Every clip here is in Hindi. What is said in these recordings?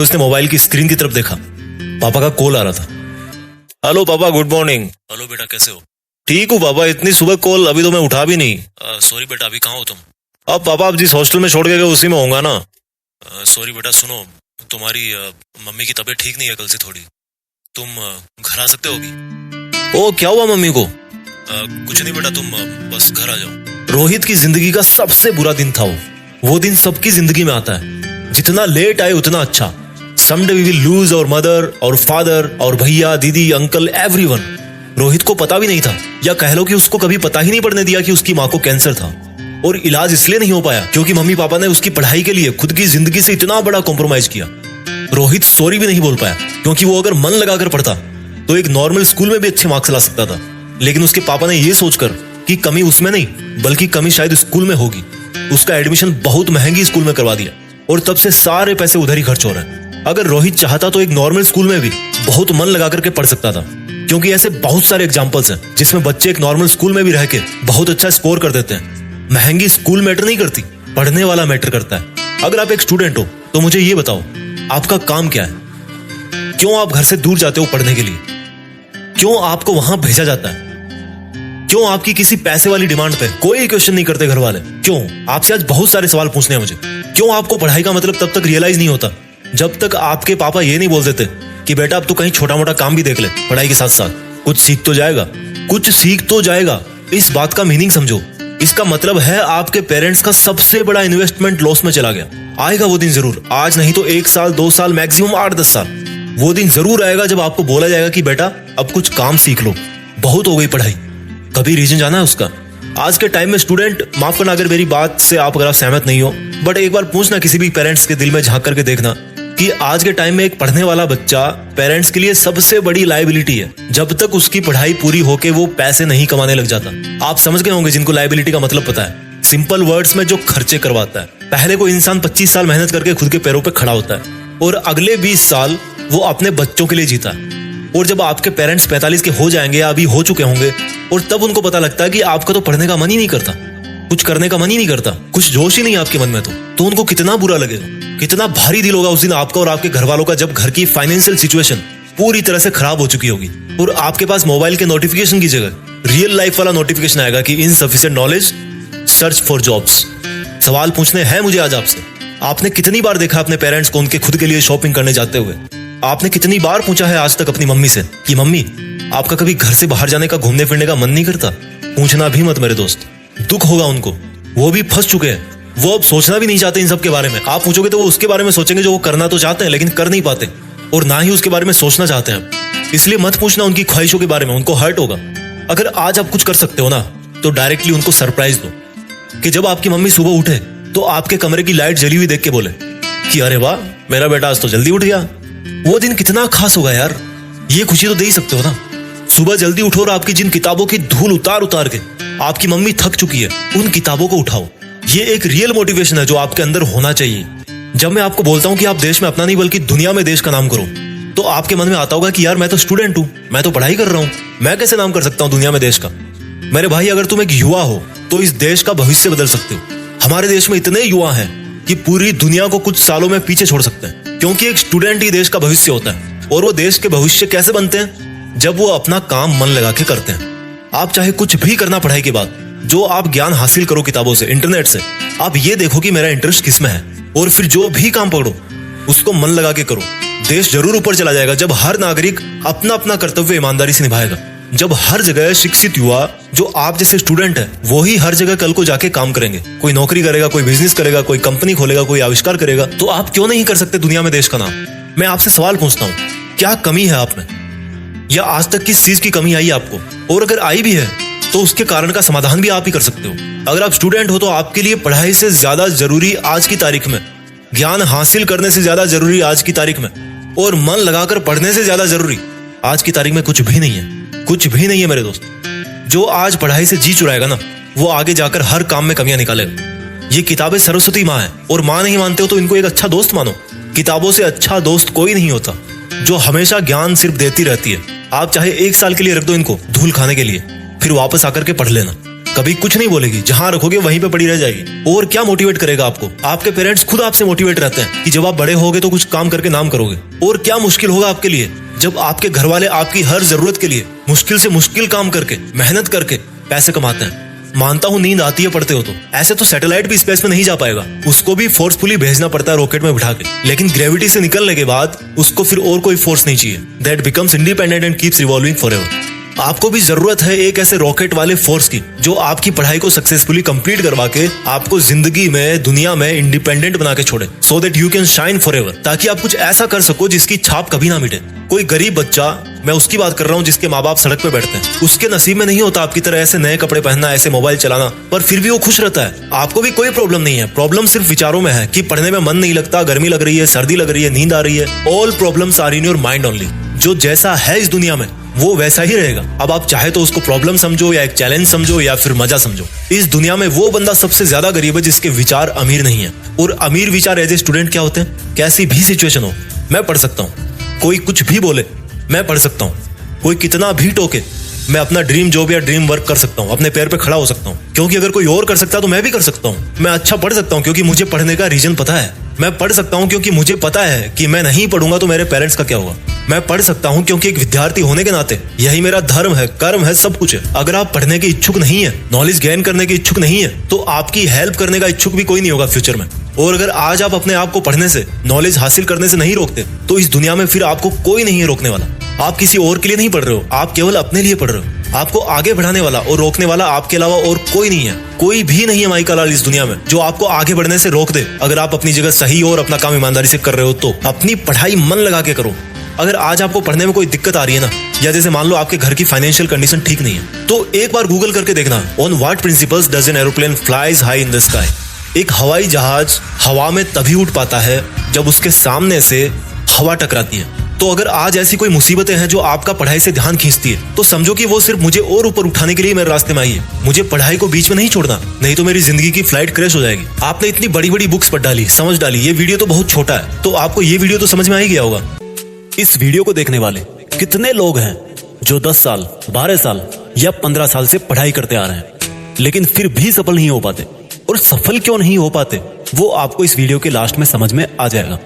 उसने मोबाइल की स्क्रीन की तरफ देखा। पापा का कॉल आ रहा था। हेलो पापा, गुड मॉर्निंग। हेलो बेटा, कैसे हो? ठीक हूँ पापा, इतनी सुबह कॉल अभी तो मैं उठा भी नहीं। सॉरी बेटा, अभी कहाँ हो तुम? अब पापा आप जिस हॉस्टल में छोड़ के गए उसी में होगा ना। सॉरी बेटा, सुनो, तुम्हारी मम्मी की तबीयत ठीक नहीं है कल से थोड़ी। तुम घर आ सकते हो अभी? ओ, क्या हुआ मम्मी को? कुछ नहीं बेटा, तुम बस घर आ जाओ। रोहित की जिंदगी का सबसे बुरा दिन था वो दिन सबकी जिंदगी में आता है। जितना लेट आए उतना अच्छा। Someday we will lose our mother और फादर और भैया, दीदी, अंकल, एवरीवन। रोहित को पता भी नहीं था, या कह लो कि उसको कभी पता ही नहीं पड़ने दिया कि उसकी माँ को कैंसर था। और इलाज इसलिए नहीं हो पाया क्योंकि मम्मी पापा ने उसकी पढ़ाई के लिए खुद की जिंदगी से इतना बड़ा कॉम्प्रोमाइज किया। रोहित सॉरी भी नहीं बोल पाया क्योंकि वो अगर मन लगाकर पढ़ता तो एक नॉर्मल स्कूल में भी अच्छे मार्क्स ला सकता था। लेकिन उसके पापा ने यह सोचकर कि कमी उसमें नहीं बल्कि कमी शायद स्कूल में होगी, उसका एडमिशन बहुत महंगी स्कूल में करवा दिया। और तब से सारे पैसे उधर ही खर्च हो रहे हैं। अगर रोहित चाहता तो एक नॉर्मल स्कूल में भी बहुत मन लगा करके पढ़ सकता था, क्योंकि ऐसे बहुत सारे एग्जाम्पल्स हैं जिसमें बच्चे एक नॉर्मल स्कूल में भी रह के बहुत अच्छा स्कोर कर देते हैं। महंगी स्कूल मैटर नहीं करती, पढ़ने वाला मैटर करता है। अगर आप एक स्टूडेंट हो तो मुझे ये बताओ, आपका काम क्या है? क्यों आप घर से दूर जाते हो पढ़ने के लिए? क्यों आपको वहां भेजा जाता है? क्यों आपकी किसी पैसे वाली डिमांड पे कोई क्वेश्चन नहीं करते घर वाले? क्यों? आपसे आज बहुत सारे सवाल पूछने हैं मुझे। क्यों आपको पढ़ाई का मतलब तब तक रियलाइज नहीं होता जब तक आपके पापा ये नहीं बोल देते कि बेटा अब तो कहीं छोटा मोटा काम भी देख ले, पढ़ाई के साथ साथ कुछ सीख तो जाएगा, कुछ सीख तो जाएगा। इस बात का मीनिंग समझो। इसका मतलब है आपके पेरेंट्स का सबसे बड़ा इन्वेस्टमेंट लॉस में चला गया। आएगा वो दिन जरूर, आज नहीं तो 1 साल 2 साल मैक्सिमम 8-10 साल। वो दिन जरूर आएगा जब आपको बोला जाएगा कि बेटा अब कुछ काम सीख लो, बहुत हो गई पढ़ाई। कभी रीजन जाना है उसका? आज के टाइम में स्टूडेंट, माफ करना अगर मेरी बात से अगर आप सहमत नहीं हो, बट एक बार पूछना किसी भी पेरेंट्स के दिल में झांक करके देखना कि आज के टाइम में एक पढ़ने वाला बच्चा पेरेंट्स के लिए सबसे बड़ी लायबिलिटी है, जब तक उसकी पढ़ाई पूरी होके वो पैसे नहीं कमाने लग जाता। आप समझ गए होंगे जिनको लायबिलिटी का मतलब पता है। सिंपल वर्ड्स में जो खर्चे करवाता है। पहले कोई इंसान 25 साल मेहनत करके खुद के पैरों पे खड़ा होता है और अगले 20 साल वो अपने बच्चों के लिए जीता है। और जब आपके पेरेंट्स 45 के हो जाएंगे या अभी हो चुके होंगे और तब उनको पता लगता है कि आपका तो पढ़ने का मन ही नहीं करता, कुछ करने का मन ही नहीं करता, कुछ जोश ही नहीं आपके मन में, तो उनको कितना बुरा लगेगा, कितना भारी दिल होगा उस दिन आपका और आपके घर वालों का, जब घर की फाइनेंशियल सिचुएशन पूरी तरह से खराब हो चुकी होगी और आपके पास मोबाइल के नोटिफिकेशन की जगह रियल लाइफ वाला नोटिफिकेशन आएगा कि insufficient knowledge, search for jobs. सवाल पूछने हैं मुझे आज आपसे, आपने कितनी बार देखा अपने पेरेंट्स को उनके खुद के लिए शॉपिंग करने जाते हुए? आपने कितनी बार पूछा है आज तक अपनी मम्मी से कि मम्मी आपका कभी घर से बाहर जाने का, घूमने फिरने का मन नहीं करता? पूछना भी मत मेरे दोस्त, दुख होगा उनको। वो भी फंस चुके हैं, वो अब सोचना भी नहीं चाहते इन सब के बारे में। आप पूछोगे तो वो उसके बारे में सोचेंगे जो वो करना तो चाहते हैं लेकिन कर नहीं पाते, और ना ही उसके बारे में सोचना चाहते हैं। इसलिए मत पूछना उनकी ख्वाहिशों के बारे में, उनको हर्ट होगा। अगर आज आप कुछ कर सकते हो ना तो डायरेक्टली उनको सरप्राइज दो कि जब आपकी मम्मी सुबह उठे तो आपके कमरे की लाइट जली हुई देख के बोले कि अरे वाह मेरा बेटा आज तो जल्दी उठ गया। वो दिन कितना खास होगा यार, ये खुशी तो दे ही सकते हो ना। सुबह जल्दी उठो और आपकी जिन किताबों की धूल उतार उतार के आपकी मम्मी थक चुकी है, उन किताबों को उठाओ। ये एक रियल मोटिवेशन है जो आपके अंदर होना चाहिए। जब मैं आपको बोलता हूं कि आप देश में अपना नहीं बल्कि दुनिया में देश का नाम करो, तो आपके मन में आता होगा कि यार मैं तो स्टूडेंट हूं, मैं तो पढ़ाई कर रहा हूं, मैं कैसे नाम कर सकता हूं दुनिया में देश का? मेरे भाई, अगर तुम एक युवा हो तो इस देश का भविष्य बदल सकते हो। हमारे देश में इतने युवा हैं कि पूरी दुनिया को कुछ सालों में पीछे छोड़ सकते हैं, क्योंकि एक स्टूडेंट ही देश का भविष्य होता है। और वो देश के भविष्य कैसे बनते हैं? जब वो अपना काम मन लगा के करते हैं। आप चाहे कुछ भी करना पढ़ाई के बाद, जो आप ज्ञान हासिल करो किताबों से, इंटरनेट से, आप ये देखो कि मेरा इंटरेस्ट किस में है, और फिर जो भी काम पकड़ो उसको मन लगा के करो। देश जरूर ऊपर चला जाएगा जब हर नागरिक अपना अपना कर्तव्य ईमानदारी से निभाएगा। जब हर जगह शिक्षित युवा जो आप जैसे स्टूडेंट है वो ही हर जगह कल को जाके काम करेंगे, कोई नौकरी करेगा, कोई बिजनेस करेगा, कोई कंपनी खोलेगा, कोई आविष्कार करेगा, तो आप क्यों नहीं कर सकते दुनिया में देश का नाम? मैं आपसे सवाल पूछता हूँ, क्या कमी है आप में, या आज तक किस चीज की कमी आई आपको? और अगर आई भी है तो उसके कारण का समाधान भी आप ही कर सकते हो। अगर आप स्टूडेंट हो तो आपके लिए पढ़ाई से ज्यादा जरूरी आज की तारीख में, ज्ञान हासिल करने से ज्यादा जरूरी आज की तारीख में, और मन लगाकर पढ़ने से ज्यादा जरूरी आज की तारीख में कुछ भी नहीं है। कुछ भी नहीं है मेरे दोस्त। जो आज पढ़ाई से जी चुराएगा ना, वो आगे जाकर हर काम में कमियां निकालेगा। ये किताबें सरस्वती माँ है, और माँ नहीं मानते हो तो इनको एक अच्छा दोस्त मानो। किताबों से अच्छा दोस्त कोई नहीं होता, जो हमेशा ज्ञान सिर्फ देती रहती है। आप चाहे 1 साल के लिए रख दो इनको धूल खाने के लिए, फिर वापस आकर के पढ़ लेना। कभी कुछ नहीं बोलेगी, जहां रखोगे वहीं पे पड़ी रह जाएगी। और क्या मोटिवेट करेगा आपको? आपके पेरेंट्स खुद आपसे मोटिवेट रहते हैं कि जब आप बड़े होगे तो कुछ काम करके नाम करोगे। और क्या मुश्किल होगा आपके लिए जब आपके घर वाले आपकी हर जरूरत के लिए मुश्किल से मुश्किल काम करके, मेहनत करके पैसे कमाते हैं। मानता हूँ नींद आती है पढ़ते हो तो, ऐसे तो सैटेलाइट भी स्पेस में नहीं जा पाएगा, उसको भी फोर्सफुली भेजना पड़ता है रॉकेट में बिठा के। लेकिन ग्रेविटी से निकलने के बाद उसको फिर और कोई फोर्स नहीं चाहिए। That becomes independent and keeps revolving forever. आपको भी जरूरत है एक ऐसे रॉकेट वाले फोर्स की जो आपकी पढ़ाई को सक्सेसफुली कंप्लीट करवा के आपको जिंदगी में, दुनिया में इंडिपेंडेंट बना के छोड़े, so that you can shine forever. ताकि आप कुछ ऐसा कर सको जिसकी छाप कभी ना मिटे। कोई गरीब बच्चा, मैं उसकी बात कर रहा हूँ जिसके माँ बाप सड़क पे बैठते हैं, उसके नसीब में नहीं होता आपकी तरह ऐसे नए कपड़े पहनना, ऐसे मोबाइल चलाना, पर फिर भी वो खुश रहता है। आपको भी कोई प्रॉब्लम नहीं है। प्रॉब्लम सिर्फ विचारों में है कि पढ़ने में मन नहीं लगता, गर्मी लग रही है, सर्दी लग रही है, नींद आ रही है। All problems are in your mind only. जो जैसा है इस दुनिया में वो वैसा ही रहेगा। अब आप चाहे तो उसको प्रॉब्लम समझो या एक चैलेंज समझो या फिर मजा समझो। इस दुनिया में वो बंदा सबसे ज्यादा गरीब है जिसके विचार अमीर नहीं है। और अमीर विचार एज ए स्टूडेंट क्या होते हैं? कैसी भी सिचुएशन हो मैं पढ़ सकता हूँ, कोई कुछ भी बोले मैं पढ़ सकता हूँ, कोई कितना भी टोके मैं अपना ड्रीम जॉब या ड्रीम वर्क कर सकता हूँ, अपने पैर पे खड़ा हो सकता हूँ। क्योंकि अगर कोई और कर सकता है तो मैं भी कर सकता हूँ। मैं अच्छा पढ़ सकता हूँ क्योंकि मुझे पढ़ने का रीजन पता है। मैं पढ़ सकता हूँ क्योंकि मुझे पता है कि मैं नहीं पढ़ूंगा तो मेरे पेरेंट्स का क्या होगा। मैं पढ़ सकता हूँ क्योंकि एक विद्यार्थी होने के नाते यही मेरा धर्म है, कर्म है, सब कुछ है। अगर आप पढ़ने के इच्छुक नहीं है, नॉलेज गेन करने के इच्छुक नहीं है, तो आपकी हेल्प करने का इच्छुक भी कोई नहीं होगा फ्यूचर में। और अगर आज आप अपने आप को पढ़ने से, नॉलेज हासिल करने से नहीं रोकते तो इस दुनिया में फिर आपको कोई नहीं है रोकने वाला। आप किसी और के लिए नहीं पढ़ रहे हो, आप केवल अपने लिए पढ़ रहे हो। आपको आगे बढ़ाने वाला और रोकने वाला आपके अलावा और कोई नहीं है। कोई भी नहीं है माइका लाल इस दुनिया में जो आपको आगे बढ़ने से रोक दे। अगर आप अपनी जगह सही और अपना काम ईमानदारी से कर रहे हो तो अपनी पढ़ाई मन लगा के करो। अगर आज आपको पढ़ने में कोई दिक्कत आ रही है ना, या जैसे मान लो आपके घर की फाइनेंशियल कंडीशन ठीक नहीं है, तो एक बार गूगल करके देखना, on what principles does an aeroplane flies high in the sky. एक हवाई जहाज हवा में तभी उड़ पाता है जब उसके सामने से हवा टकराती है। तो अगर आज ऐसी कोई मुसीबतें हैं जो आपका पढ़ाई से ध्यान खींचती है, तो समझो कि वो सिर्फ मुझे और ऊपर उठाने के लिए मेरे रास्ते में आई है। मुझे पढ़ाई को बीच में नहीं छोड़ना, नहीं तो मेरी जिंदगी की फ्लाइट क्रैश हो जाएगी। आपने इतनी बड़ी बड़ी बुक्स पढ़ डाली, समझ डाली, ये वीडियो तो बहुत छोटा है, तो आपको ये वीडियो तो समझ में आ ही गया होगा। इस वीडियो को देखने वाले कितने लोग हैं जो 10 साल, 12 साल या 15 साल से पढ़ाई करते आ रहे हैं, लेकिन फिर भी सफल नहीं हो पाते? और सफल क्यों नहीं हो पाते वो आपको इस वीडियो के लास्ट में समझ में आ जाएगा।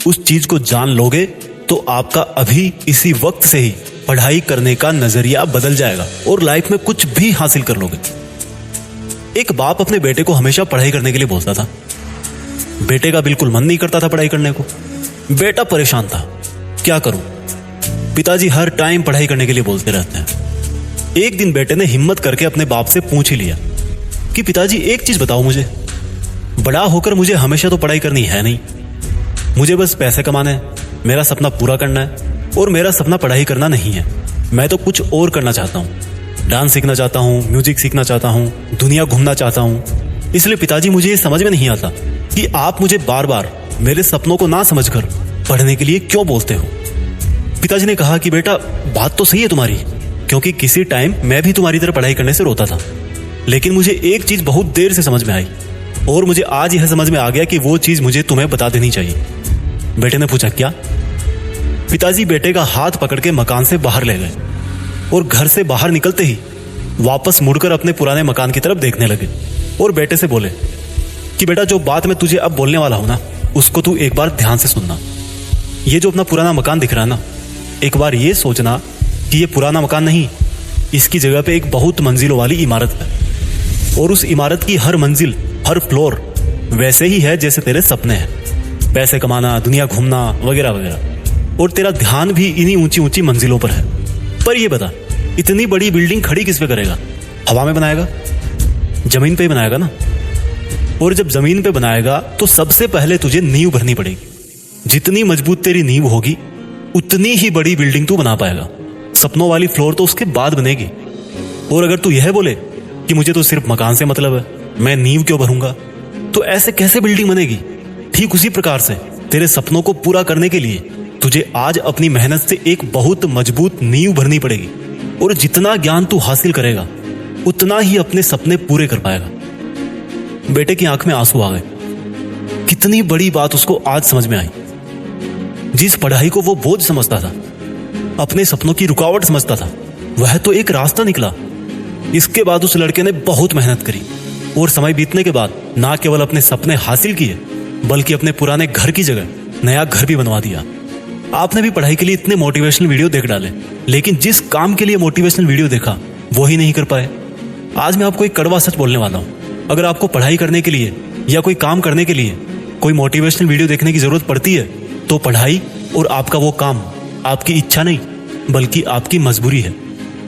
उस चीज को जान लोगे तो आपका अभी इसी वक्त से ही पढ़ाई करने का नजरिया बदल जाएगा और लाइफ में कुछ भी हासिल कर लोगे। एक बाप अपने बेटे को हमेशा पढ़ाई करने के लिए बोलता था। बेटे का बिल्कुल मन नहीं करता था पढ़ाई करने को। बेटा परेशान था, क्या करूं? पिताजी हर टाइम पढ़ाई करने के लिए बोलते रहते हैं। एक दिन बेटे ने हिम्मत करके अपने बाप से पूछ ही लिया कि पिताजी एक चीज बताओ मुझे, बड़ा होकर मुझे हमेशा तो पढ़ाई करनी है नहीं, मुझे बस पैसे कमाने हैं, मेरा सपना पूरा करना है। और मेरा सपना पढ़ाई करना नहीं है, मैं तो कुछ और करना चाहता हूँ। डांस सीखना चाहता हूँ, म्यूजिक सीखना चाहता हूँ, दुनिया घूमना चाहता हूँ। इसलिए पिताजी मुझे ये समझ में नहीं आता कि आप मुझे बार बार मेरे सपनों को ना समझकर पढ़ने के लिए क्यों बोलते हो। पिताजी ने कहा कि बेटा बात तो सही है तुम्हारी, क्योंकि किसी टाइम मैं भी तुम्हारी तरह पढ़ाई करने से रोता था, लेकिन मुझे एक चीज बहुत देर से समझ में आई और मुझे आज यह समझ में आ गया कि वो चीज मुझे तुम्हें बता देनी चाहिए। बेटे ने पूछा क्या? पिताजी बेटे का हाथ पकड़ के मकान से बाहर ले गए और घर से बाहर निकलते ही वापस मुड़कर अपने पुराने मकान की तरफ देखने लगे और बेटे से बोले कि बेटा जो बात मैं तुझे अब बोलने वाला हूं ना, उसको तू एक बार ध्यान से सुनना। ये जो अपना पुराना मकान दिख रहा है ना, एक बार ये सोचना कि ये पुराना मकान नहीं, इसकी जगह पे एक बहुत मंजिलों वाली इमारत है और उस इमारत की हर मंजिल, हर फ्लोर वैसे ही है जैसे तेरे सपने हैं, पैसे कमाना, दुनिया घूमना वगैरह वगैरह। और तेरा ध्यान भी इन्हीं ऊंची ऊंची मंजिलों पर है। पर ये बता, इतनी बड़ी बिल्डिंग खड़ी किस पे करेगा? हवा में बनाएगा? जमीन पे ही बनाएगा ना। और जब जमीन पे बनाएगा तो सबसे पहले तुझे नींव भरनी पड़ेगी। जितनी मजबूत तेरी नींव होगी उतनी ही बड़ी बिल्डिंग तू बना पाएगा। सपनों वाली फ्लोर तो उसके बाद बनेगी। और अगर तू यह बोले कि मुझे तो सिर्फ मकान से मतलब है, मैं नींव क्यों भरूंगा, तो ऐसे कैसे बिल्डिंग बनेगी? ठीक उसी प्रकार से तेरे सपनों को पूरा करने के लिए तुझे आज अपनी मेहनत से एक बहुत मजबूत नींव भरनी पड़ेगी। और जितना ज्ञान तू हासिल करेगा उतना ही अपने सपने पूरे कर पाएगा। बेटे की आंख में आंसू आ गए। कितनी बड़ी बात उसको आज समझ में आई। जिस पढ़ाई को वो बोझ समझता था, अपने सपनों की रुकावट समझता था, वह तो एक रास्ता निकला। इसके बाद उस लड़के ने बहुत मेहनत करी और समय बीतने के बाद ना केवल अपने सपने हासिल किए बल्कि अपने पुराने घर की जगह नया घर भी बनवा दिया। आपने भी पढ़ाई के लिए इतने मोटिवेशनल वीडियो देख डाले, लेकिन जिस काम के लिए मोटिवेशनल वीडियो देखा वो ही नहीं कर पाए। आज मैं आपको एक कड़वा सच बोलने वाला हूं। अगर आपको पढ़ाई करने के लिए या कोई काम करने के लिए कोई मोटिवेशनल वीडियो देखने की जरूरत पड़ती है तो पढ़ाई और आपका वो काम आपकी इच्छा नहीं बल्कि आपकी मजबूरी है।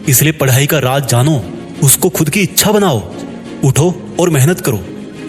इसलिए पढ़ाई का राज जानो, उसको खुद की इच्छा बनाओ, उठो और मेहनत करो।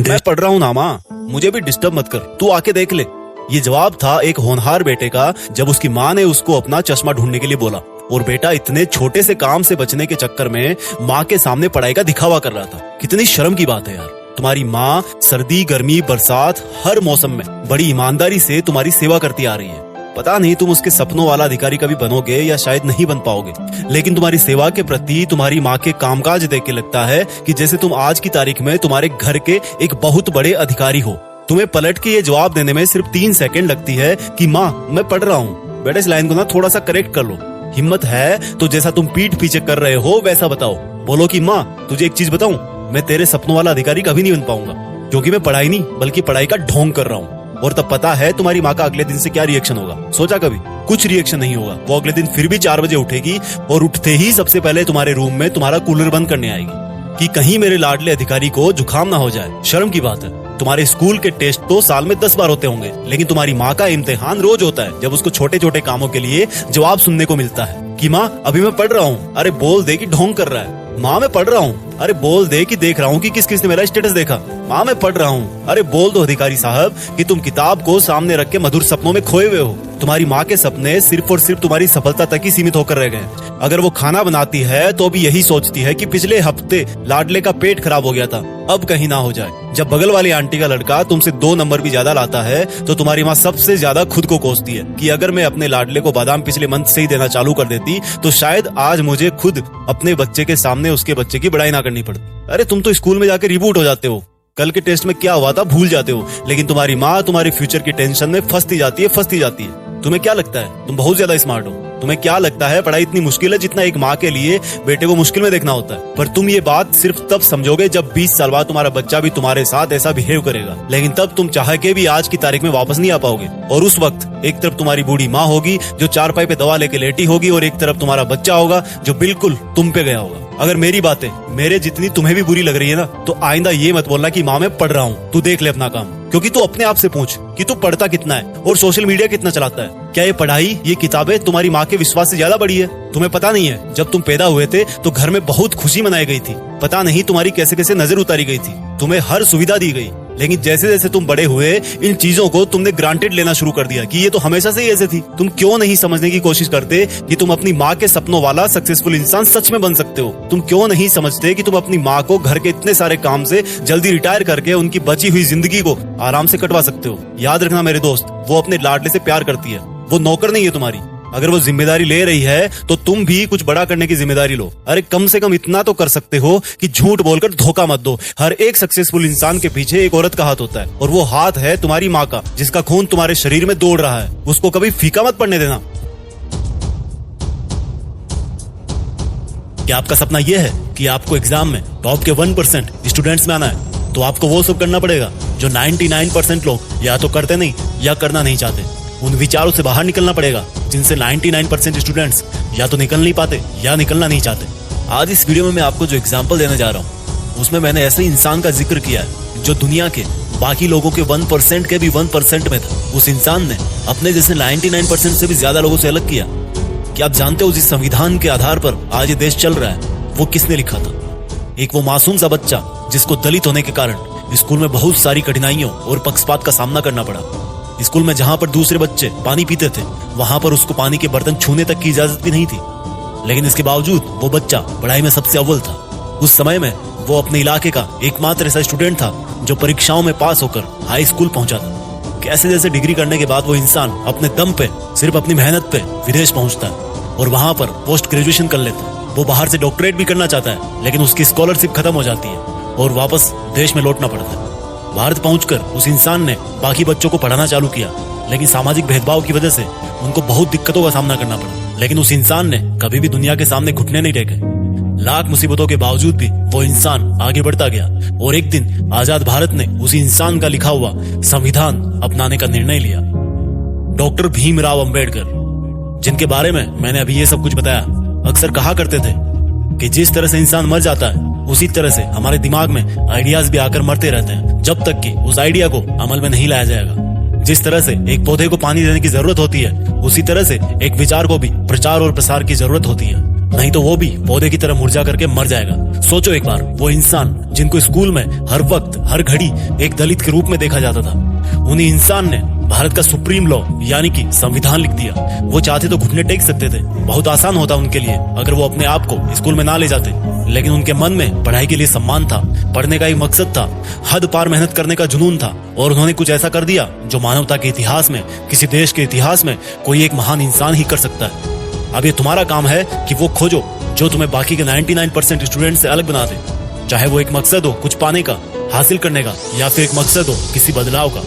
मैं पढ़ रहा हूँ ना माँ, मुझे भी डिस्टर्ब मत कर, तू आके देख ले। ये जवाब था एक होनहार बेटे का जब उसकी माँ ने उसको अपना चश्मा ढूंढने के लिए बोला और बेटा इतने छोटे से काम से बचने के चक्कर में माँ के सामने पढ़ाई का दिखावा कर रहा था। कितनी शर्म की बात है यार। तुम्हारी माँ सर्दी गर्मी बरसात हर मौसम में बड़ी ईमानदारी से तुम्हारी सेवा करती आ रही है। पता नहीं तुम उसके सपनों वाला अधिकारी कभी बनोगे या शायद नहीं बन पाओगे, लेकिन तुम्हारी सेवा के प्रति तुम्हारी माँ के कामकाज देख के लगता है कि जैसे तुम आज की तारीख में तुम्हारे घर के एक बहुत बड़े अधिकारी हो। तुम्हें पलट के ये जवाब देने में सिर्फ 3 सेकंड लगती है कि माँ मैं पढ़ रहा हूँ। बेटा इस लाइन को ना थोड़ा सा करेक्ट कर लो। हिम्मत है तो जैसा तुम पीठ पीछे कर रहे हो वैसा बताओ। बोलो कि माँ तुझे एक चीज बताऊं, मैं तेरे सपनों वाला अधिकारी कभी नहीं बन पाऊंगा क्योंकि मैं पढ़ाई नहीं बल्कि पढ़ाई का ढोंग कर रहा हूँ। और तब पता है तुम्हारी माँ का अगले दिन से क्या रिएक्शन होगा। सोचा कभी? कुछ रिएक्शन नहीं होगा। वो अगले दिन फिर भी 4 बजे उठेगी और उठते ही सबसे पहले तुम्हारे रूम में तुम्हारा कूलर बंद करने आएगी कि कहीं मेरे लाडले अधिकारी को जुकाम ना हो जाए। शर्म की बात है। तुम्हारे स्कूल के टेस्ट तो साल में 10 बार होते होंगे, लेकिन तुम्हारी माँ का इम्तिहान रोज होता है जब उसको छोटे छोटे कामों के लिए जवाब सुनने को मिलता है कि माँ अभी मैं पढ़ रहा हूँ। अरे बोल दे कि ढोंग कर रहा है। माँ मैं पढ़ रहा हूँ। अरे बोल दे कि देख रहा हूँ कि किस किस ने मेरा स्टेटस देखा। माँ मैं पढ़ रहा हूँ। अरे बोल दो अधिकारी साहब कि तुम किताब को सामने रख के मधुर सपनों में खोए हुए हो। तुम्हारी माँ के सपने सिर्फ और सिर्फ तुम्हारी सफलता तक ही सीमित होकर रह गए। अगर वो खाना बनाती है तो भी यही सोचती है कि पिछले हफ्ते लाडले का पेट खराब हो गया था, अब कहीं ना हो जाए। जब बगल वाली आंटी का लड़का तुमसे 2 नंबर भी ज्यादा लाता है तो तुम्हारी माँ सबसे ज्यादा खुद को कोसती है कि अगर मैं अपने लाडले को बादाम पिछले मंथ से ही देना चालू कर देती तो शायद आज मुझे खुद अपने बच्चे के सामने उसके बच्चे की बड़ाई ना करनी पड़ती। अरे तुम तो स्कूल में जाके रिबूट हो जाते हो, कल के टेस्ट में क्या हुआ था भूल जाते हो, लेकिन तुम्हारी माँ तुम्हारे फ्यूचर की टेंशन में फंसती जाती है। तुम्हें क्या लगता है तुम बहुत ज्यादा स्मार्ट हो? तुम्हें क्या लगता है पढ़ाई इतनी मुश्किल है जितना एक माँ के लिए बेटे को मुश्किल में देखना होता है? पर तुम ये बात सिर्फ तब समझोगे जब 20 साल बाद तुम्हारा बच्चा भी तुम्हारे साथ ऐसा बिहेव करेगा, लेकिन तब तुम चाह के भी आज की तारीख में वापस नहीं आ पाओगे। और उस वक्त एक तरफ तुम्हारी बूढ़ी माँ होगी जो चारपाई पे दवा लेके लेटी होगी और एक तरफ तुम्हारा बच्चा होगा जो बिल्कुल तुम पे गया होगा। अगर मेरी बातें मेरे जितनी तुम्हें भी बुरी लग रही है ना तो आइंदा ये मत बोलना कि माँ मैं पढ़ रहा हूँ, तू देख ले अपना काम। क्योंकि तू अपने आप से पूछ कि तू पढ़ता कितना है और सोशल मीडिया कितना चलाता है। क्या ये पढ़ाई ये किताबें तुम्हारी माँ के विश्वास से ज्यादा बड़ी है? तुम्हें पता नहीं है जब तुम पैदा हुए थे तो घर में बहुत खुशी मनाई गई थी। पता नहीं तुम्हारी कैसे कैसे नजर उतारी गई थी, तुम्हें हर सुविधा दी गई, लेकिन जैसे जैसे तुम बड़े हुए इन चीजों को तुमने ग्रांटेड लेना शुरू कर दिया कि ये तो हमेशा से ही ऐसे थी। तुम क्यों नहीं समझने की कोशिश करते कि तुम अपनी माँ के सपनों वाला सक्सेसफुल इंसान सच में बन सकते हो? तुम क्यों नहीं समझते कि तुम अपनी माँ को घर के इतने सारे काम से जल्दी रिटायर करके उनकी बची हुई जिंदगी को आराम से कटवा सकते हो? याद रखना मेरे दोस्त, वो अपने लाडले से प्यार करती है, वो नौकर नहीं है तुम्हारी। अगर वो जिम्मेदारी ले रही है तो तुम भी कुछ बड़ा करने की जिम्मेदारी लो। अरे कम से कम इतना तो कर सकते हो कि झूठ बोलकर धोखा मत दो। हर एक सक्सेसफुल इंसान के पीछे एक औरत का हाथ होता है और वो हाथ है तुम्हारी माँ का, जिसका खून तुम्हारे शरीर में दौड़ रहा है। उसको कभी फीका मत पड़ने देना। क्या आपका सपना यह है कि आपको एग्जाम में टॉप के 1% स्टूडेंट्स में आना है तो आपको वो सब करना पड़ेगा जो 99% लोग या तो करते नहीं या करना नहीं चाहते। उन विचारों से बाहर निकलना पड़ेगा जिनसे 99% स्टूडेंट्स या तो निकल नहीं पाते या निकलना नहीं चाहते। आज इस वीडियो में मैं आपको जो एग्जाम्पल देने जा रहा हूँ उसमें मैंने ऐसे इंसान का जिक्र किया है जो दुनिया के बाकी लोगों के 1% के भी 1% में था। उस इंसान ने अपने जैसे 99% से भी ज्यादा लोगों से अलग किया। क्या आप जानते हो जिस संविधान के आधार पर आज ये देश चल रहा है वो किसने लिखा था? एक वो मासूम सा बच्चा जिसको दलित होने के कारण स्कूल में बहुत सारी कठिनाइयों और पक्षपात का सामना करना पड़ा। स्कूल में जहाँ पर दूसरे बच्चे पानी पीते थे वहां पर उसको पानी के बर्तन छूने तक की इजाजत भी नहीं थी, लेकिन इसके बावजूद वो बच्चा पढ़ाई में सबसे अव्वल था। उस समय में वो अपने इलाके का एकमात्र ऐसा स्टूडेंट था जो परीक्षाओं में पास होकर हाई स्कूल पहुंचा था। कैसे जैसे डिग्री करने के बाद वो इंसान अपने दम पे सिर्फ अपनी मेहनत पे विदेश पहुंचता है और वहां पर पोस्ट ग्रेजुएशन कर लेता है। वो बाहर से डॉक्टरेट भी करना चाहता है लेकिन उसकी स्कॉलरशिप खत्म हो जाती है और वापस देश में लौटना पड़ता है। भारत पहुंचकर उस इंसान ने बाकी बच्चों को पढ़ाना चालू किया, लेकिन सामाजिक भेदभाव की वजह से उनको बहुत दिक्कतों का सामना करना पड़ा। लेकिन उस इंसान ने कभी भी दुनिया के सामने घुटने नहीं टेके। लाख मुसीबतों के बावजूद भी वो इंसान आगे बढ़ता गया और एक दिन आजाद भारत ने उसी इंसान का लिखा हुआ संविधान अपनाने का निर्णय लिया। डॉक्टर भीमराव अंबेडकर, जिनके बारे में मैंने अभी ये सब कुछ बताया, अक्सर कहा करते थे कि जिस तरह से इंसान मर जाता है उसी तरह से हमारे दिमाग में आइडियाज भी आकर मरते रहते हैं जब तक कि उस आइडिया को अमल में नहीं लाया जाएगा। जिस तरह से एक पौधे को पानी देने की जरूरत होती है, उसी तरह से एक विचार को भी प्रचार और प्रसार की जरूरत होती है, नहीं तो वो भी पौधे की तरह मुरझा करके मर जाएगा। सोचो एक बार, वो इंसान जिनको स्कूल में हर वक्त हर घड़ी एक दलित के रूप में देखा जाता था, उन्हीं इंसान ने भारत का सुप्रीम लॉ यानी कि संविधान लिख दिया। वो चाहते तो घुटने टेक सकते थे, बहुत आसान होता उनके लिए अगर वो अपने आप को स्कूल में ना ले जाते, लेकिन उनके मन में पढ़ाई के लिए सम्मान था, पढ़ने का एक मकसद था, हद पार मेहनत करने का जुनून था, और उन्होंने कुछ ऐसा कर दिया जो मानवता के इतिहास में, किसी देश के इतिहास में कोई एक महान इंसान ही कर सकता है। अब ये तुम्हारा काम है कि वो खोजो जो तुम्हें बाकी के 99% स्टूडेंट से अलग बना दे, चाहे वो एक मकसद हो कुछ पाने का, हासिल करने का, या फिर एक मकसद हो किसी बदलाव का।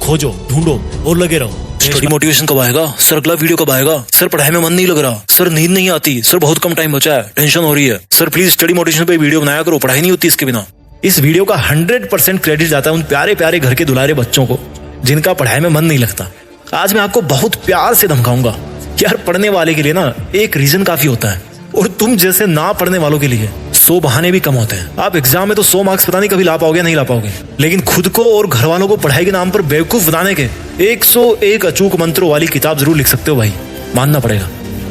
खोजो, ढूंढो और लगे रहो। स्टडी मोटिवेशन कब आएगा सर? अगला वीडियो कब आएगा सर? पढ़ाई में मन नहीं लग रहा सर, नींद नहीं आती सर, बहुत कम टाइम बचा है, टेंशन हो रही है सर, प्लीज स्टडी मोटिवेशन पे वीडियो बनाया करो, पढ़ाई नहीं होती इसके बिना। इस वीडियो का 100% क्रेडिट जाता है उन प्यारे प्यारे घर के दुलारे बच्चों को जिनका पढ़ाई में मन नहीं लगता। आज मैं आपको बहुत प्यार से धमकाऊंगा कि यार पढ़ने वाले के लिए ना एक रीजन काफी होता है, और तुम जैसे ना पढ़ने वालों के लिए 100 बहाने भी कम होते हैं। आप एग्जाम में तो 100 मार्क्स पता नहीं कभी ला पाओगे नहीं ला पाओगे, लेकिन खुद को और घर वालों को पढ़ाई के नाम पर बेवकूफ बनाने के 101 अचूक मंत्रों वाली किताब जरूर लिख सकते हो भाई, मानना पड़ेगा।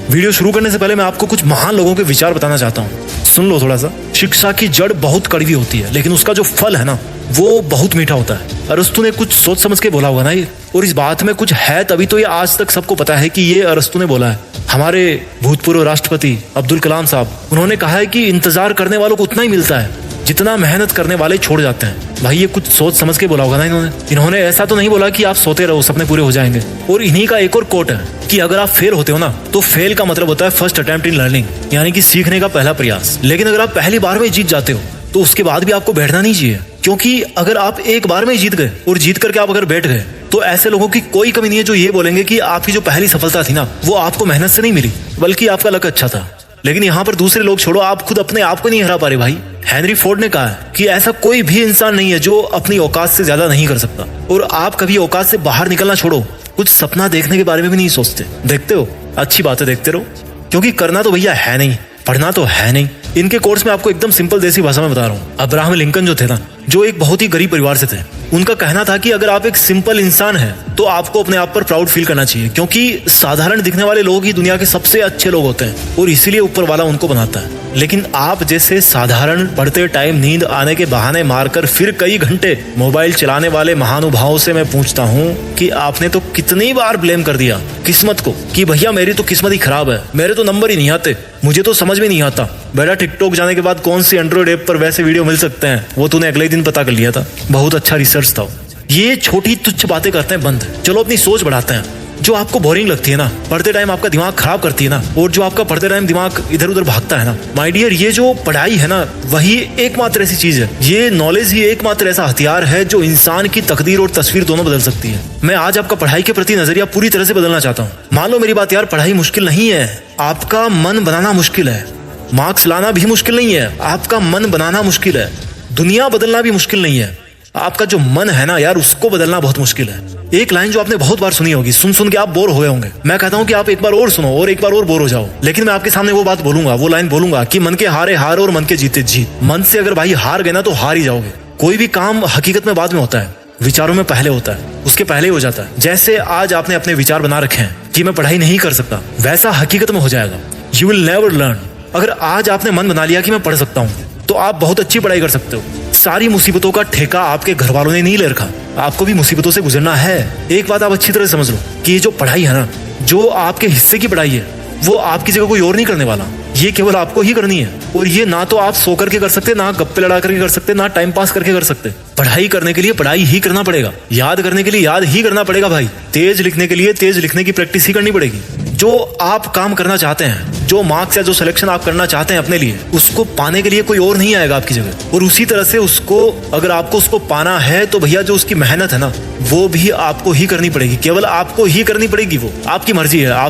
वीडियो शुरू करने से पहले मैं आपको कुछ महान लोगों के विचार बताना चाहता हूँ, सुन लो थोड़ा सा। शिक्षा की जड़ बहुत कड़वी होती है, लेकिन उसका जो फल है ना वो बहुत मीठा होता है। अरस्तु ने कुछ सोच समझ के बोला होगा ना ये, और इस बात में कुछ है तभी तो ये आज तक सबको पता है कि ये अरस्तु ने बोला है। हमारे भूतपूर्व राष्ट्रपति अब्दुल कलाम साहब, उन्होंने कहा है कि इंतजार करने वालों को उतना ही मिलता है जितना मेहनत करने वाले छोड़ जाते हैं। भाई ये कुछ सोच समझ के बोला होगा ना इन्होंने ऐसा तो नहीं बोला कि आप सोते रहो सपने पूरे हो जाएंगे। और इन्हीं का एक और कोट है कि अगर आप फेल होते हो ना तो फेल का मतलब होता है फर्स्ट अटेम्प्ट इन लर्निंग, यानी कि सीखने का पहला प्रयास। लेकिन अगर आप पहली बार में जीत जाते हो तो उसके बाद भी आपको बैठना नहीं चाहिए, क्योंकि अगर आप एक बार में जीत गए और जीत करके आप अगर बैठ गए तो ऐसे लोगों की कोई कमी नहीं है जो ये बोलेंगे कि आपकी जो पहली सफलता थी ना वो आपको मेहनत से नहीं मिली बल्कि आपका लक अच्छा था। लेकिन यहाँ पर दूसरे लोग छोड़ो, आप खुद अपने आप को नहीं हरा पा रहे भाई। हेनरी फोर्ड ने कहा है कि ऐसा कोई भी इंसान नहीं है जो अपनी औकात से ज्यादा नहीं कर सकता, और आप कभी औकात से बाहर निकलना छोड़ो, कुछ सपना देखने के बारे में भी नहीं सोचते। देखते हो, अच्छी बातें देखते रहो, क्योंकि करना तो भैया है नहीं, पढ़ना तो है नहीं। इनके कोर्स में आपको एकदम सिंपल देसी भाषा में बता रहा हूँ। अब्राहम लिंकन जो थे ना, जो एक बहुत ही गरीब परिवार से थे, उनका कहना था कि अगर आप एक सिंपल इंसान हैं तो आपको अपने आप पर प्राउड फील करना चाहिए, क्योंकि साधारण दिखने वाले लोग ही दुनिया के सबसे अच्छे लोग होते हैं और इसीलिए ऊपर वाला उनको बनाता है। लेकिन आप जैसे साधारण पढ़ते टाइम नींद आने के बहाने मारकर फिर कई घंटे मोबाइल चलाने वाले महानुभावों से मैं पूछता हूँ कि आपने तो कितनी बार ब्लेम कर दिया किस्मत को कि भैया मेरी तो किस्मत ही खराब है, मेरे तो नंबर ही नहीं आते, मुझे तो समझ में नहीं आता। बेटा टिकटॉक जाने के बाद कौन सी एंड्रॉइड ऐप पर वैसे वीडियो मिल सकते हैं वो तूने अगले दिन पता कर लिया था, बहुत अच्छा रिसर्च था। ये छोटी तुच्छ बातें करते हैं बंद, चलो अपनी सोच बढ़ाते हैं। जो आपको बोरिंग लगती है ना, पढ़ते टाइम आपका दिमाग खराब करती है ना, और जो आपका पढ़ते टाइम दिमाग इधर उधर भागता है ना, माय डियर, ये जो पढ़ाई है ना वही एकमात्र ऐसी चीज है, ये नॉलेज ही एकमात्र ऐसा हथियार है जो इंसान की तकदीर और तस्वीर दोनों बदल सकती है। मैं आज आपका पढ़ाई के प्रति नजरिया पूरी तरह से बदलना चाहता हूँ। मान लो मेरी बात यार, पढ़ाई मुश्किल नहीं है, आपका मन बनाना मुश्किल है। मार्क्स लाना भी मुश्किल नहीं है, आपका मन बनाना मुश्किल है। दुनिया बदलना भी मुश्किल नहीं है, आपका जो मन है ना यार उसको बदलना बहुत मुश्किल है। एक लाइन जो आपने बहुत बार सुनी होगी, सुन सुन के आप बोर हो गए होंगे, मैं कहता हूँ कि आप एक बार और सुनो और एक बार और बोर हो जाओ, लेकिन मैं आपके सामने वो बात बोलूंगा, वो लाइन बोलूंगा कि मन के हारे हार और मन के जीते जीत। मन से अगर भाई हार गए ना तो हार ही जाओगे। कोई भी काम हकीकत में बाद में होता है, विचारों में पहले होता है, उसके पहले ही हो जाता है। जैसे आज आपने अपने विचार बना रखे हैं कि मैं पढ़ाई नहीं कर सकता, वैसा हकीकत में हो जाएगा। You will never learn. अगर आज आपने मन बना लिया कि मैं पढ़ सकता हूँ तो आप बहुत अच्छी पढ़ाई कर सकते हो। सारी मुसीबतों का ठेका आपके घर वालों ने नहीं ले रखा, आपको भी मुसीबतों से गुजरना है। एक बात आप अच्छी तरह समझ लो कि ये जो पढ़ाई है ना, जो आपके हिस्से की पढ़ाई है, वो आपकी जगह कोई और नहीं करने वाला, ये केवल आपको ही करनी है। और ये ना तो आप सो करके कर सकते, ना गप्पे लड़ा करके कर सकते, ना टाइम पास करके कर सकते। पढ़ाई करने के लिए पढ़ाई ही करना पड़ेगा, याद करने के लिए याद ही करना पड़ेगा भाई, तेज लिखने के लिए तेज लिखने की प्रैक्टिस ही करनी पड़ेगी। जो आप काम करना चाहते हैं जो मार्क्स या जो सिलेक्शन आप करना चाहते हैं अपने लिए, उसको पाने के लिए कोई और नहीं आएगा आपकी जगह। और उसी तरह से उसको, अगर आपको उसको पाना है तो भैया जो उसकी मेहनत है ना, वो भी आपको ही करनी पड़ेगी, केवल आपको ही करनी पड़ेगी। वो आपकी मर्जी है, आप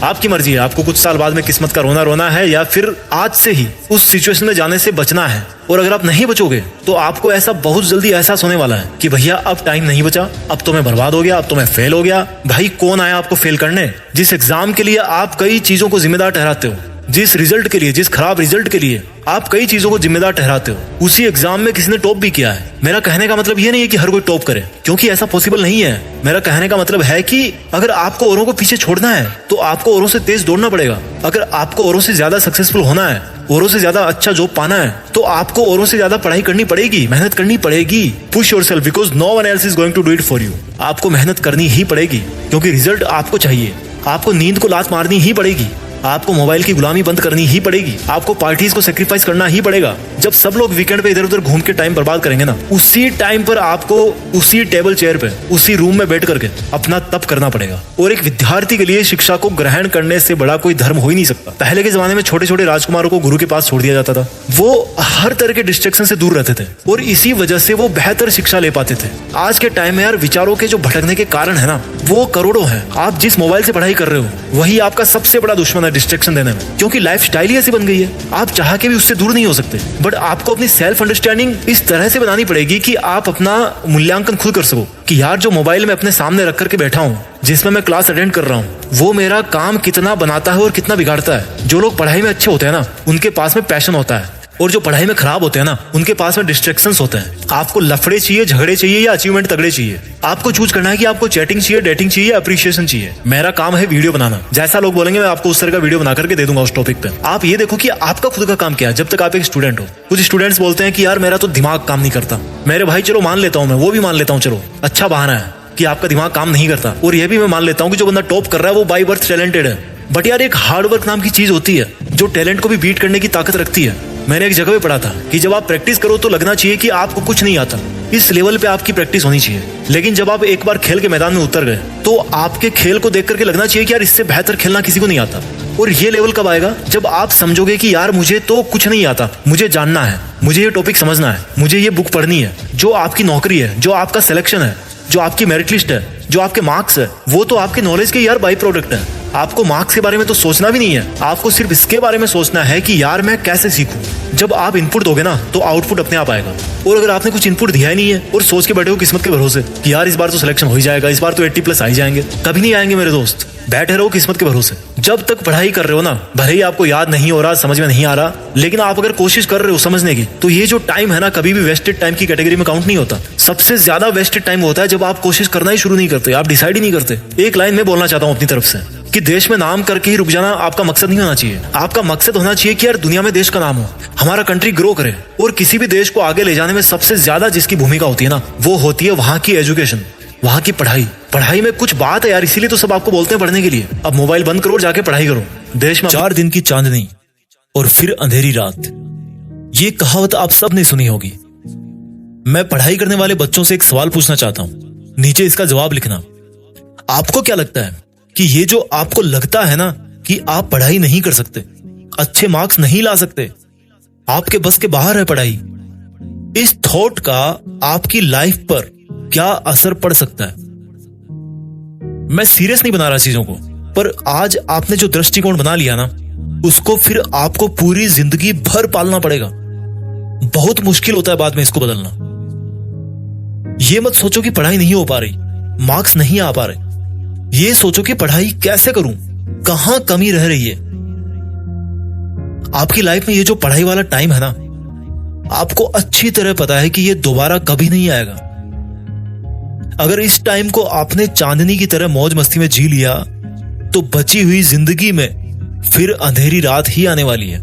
आपकी मर्जी है, आपको कुछ साल बाद में किस्मत का रोना है या फिर आज से ही उस सिचुएशन में जाने से बचना है। और अगर आप नहीं बचोगे तो आपको ऐसा बहुत जल्दी एहसास होने वाला है कि भैया अब टाइम नहीं बचा, अब तो मैं बर्बाद हो गया, अब तो मैं फेल हो गया। भाई कौन आया आपको फेल करने? जिस एग्जाम के लिए आप कई चीजों को जिम्मेदार ठहराते हो, जिस रिजल्ट के लिए, जिस खराब रिजल्ट के लिए आप कई चीजों को जिम्मेदार ठहराते हो, उसी एग्जाम में किसी ने टॉप भी किया है। मेरा कहने का मतलब ये नहीं है कि हर कोई टॉप करे, क्योंकि ऐसा पॉसिबल नहीं है। मेरा कहने का मतलब है कि अगर आपको औरों को पीछे छोड़ना है तो आपको औरों से तेज दौड़ना पड़ेगा। अगर आपको औरों से ज्यादा सक्सेसफुल होना है, औरों से ज्यादा अच्छा जॉब पाना है, तो आपको औरों से ज्यादा पढ़ाई करनी पड़ेगी, मेहनत करनी पड़ेगी। Push yourself because no one else is going to do it for you. आपको मेहनत करनी ही पड़ेगी क्योंकि रिजल्ट आपको चाहिए। आपको नींद को लात मारनी ही पड़ेगी, आपको मोबाइल की गुलामी बंद करनी ही पड़ेगी, आपको पार्टीज को सेक्रीफाइस करना ही पड़ेगा। जब सब लोग वीकेंड पे इधर उधर घूम के टाइम बर्बाद करेंगे ना, उसी टाइम पर आपको उसी टेबल चेयर पे, उसी रूम में बैठ करके अपना तप करना पड़ेगा। और एक विद्यार्थी के लिए शिक्षा को ग्रहण करने से बड़ा कोई धर्म हो ही नहीं सकता। पहले के जमाने में छोटे छोटे राजकुमारों को गुरु के पास छोड़ दिया जाता था, वो हर तरह के डिस्ट्रैक्शन से दूर रहते थे और इसी वजह से वो बेहतर शिक्षा ले पाते थे। आज के टाइम में यार विचारों के जो भटकने के कारण है ना, वो करोड़ों हैं। आप जिस मोबाइल से पढ़ाई कर रहे हो वही आपका सबसे बड़ा दुश्मन है डिस्ट्रैक्शन देने में, क्योंकि लाइफ स्टाइल ही ऐसी बन गई है, आप चाह के भी उससे दूर नहीं हो सकते। बट आपको अपनी सेल्फ अंडरस्टैंडिंग इस तरह से बनानी पड़ेगी कि आप अपना मूल्यांकन खुद कर सको कि यार जो मोबाइल में अपने सामने रख करके बैठा हूँ, जिसमें मैं क्लास अटेंड कर रहा हूँ, वो मेरा काम कितना बनाता है और कितना बिगाड़ता है। जो लोग पढ़ाई में अच्छे होते हैं ना, उनके पास में पैशन होता है, और जो पढ़ाई में खराब होते हैं ना, उनके पास में डिस्ट्रैक्शंस होते हैं। आपको लफड़े चाहिए, झगड़े चाहिए या अचीवमेंट तगड़े चाहिए? आपको चूज करना है कि आपको चैटिंग चाहिए, डेटिंग चाहिए या अप्रिशिएशन चाहिए। मेरा काम है वीडियो बनाना, जैसा लोग बोलेंगे मैं आपको उस तरह का वीडियो बना करके दे दूंगा उस टॉपिक पे। आप ये देखो कि आपका खुद का काम क्या है। जब तक आप एक स्टूडेंट हो, कुछ स्टूडेंट्स बोलते हैं कि यार मेरा तो दिमाग काम नहीं करता। मेरे भाई चलो मान लेता हूँ, मैं वो भी मान लेता हूँ, चलो अच्छा बहाना है कि आपका दिमाग काम नहीं करता। और यह भी मैं मान लेता हूँ कि जो बंदा टॉप कर रहा है वो बाय बर्थ टैलेंटेड है। बट यार एक हार्डवर्क नाम की चीज होती है जो टैलेंट को भी बीट करने की ताकत रखती है। मैंने एक जगह पे पढ़ा था कि जब आप प्रैक्टिस करो तो लगना चाहिए कि आपको कुछ नहीं आता, इस लेवल पे आपकी प्रैक्टिस होनी चाहिए। लेकिन जब आप एक बार खेल के मैदान में उतर गए तो आपके खेल को देख करके लगना चाहिए कि यार इससे बेहतर खेलना किसी को नहीं आता। और ये लेवल कब आएगा? जब आप समझोगे कि यार मुझे तो कुछ नहीं आता, मुझे जानना है, मुझे ये टॉपिक समझना है, मुझे ये बुक पढ़नी है। जो आपकी नौकरी है, जो आपका सिलेक्शन है, जो आपकी मेरिट लिस्ट है, जो आपके मार्क्स है, वो तो आपके नॉलेज के यार बाई प्रोडक्ट है। आपको मार्क्स के बारे में तो सोचना भी नहीं है, आपको सिर्फ इसके बारे में सोचना है कि यार मैं कैसे सीखूं। जब आप इनपुट दोगे ना तो आउटपुट अपने आप आएगा। और अगर आपने कुछ इनपुट दिया ही नहीं है और सोच के बैठे हो किस्मत के भरोसे कि यार इस बार तो सिलेक्शन हो ही जाएगा, इस बार तो 80+ आ ही जाएंगे, कभी नहीं आएंगे मेरे दोस्त। बैठे रहो किस्मत के भरोसे। जब तक पढ़ाई कर रहे हो ना, भले ही आपको याद नहीं हो रहा, समझ में नहीं आ रहा, लेकिन आप अगर कोशिश कर रहे हो समझने की, तो ये जो टाइम है ना, कभी भी वेस्टेड टाइम की कैटेगरी में काउंट नहीं होता। सबसे ज्यादा वेस्टेड टाइम होता है जब आप कोशिश करना ही शुरू नहीं करते, आप डिसाइड ही नहीं करते। एक लाइन में बोलना चाहता हूँ अपनी तरफ से कि देश में नाम करके ही रुक जाना आपका मकसद नहीं होना चाहिए। आपका मकसद होना चाहिए कि यार दुनिया में देश का नाम हो, हमारा कंट्री ग्रो करे। और किसी भी देश को आगे ले जाने में सबसे ज्यादा जिसकी भूमिका होती है ना, वो होती है वहां की एजुकेशन, वहां की पढ़ाई। पढ़ाई में कुछ बात है यार, इसीलिए तो सब आपको बोलते हैं पढ़ने के लिए। अब मोबाइल बंद करो और जाके पढ़ाई करो। देश में 4 दिन की चांदनी और फिर अंधेरी रात, ये कहावत आप सब ने सुनी होगी। मैं पढ़ाई करने वाले बच्चों से एक सवाल पूछना चाहता हूं, नीचे इसका जवाब लिखना। आपको क्या लगता है कि ये जो आपको लगता है ना कि आप पढ़ाई नहीं कर सकते, अच्छे मार्क्स नहीं ला सकते, आपके बस के बाहर है पढ़ाई, इस थॉट का आपकी लाइफ पर क्या असर पड़ सकता है? मैं सीरियस नहीं बना रहा चीजों को, पर आज आपने जो दृष्टिकोण बना लिया ना, उसको फिर आपको पूरी जिंदगी भर पालना पड़ेगा। बहुत मुश्किल होता है बाद में इसको बदलना। ये मत सोचो कि पढ़ाई नहीं हो पा रही, मार्क्स नहीं आ पा रहे। ये सोचो कि पढ़ाई कैसे करूं, कहां कमी रह रही है। आपकी लाइफ में ये जो पढ़ाई वाला टाइम है ना, आपको अच्छी तरह पता है कि ये दोबारा कभी नहीं आएगा। अगर इस टाइम को आपने चांदनी की तरह मौज मस्ती में जी लिया, तो बची हुई जिंदगी में फिर अंधेरी रात ही आने वाली है।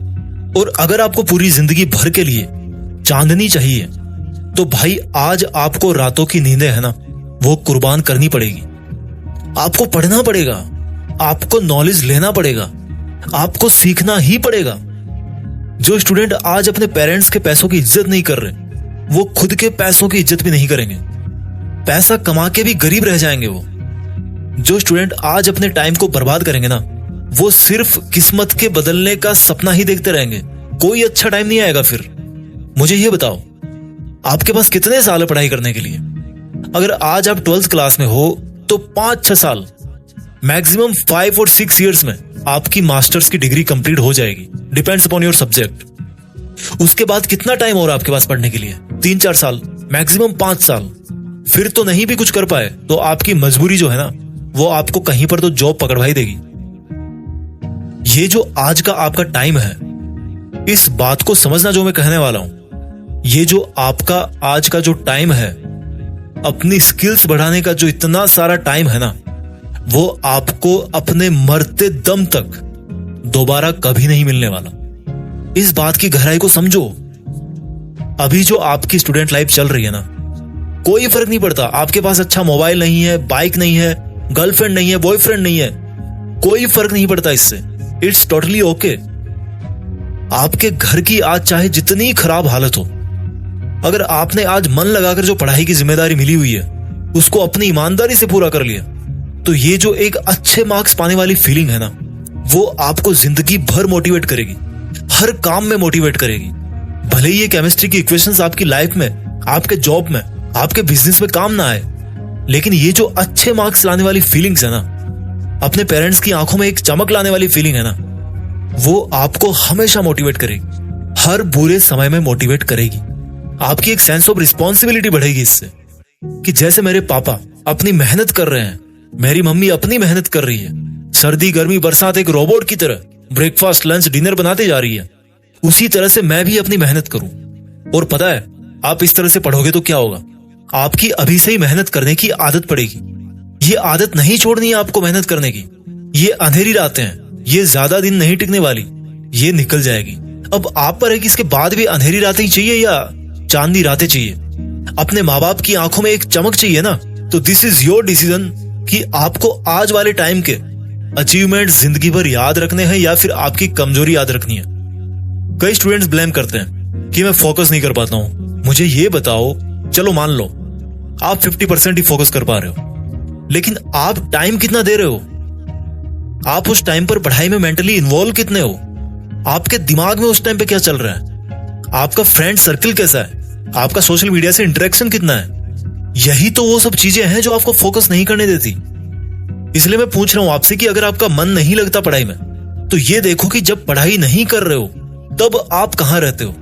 और अगर आपको पूरी जिंदगी भर के लिए चांदनी चाहिए, तो भाई आज आपको रातों की नींदें है ना, वो कुर्बान करनी पड़ेगी। आपको पढ़ना पड़ेगा, आपको नॉलेज लेना पड़ेगा, आपको सीखना ही पड़ेगा। जो स्टूडेंट आज अपने पेरेंट्स के पैसों की इज्जत नहीं कर रहे, वो खुद के पैसों की इज्जत भी नहीं करेंगे। पैसा कमा के भी गरीब रह जाएंगे वो। जो स्टूडेंट आज अपने टाइम को बर्बाद करेंगे ना, वो सिर्फ किस्मत के बदलने का सपना ही देखते रहेंगे। कोई अच्छा टाइम नहीं आएगा फिर। मुझे ये बताओ, आपके पास कितने साल है पढ़ाई करने के लिए? अगर आज आप 12th क्लास में हो तो 5-6 साल, मैक्सिमम 5 और 6 इयर्स में आपकी मास्टर्स की डिग्री कंप्लीट हो जाएगी। Depends upon your subject. उसके बाद कितना टाइम और आपके पास पढ़ने के लिए? 3-4 साल, मैक्सिमम 5 साल। फिर तो नहीं भी कुछ कर पाए तो आपकी मजबूरी जो है ना, वो आपको कहीं पर तो जॉब पकड़वाई देगी। ये जो आज का आपका टाइम है, इस बात को समझना जो मैं कहने वाला हूं। ये जो आपका आज का जो टाइम है, अपनी स्किल्स बढ़ाने का जो इतना सारा टाइम है ना, वो आपको अपने मरते दम तक दोबारा कभी नहीं मिलने वाला। इस बात की गहराई को समझो। अभी जो आपकी स्टूडेंट लाइफ चल रही है ना, कोई फर्क नहीं पड़ता आपके पास अच्छा मोबाइल नहीं है, बाइक नहीं है, गर्लफ्रेंड नहीं है, बॉयफ्रेंड नहीं है, कोई फर्क नहीं पड़ता इससे। It's totally okay. आपके घर की आज चाहे जितनी खराब हालत हो, अगर आपने आज मन लगाकर जो पढ़ाई की जिम्मेदारी मिली हुई है उसको अपनी ईमानदारी से पूरा कर लिया, तो ये जो एक अच्छे मार्क्स पाने वाली फीलिंग है ना, वो आपको जिंदगी भर मोटिवेट करेगी, हर काम में मोटिवेट करेगी। भले ही ये केमिस्ट्री की इक्वेशंस आपकी लाइफ में, आपके जॉब में, आपके बिजनेस में काम ना आए, लेकिन ये जो अच्छे मार्क्स लाने वाली फीलिंग्स है ना, अपने पेरेंट्स की आंखों में एक चमक लाने वाली फीलिंग है ना, वो आपको हमेशा मोटिवेट करेगी, हर बुरे समय में मोटिवेट करेगी। आपकी एक सेंस ऑफ रिस्पॉन्सिबिलिटी बढ़ेगी इससे, कि जैसे मेरे पापा अपनी मेहनत कर रहे हैं, मेरी मम्मी अपनी मेहनत कर रही है, सर्दी गर्मी बरसात एक रोबोट की तरह ब्रेकफास्ट लंच डिनर बनाते जा रही है, उसी तरह से मैं भी अपनी मेहनत करूं। और पता है, आप इस तरह से पढ़ोगे तो क्या होगा, आपकी अभी से ही मेहनत करने की आदत पड़ेगी। ये आदत नहीं छोड़नी है आपको मेहनत करने की। ये अंधेरी रातें हैं, ये ज्यादा दिन नहीं टिकने वाली, ये निकल जाएगी। अब आप पर है कि इसके बाद भी अंधेरी रातें ही चाहिए या चांदनी रातें चाहिए। अपने माँ बाप की आंखों में एक चमक चाहिए ना, तो दिस इज योर डिसीजन कि आपको आज वाले टाइम के अचीवमेंट जिंदगी भर याद रखने हैं या फिर आपकी कमजोरी याद रखनी है। कई स्टूडेंट्स ब्लेम करते हैं कि मैं फोकस नहीं कर पाता हूं। मुझे ये बताओ, चलो मान लो आप 50% ही फोकस कर पा रहे हो, लेकिन आप टाइम कितना दे रहे हो? आप उस टाइम पर पढ़ाई में मेंटली इन्वॉल्व कितने हो? आपके दिमाग में उस टाइम पे क्या चल रहा है? आपका फ्रेंड सर्कल कैसा है? आपका सोशल मीडिया से इंटरेक्शन कितना है? यही तो वो सब चीजें हैं जो आपको फोकस नहीं करने देती। इसलिए मैं पूछ रहा हूं आपसे कि अगर आपका मन नहीं लगता पढ़ाई में, तो ये देखो कि जब पढ़ाई नहीं कर रहे हो तब आप कहां रहते हो,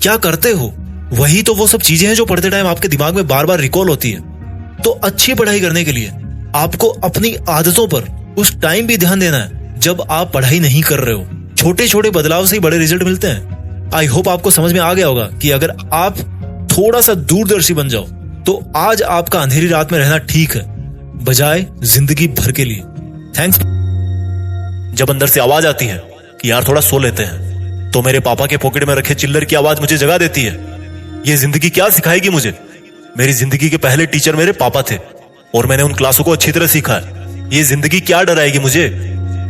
क्या करते हो? वही तो वो सब चीजें हैं जो पढ़ते टाइम आपके दिमाग में बार बार रिकॉल होती है। तो अच्छी पढ़ाई करने के लिए आपको अपनी आदतों पर उस टाइम भी ध्यान देना है जब आप पढ़ाई नहीं कर रहे हो। छोटे छोटे बदलाव से ही बड़े रिजल्ट मिलते हैं। आई होप आपको समझ में आ गया होगा कि अगर आप थोड़ा सा दूरदर्शी बन जाओ तो आज आपका अंधेरी रात में रहना ठीक है, बजाय जिंदगी भर के लिए। थैंक्स। जब अंदर से आवाज आती है कि यार थोड़ा सो लेते हैं, तो मेरे पापा के पॉकेट में रखे चिल्लर की आवाज मुझे जगा देती है। ये जिंदगी क्या सिखाएगी मुझे? मेरी जिंदगी के पहले टीचर मेरे पापा थे और मैंने उन क्लासों को अच्छी तरह सीखा है। ये जिंदगी क्या डराएगी मुझे?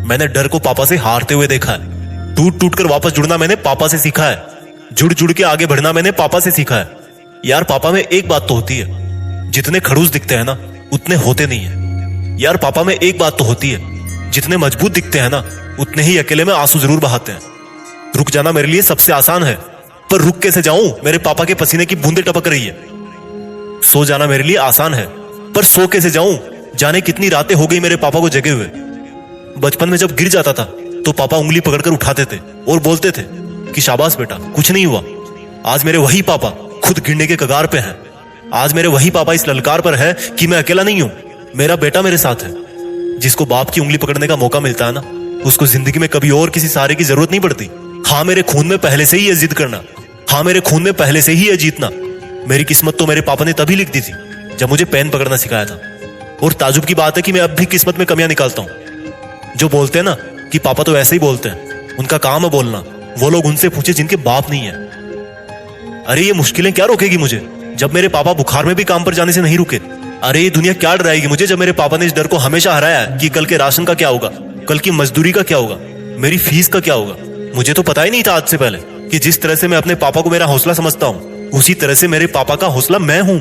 मैंने डर को पापा से हारते हुए देखा है। टूट टूट कर वापस जुड़ना मैंने पापा से सीखा है। जुड़ जुड़ के आगे बढ़ना मैंने पापा से सीखा है। यार पापा में एक बात तो होती है, जितने खड़ूस दिखते हैं ना उतने होते नहीं है। यार पापा में एक बात तो होती है, जितने मजबूत दिखते हैं ना उतने ही अकेले में आंसू जरूर बहाते हैं। रुक जाना मेरे लिए सबसे आसान है, पर रुक कैसे जाऊं? मेरे पापा के पसीने की बूंदें टपक रही है। सो जाना मेरे लिए आसान है, पर सो कैसे जाऊं? जाने कितनी रातें हो गई मेरे पापा को जगे हुए। बचपन में जब गिर जाता था तो पापा उंगली पकड़कर उठाते थे और बोलते थे कि शाबाश बेटा, कुछ नहीं हुआ। आज मेरे वही पापा खुद गिरने के कगार पे हैं। आज मेरे वही पापा इस ललकार पर है कि मैं अकेला नहीं हूं, मेरा बेटा मेरे साथ है। जिसको बाप की उंगली पकड़ने का मौका मिलता है ना, उसको जिंदगी में कभी और किसी सहारे की जरूरत नहीं पड़ती। हाँ, मेरे खून में पहले से ही है जिद करना। हाँ, मेरे खून में पहले से ही है जीतना। मेरी किस्मत तो मेरे पापा ने तभी लिख दी थी जब मुझे पेन पकड़ना सिखाया था। और ताजुब की बात है कि मैं अब भी किस्मत में कमियां निकालता हूं। जो बोलते हैं ना कि पापा तो ऐसे ही बोलते हैं, उनका काम है बोलना। वो लोग उनसे पूछे जिनके बाप नहीं है। अरे ये मुश्किलें क्या रोकेगी मुझे जब मेरे पापा बुखार में भी काम पर जाने से नहीं रुके? अरे ये दुनिया क्या डराएगी मुझे जब मेरे पापा ने इस डर को हमेशा हराया है कि कल के राशन का क्या होगा, कल की मजदूरी का क्या होगा, मेरी फीस का क्या होगा। मुझे तो पता ही नहीं था आज से पहले कि जिस तरह से मैं अपने पापा को मेरा हौसला समझता हूँ, उसी तरह से मेरे पापा का हौसला मैं हूँ।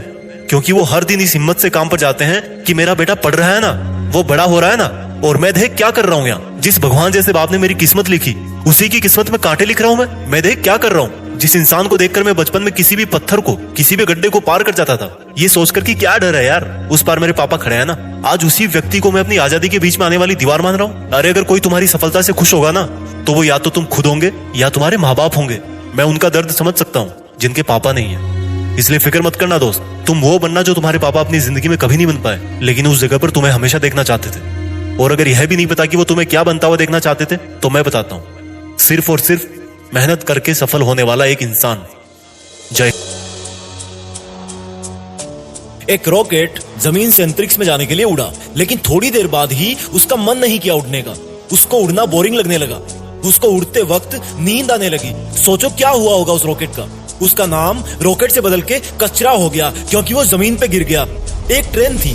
क्योंकि वो हर दिन इस हिम्मत से काम पर जाते हैं कि मेरा बेटा पढ़ रहा है ना, वो बड़ा हो रहा है ना, और मैं देख क्या कर रहा हूँ यहाँ। जिस भगवान जैसे बाप ने मेरी किस्मत लिखी, उसी की किस्मत में कांटे लिख रहा हूँ मैं देख क्या कर रहा हूँ। जिस इंसान को देखकर मैं बचपन में किसी भी पत्थर को, किसी भी गड्ढे को पार कर जाता था, ये सोचकर कि क्या डर है यार, उस पार मेरे पापा खड़े हैं ना। आज उसी व्यक्ति को मैं अपनी आजादी के बीच में आने वाली दीवार मान रहा हूँ। अरे अगर कोई तुम्हारी सफलता से खुश होगा ना, तो वो या तो तुम खुद होंगे या तुम्हारे माँ बाप होंगे। मैं उनका दर्द समझ सकता हूँ जिनके पापा नहीं है। इसलिए फिक्र मत करना दोस्त, तुम वो बनना जो तुम्हारे पापा अपनी जिंदगी में कभी नहीं बन पाए, लेकिन उस जगह पर तुम्हें हमेशा देखना चाहते थे। और अगर यह भी नहीं पता कि वो तुम्हें क्या बनता हुआ देखना चाहते थे, तो मैं बताता हूँ, सिर्फ और सिर्फ मेहनत करके सफल होने वाला एक इंसान। जय। एक रॉकेट जमीन से अंतरिक्ष में जाने के लिए उड़ा, लेकिन थोड़ी देर बाद ही उसका मन नहीं किया उड़ने का। उसको उड़ना बोरिंग लगने लगा। उसको उड़ते वक्त नींद आने लगी। सोचो क्या हुआ होगा उस रॉकेट का। उसका नाम रॉकेट से बदल के कचरा हो गया, क्योंकि वो जमीन पे गिर गया। एक ट्रेन थी,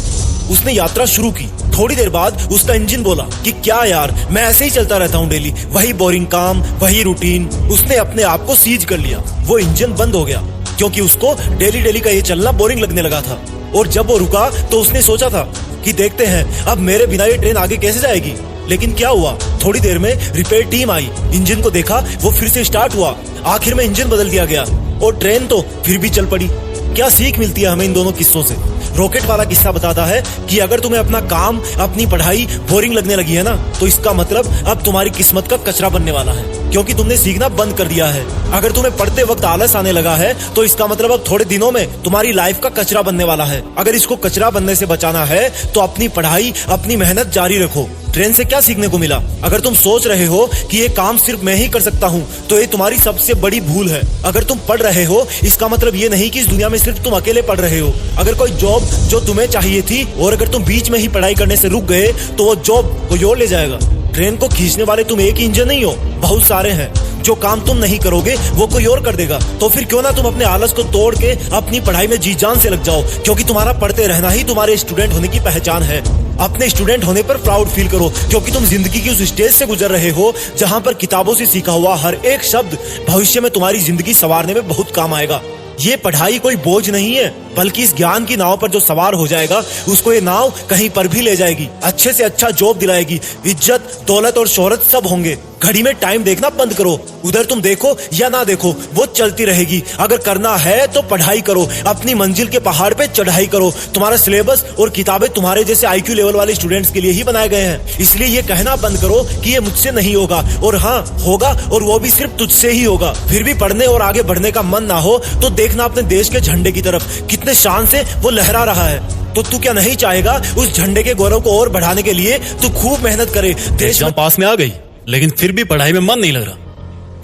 उसने यात्रा शुरू की। थोड़ी देर बाद उसका इंजन बोला कि क्या यार, मैं ऐसे ही चलता रहता हूँ डेली, वही बोरिंग काम, वही रूटीन। उसने अपने आप को सीज कर लिया। वो इंजन बंद हो गया, क्योंकि उसको डेली का ये चलना बोरिंग लगने लगा था। और जब वो रुका तो उसने सोचा था कि देखते हैं अब मेरे बिना ये ट्रेन आगे कैसे जाएगी। लेकिन क्या हुआ, थोड़ी देर में रिपेयर टीम आई, इंजन को देखा, वो फिर से स्टार्ट हुआ। आखिर में इंजन बदल दिया गया और ट्रेन तो फिर भी चल पड़ी। क्या सीख मिलती है हमें इन दोनों किस्सों से? रॉकेट वाला किस्सा बताता है कि अगर तुम्हें अपना काम, अपनी पढ़ाई बोरिंग लगने लगी है ना, तो इसका मतलब अब तुम्हारी किस्मत का कचरा बनने वाला है, क्योंकि तुमने सीखना बंद कर दिया है। अगर तुम्हें पढ़ते वक्त आलस आने लगा है, तो इसका मतलब अब थोड़े दिनों में तुम्हारी लाइफ का कचरा बनने वाला है। अगर इसको कचरा बनने से बचाना है, तो अपनी पढ़ाई, अपनी मेहनत जारी रखो। ट्रेन से क्या सीखने को मिला? अगर तुम सोच रहे हो कि ये काम सिर्फ मैं ही कर सकता हूँ, तो ये तुम्हारी सबसे बड़ी भूल है। अगर तुम पढ़ रहे हो, इसका मतलब ये नहीं कि इस दुनिया में सिर्फ तुम अकेले पढ़ रहे हो। अगर कोई जॉब जो तुम्हें चाहिए थी, और अगर तुम बीच में ही पढ़ाई करने से रुक गए, तो वो जॉब कोई और ले जाएगा। ट्रेन को खींचने वाले तुम एक ही इंजन नहीं हो, बहुत सारे हैं। जो काम तुम नहीं करोगे वो कोई और कर देगा। तो फिर क्यों ना तुम अपने आलस को तोड़ के अपनी पढ़ाई में जी जान से लग जाओ, क्योंकि तुम्हारा पढ़ते रहना ही तुम्हारे स्टूडेंट होने की पहचान है। अपने स्टूडेंट होने पर प्राउड फील करो, क्योंकि तुम जिंदगी की उस स्टेज से गुजर रहे हो जहां पर किताबों से सीखा हुआ हर एक शब्द भविष्य में तुम्हारी जिंदगी संवारने में बहुत काम आएगा। ये पढ़ाई कोई बोझ नहीं है, बल्कि इस ज्ञान की नाव पर जो सवार हो जाएगा, उसको ये नाव कहीं पर भी ले जाएगी, अच्छे से अच्छा जॉब दिलाएगी, इज्जत, दौलत और शोहरत सब होंगे। घड़ी में टाइम देखना बंद करो। उधर तुम देखो या ना देखो, वो चलती रहेगी। अगर करना है तो पढ़ाई करो, अपनी मंजिल के पहाड़ पे चढ़ाई करो। तुम्हारा सिलेबस और किताबें तुम्हारे जैसे IQ लेवल वाले स्टूडेंट्स के लिए ही बनाए गए हैं। इसलिए ये कहना बंद करो कि ये मुझसे नहीं होगा, और हाँ होगा, और वो भी सिर्फ तुझसे ही होगा। फिर भी पढ़ने और आगे बढ़ने का मन ना हो तो देखना अपने देश के झंडे की तरफ, कितने शान से वो लहरा रहा है। तो तू क्या नहीं चाहेगा उस झंडे के गौरव को और बढ़ाने के लिए तू खूब मेहनत करे। एग्जाम पास में आ गई, लेकिन फिर भी पढ़ाई में मन नहीं लग रहा।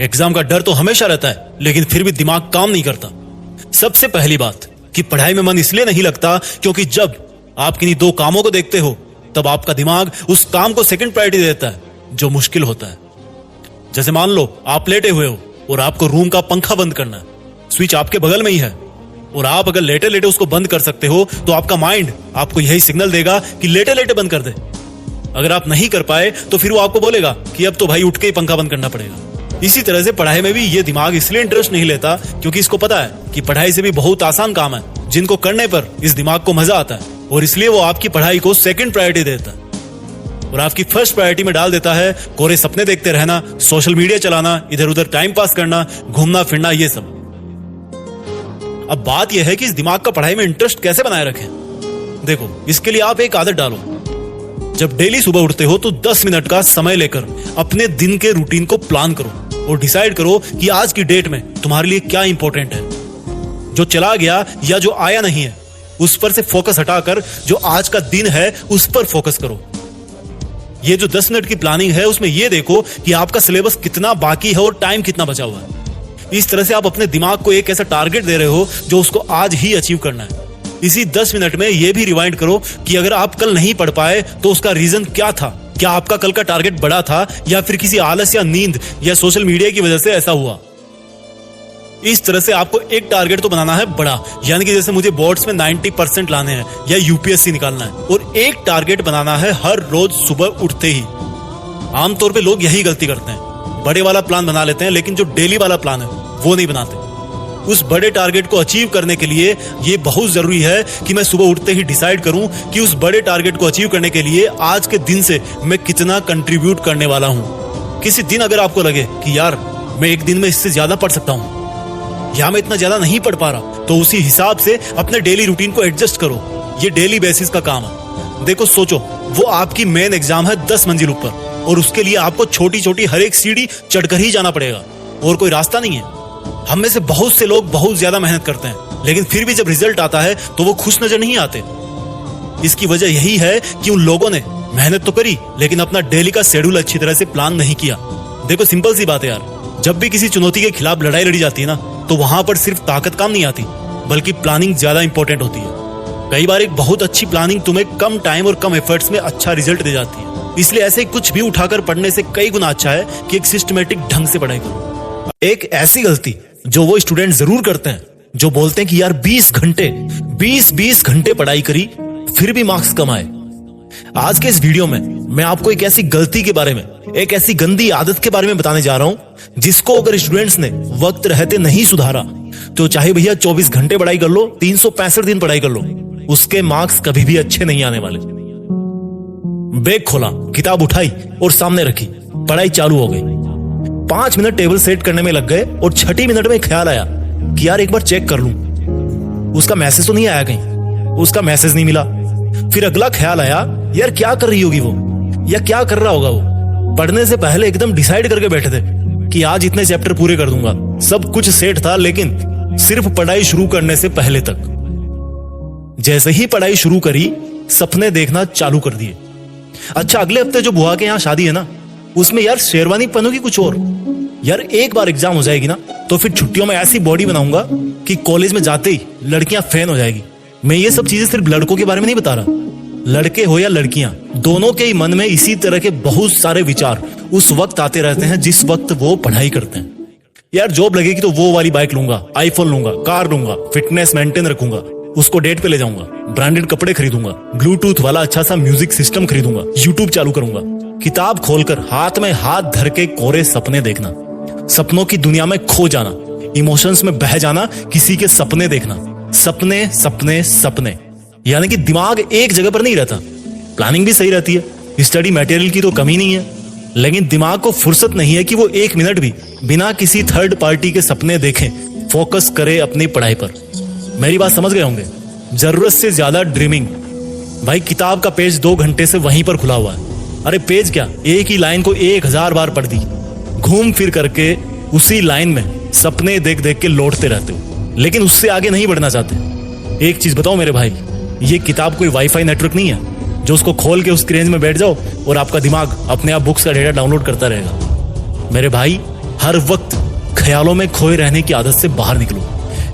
एग्जाम का डर तो हमेशा रहता है, लेकिन फिर भी दिमाग काम नहीं करता। सबसे पहली बात कि पढ़ाई में मन इसलिए नहीं लगता क्योंकि जब आप किन्हीं दो कामों को देखते हो, तब आपका दिमाग उस काम को सेकंड प्रायोरिटी देता है जो मुश्किल होता है। जैसे मान लो आप लेटे हुए हो और आपको रूम का पंखा बंद करना है, स्विच आपके बगल में ही है, और आप अगर लेटे लेटे उसको बंद कर सकते हो, तो आपका माइंड आपको यही सिग्नल देगा कि लेटे लेटे बंद कर दे। अगर आप नहीं कर पाए तो फिर वो आपको बोलेगा कि अब तो भाई उठ के ही पंखा बंद करना पड़ेगा। इसी तरह से पढ़ाई में भी ये दिमाग इसलिए इंटरेस्ट नहीं लेता क्योंकि इसको पता है कि पढ़ाई से भी बहुत आसान काम है, जिनको करने पर इस दिमाग को मजा आता है, और इसलिए वो आपकी पढ़ाई को सेकंड प्रायोरिटी देता है और आपकी फर्स्ट प्रायोरिटी में डाल देता है कोरे सपने देखते रहना, सोशल मीडिया चलाना, इधर उधर टाइम पास करना, घूमना फिरना, ये सब। अब बात यह है कि इस दिमाग का पढ़ाई में इंटरेस्ट कैसे बनाए रखें। देखो, इसके लिए आप एक आदत डालो। जब डेली सुबह उठते हो तो 10 मिनट का समय लेकर अपने दिन के रूटीन को प्लान करो और डिसाइड करो कि आज की डेट में तुम्हारे लिए क्या इंपॉर्टेंट है। जो चला गया या जो आया नहीं है उस पर से फोकस हटाकर जो आज का दिन है उस पर फोकस करो। ये जो 10 मिनट की प्लानिंग है उसमें ये देखो कि आपका सिलेबस कितना बाकी है और टाइम कितना बचा हुआ है। इस तरह से आप अपने दिमाग को एक ऐसा टारगेट दे रहे हो जो उसको आज ही अचीव करना है। इसी 10 मिनट में यह भी रिवाइंड करो कि अगर आप कल नहीं पढ़ पाए तो उसका रीजन क्या था। क्या आपका कल का टारगेट बड़ा था या फिर किसी आलस या नींद या सोशल मीडिया की वजह से ऐसा हुआ। इस तरह से आपको एक टारगेट तो बनाना है बड़ा, यानी कि जैसे मुझे बोर्ड्स में 90% लाने हैं या यूपीएससी निकालना है, और एक टारगेट बनाना है हर रोज सुबह उठते ही। आमतौर पे लोग यही गलती करते हैं, बड़े वाला प्लान बना लेते हैं लेकिन जो डेली वाला प्लान है वो नहीं बनाते। उस बड़े टारगेट को अचीव करने के लिए ये बहुत जरूरी है कि मैं सुबह उठते ही डिसाइड करूं कि उस बड़े टारगेट को अचीव करने के लिए आज के दिन से मैं कितना कंट्रीब्यूट करने वाला हूं। किसी दिन अगर आपको लगे कि यार मैं एक दिन में इससे ज्यादा पढ़ सकता हूं या मैं इतना ज्यादा नहीं पढ़ पा रहा, तो उसी हिसाब से अपने डेली रूटीन को एडजस्ट करो। ये डेली बेसिस का काम है। देखो सोचो, वो आपकी मेन एग्जाम है 10 मंजिल ऊपर, और उसके लिए आपको छोटी छोटी हर एक सीढ़ी चढ़कर ही जाना पड़ेगा और कोई रास्ता नहीं है। हम में से बहुत से लोग बहुत ज्यादा मेहनत करते हैं, लेकिन फिर भी जब रिजल्ट आता है तो वो खुश नजर नहीं आते। इसकी वजह यही है कि उन लोगों ने मेहनत तो करी, लेकिन अपना डेली का शेड्यूल अच्छी तरह से प्लान नहीं किया। देखो सिंपल सी बात है यार, जब भी किसी चुनौती के खिलाफ लड़ाई लड़ी जाती है ना, तो वहां पर सिर्फ ताकत काम नहीं आती, बल्कि प्लानिंग ज्यादा इंपॉर्टेंट होती है। कई बार एक बहुत अच्छी प्लानिंग तुम्हें कम टाइम और कम एफर्ट्स में अच्छा रिजल्ट दे जाती है। इसलिए ऐसे कुछ भी उठाकर पढ़ने से कई गुना अच्छा है कि एक सिस्टमेटिक ढंग से पढ़ाई करो। एक ऐसी गलती जो वो स्टूडेंट जरूर करते हैं जो बोलते हैं कि यार 20 घंटे पढ़ाई करी फिर भी मार्क्स कम आए। आज के इस वीडियो में मैं आपको एक ऐसी गलती के बारे में, एक ऐसी गंदी आदत के बारे में बताने जा रहा हूं जिसको अगर स्टूडेंट्स ने वक्त रहते नहीं सुधारा तो चाहे भैया 24 घंटे पढ़ाई कर लो, 365 दिन पढ़ाई कर लो, उसके मार्क्स कभी भी अच्छे नहीं आने वाले। बैग खोला, किताब उठाई और सामने रखी, पढ़ाई चालू हो गई। 5 मिनट टेबल सेट करने में लग गए और 6 मिनट में ख्याल आया कि यार एक बार चेक कर लूं, उसका मैसेज तो नहीं आया कहीं, उसका मैसेज नहीं मिला। फिर अगला ख्याल आया, यार क्या कर रही होगी वो, या क्या कर रहा होगा वो। पढ़ने से पहले एकदम डिसाइड करके बैठे थे कि आज इतने चैप्टर पूरे कर दूंगा, सब कुछ सेट था, लेकिन सिर्फ पढ़ाई शुरू करने से पहले तक। जैसे ही पढ़ाई शुरू करी, सपने देखना चालू कर दिए। अच्छा, अगले हफ्ते जो बुआ के यहाँ शादी है ना, उसमें यार शेरवानी पहनोगी कुछ और। यार एक बार एग्जाम हो जाएगी ना, तो फिर छुट्टियों में ऐसी बॉडी बनाऊंगा कि कॉलेज में जाते ही लड़कियां फैन हो जाएगी। मैं ये सब चीजें सिर्फ लड़कों के बारे में नहीं बता रहा, लड़के हो या लड़कियां, दोनों के ही मन में इसी तरह के बहुत सारे विचार उस वक्त आते रहते हैं जिस वक्त वो पढ़ाई करते हैं। यार जॉब लगेगी तो वो वाली बाइक लूंगा, आईफोन लूंगा, कार लूंगा, फिटनेस मेंटेन रखूंगा, उसको डेट पे ले जाऊंगा, ब्रांडेड कपड़े खरीदूंगा, ब्लूटूथ वाला अच्छा सा म्यूजिक सिस्टम खरीदूंगा, यूट्यूब चालू करूंगा। किताब खोलकर हाथ में हाथ धर के कोरे सपने देखना, सपनों की दुनिया में खो जाना, इमोशंस में बह जाना, किसी के सपने देखना। सपने सपने सपने, यानी कि दिमाग एक जगह पर नहीं रहता। प्लानिंग भी सही रहती है, स्टडी मटेरियल की तो कमी नहीं है, लेकिन दिमाग को फुर्सत नहीं है कि वो 1 मिनट भी बिना किसी थर्ड पार्टी के सपने देखें, फोकस करे अपनी पढ़ाई पर। मेरी बात समझ गए होंगे। जरूरत से ज्यादा ड्रीमिंग। भाई किताब का पेज 2 घंटे से वहीं पर खुला हुआ है, अरे पेज क्या, एक ही लाइन को 1000 बार पढ़ दी, घूम फिर करके उसी लाइन में सपने देख देख के लौटते रहते हो, लेकिन उससे आगे नहीं बढ़ना चाहते। एक चीज बताओ मेरे भाई, ये किताब कोई वाईफाई नेटवर्क नहीं है जो उसको खोल के उसकी रेंज में बैठ जाओ और आपका दिमाग अपने आप बुक्स का डेटा डाउनलोड करता रहेगा। मेरे भाई, हर वक्त ख्यालों में खोए रहने की आदत से बाहर निकलो।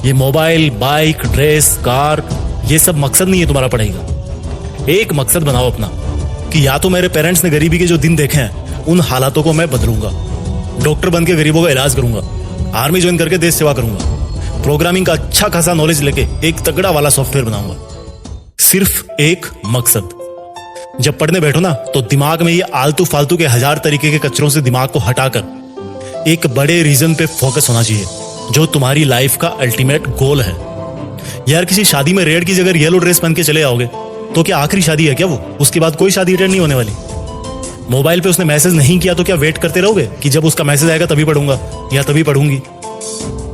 ये मोबाइल, बाइक, ड्रेस, कार, ये सब मकसद नहीं है तुम्हारा पढ़ाई का। एक मकसद बनाओ अपना कि या तो मेरे पेरेंट्स ने गरीबी के जो दिन देखे हैं उन हालातों को मैं बदलूंगा, डॉक्टर बन के गरीबों का इलाज करूंगा, आर्मी ज्वाइन करके देश सेवा करूंगा, प्रोग्रामिंग का अच्छा खासा नॉलेज लेके एक तगड़ा वाला सॉफ्टवेयर बनाऊंगा। सिर्फ एक मकसद। जब पढ़ने बैठो ना, तो दिमाग में ये आलतू फालतू के 1000 तरीके के कचरों से दिमाग को हटाकर एक बड़े रीजन पे फोकस होना चाहिए जो तुम्हारी लाइफ का अल्टीमेट गोल है। यार किसी शादी में रेड की जगह येलो ड्रेस पहन के चले आओगे तो क्या आखिरी शादी है क्या वो? उसके बाद कोई शादी अटेंड नहीं होने वाली। मोबाइल पे उसने मैसेज नहीं किया तो क्या वेट करते रहोगे कि जब उसका मैसेज आएगा तभी पढ़ूंगा या तभी पढ़ूंगी?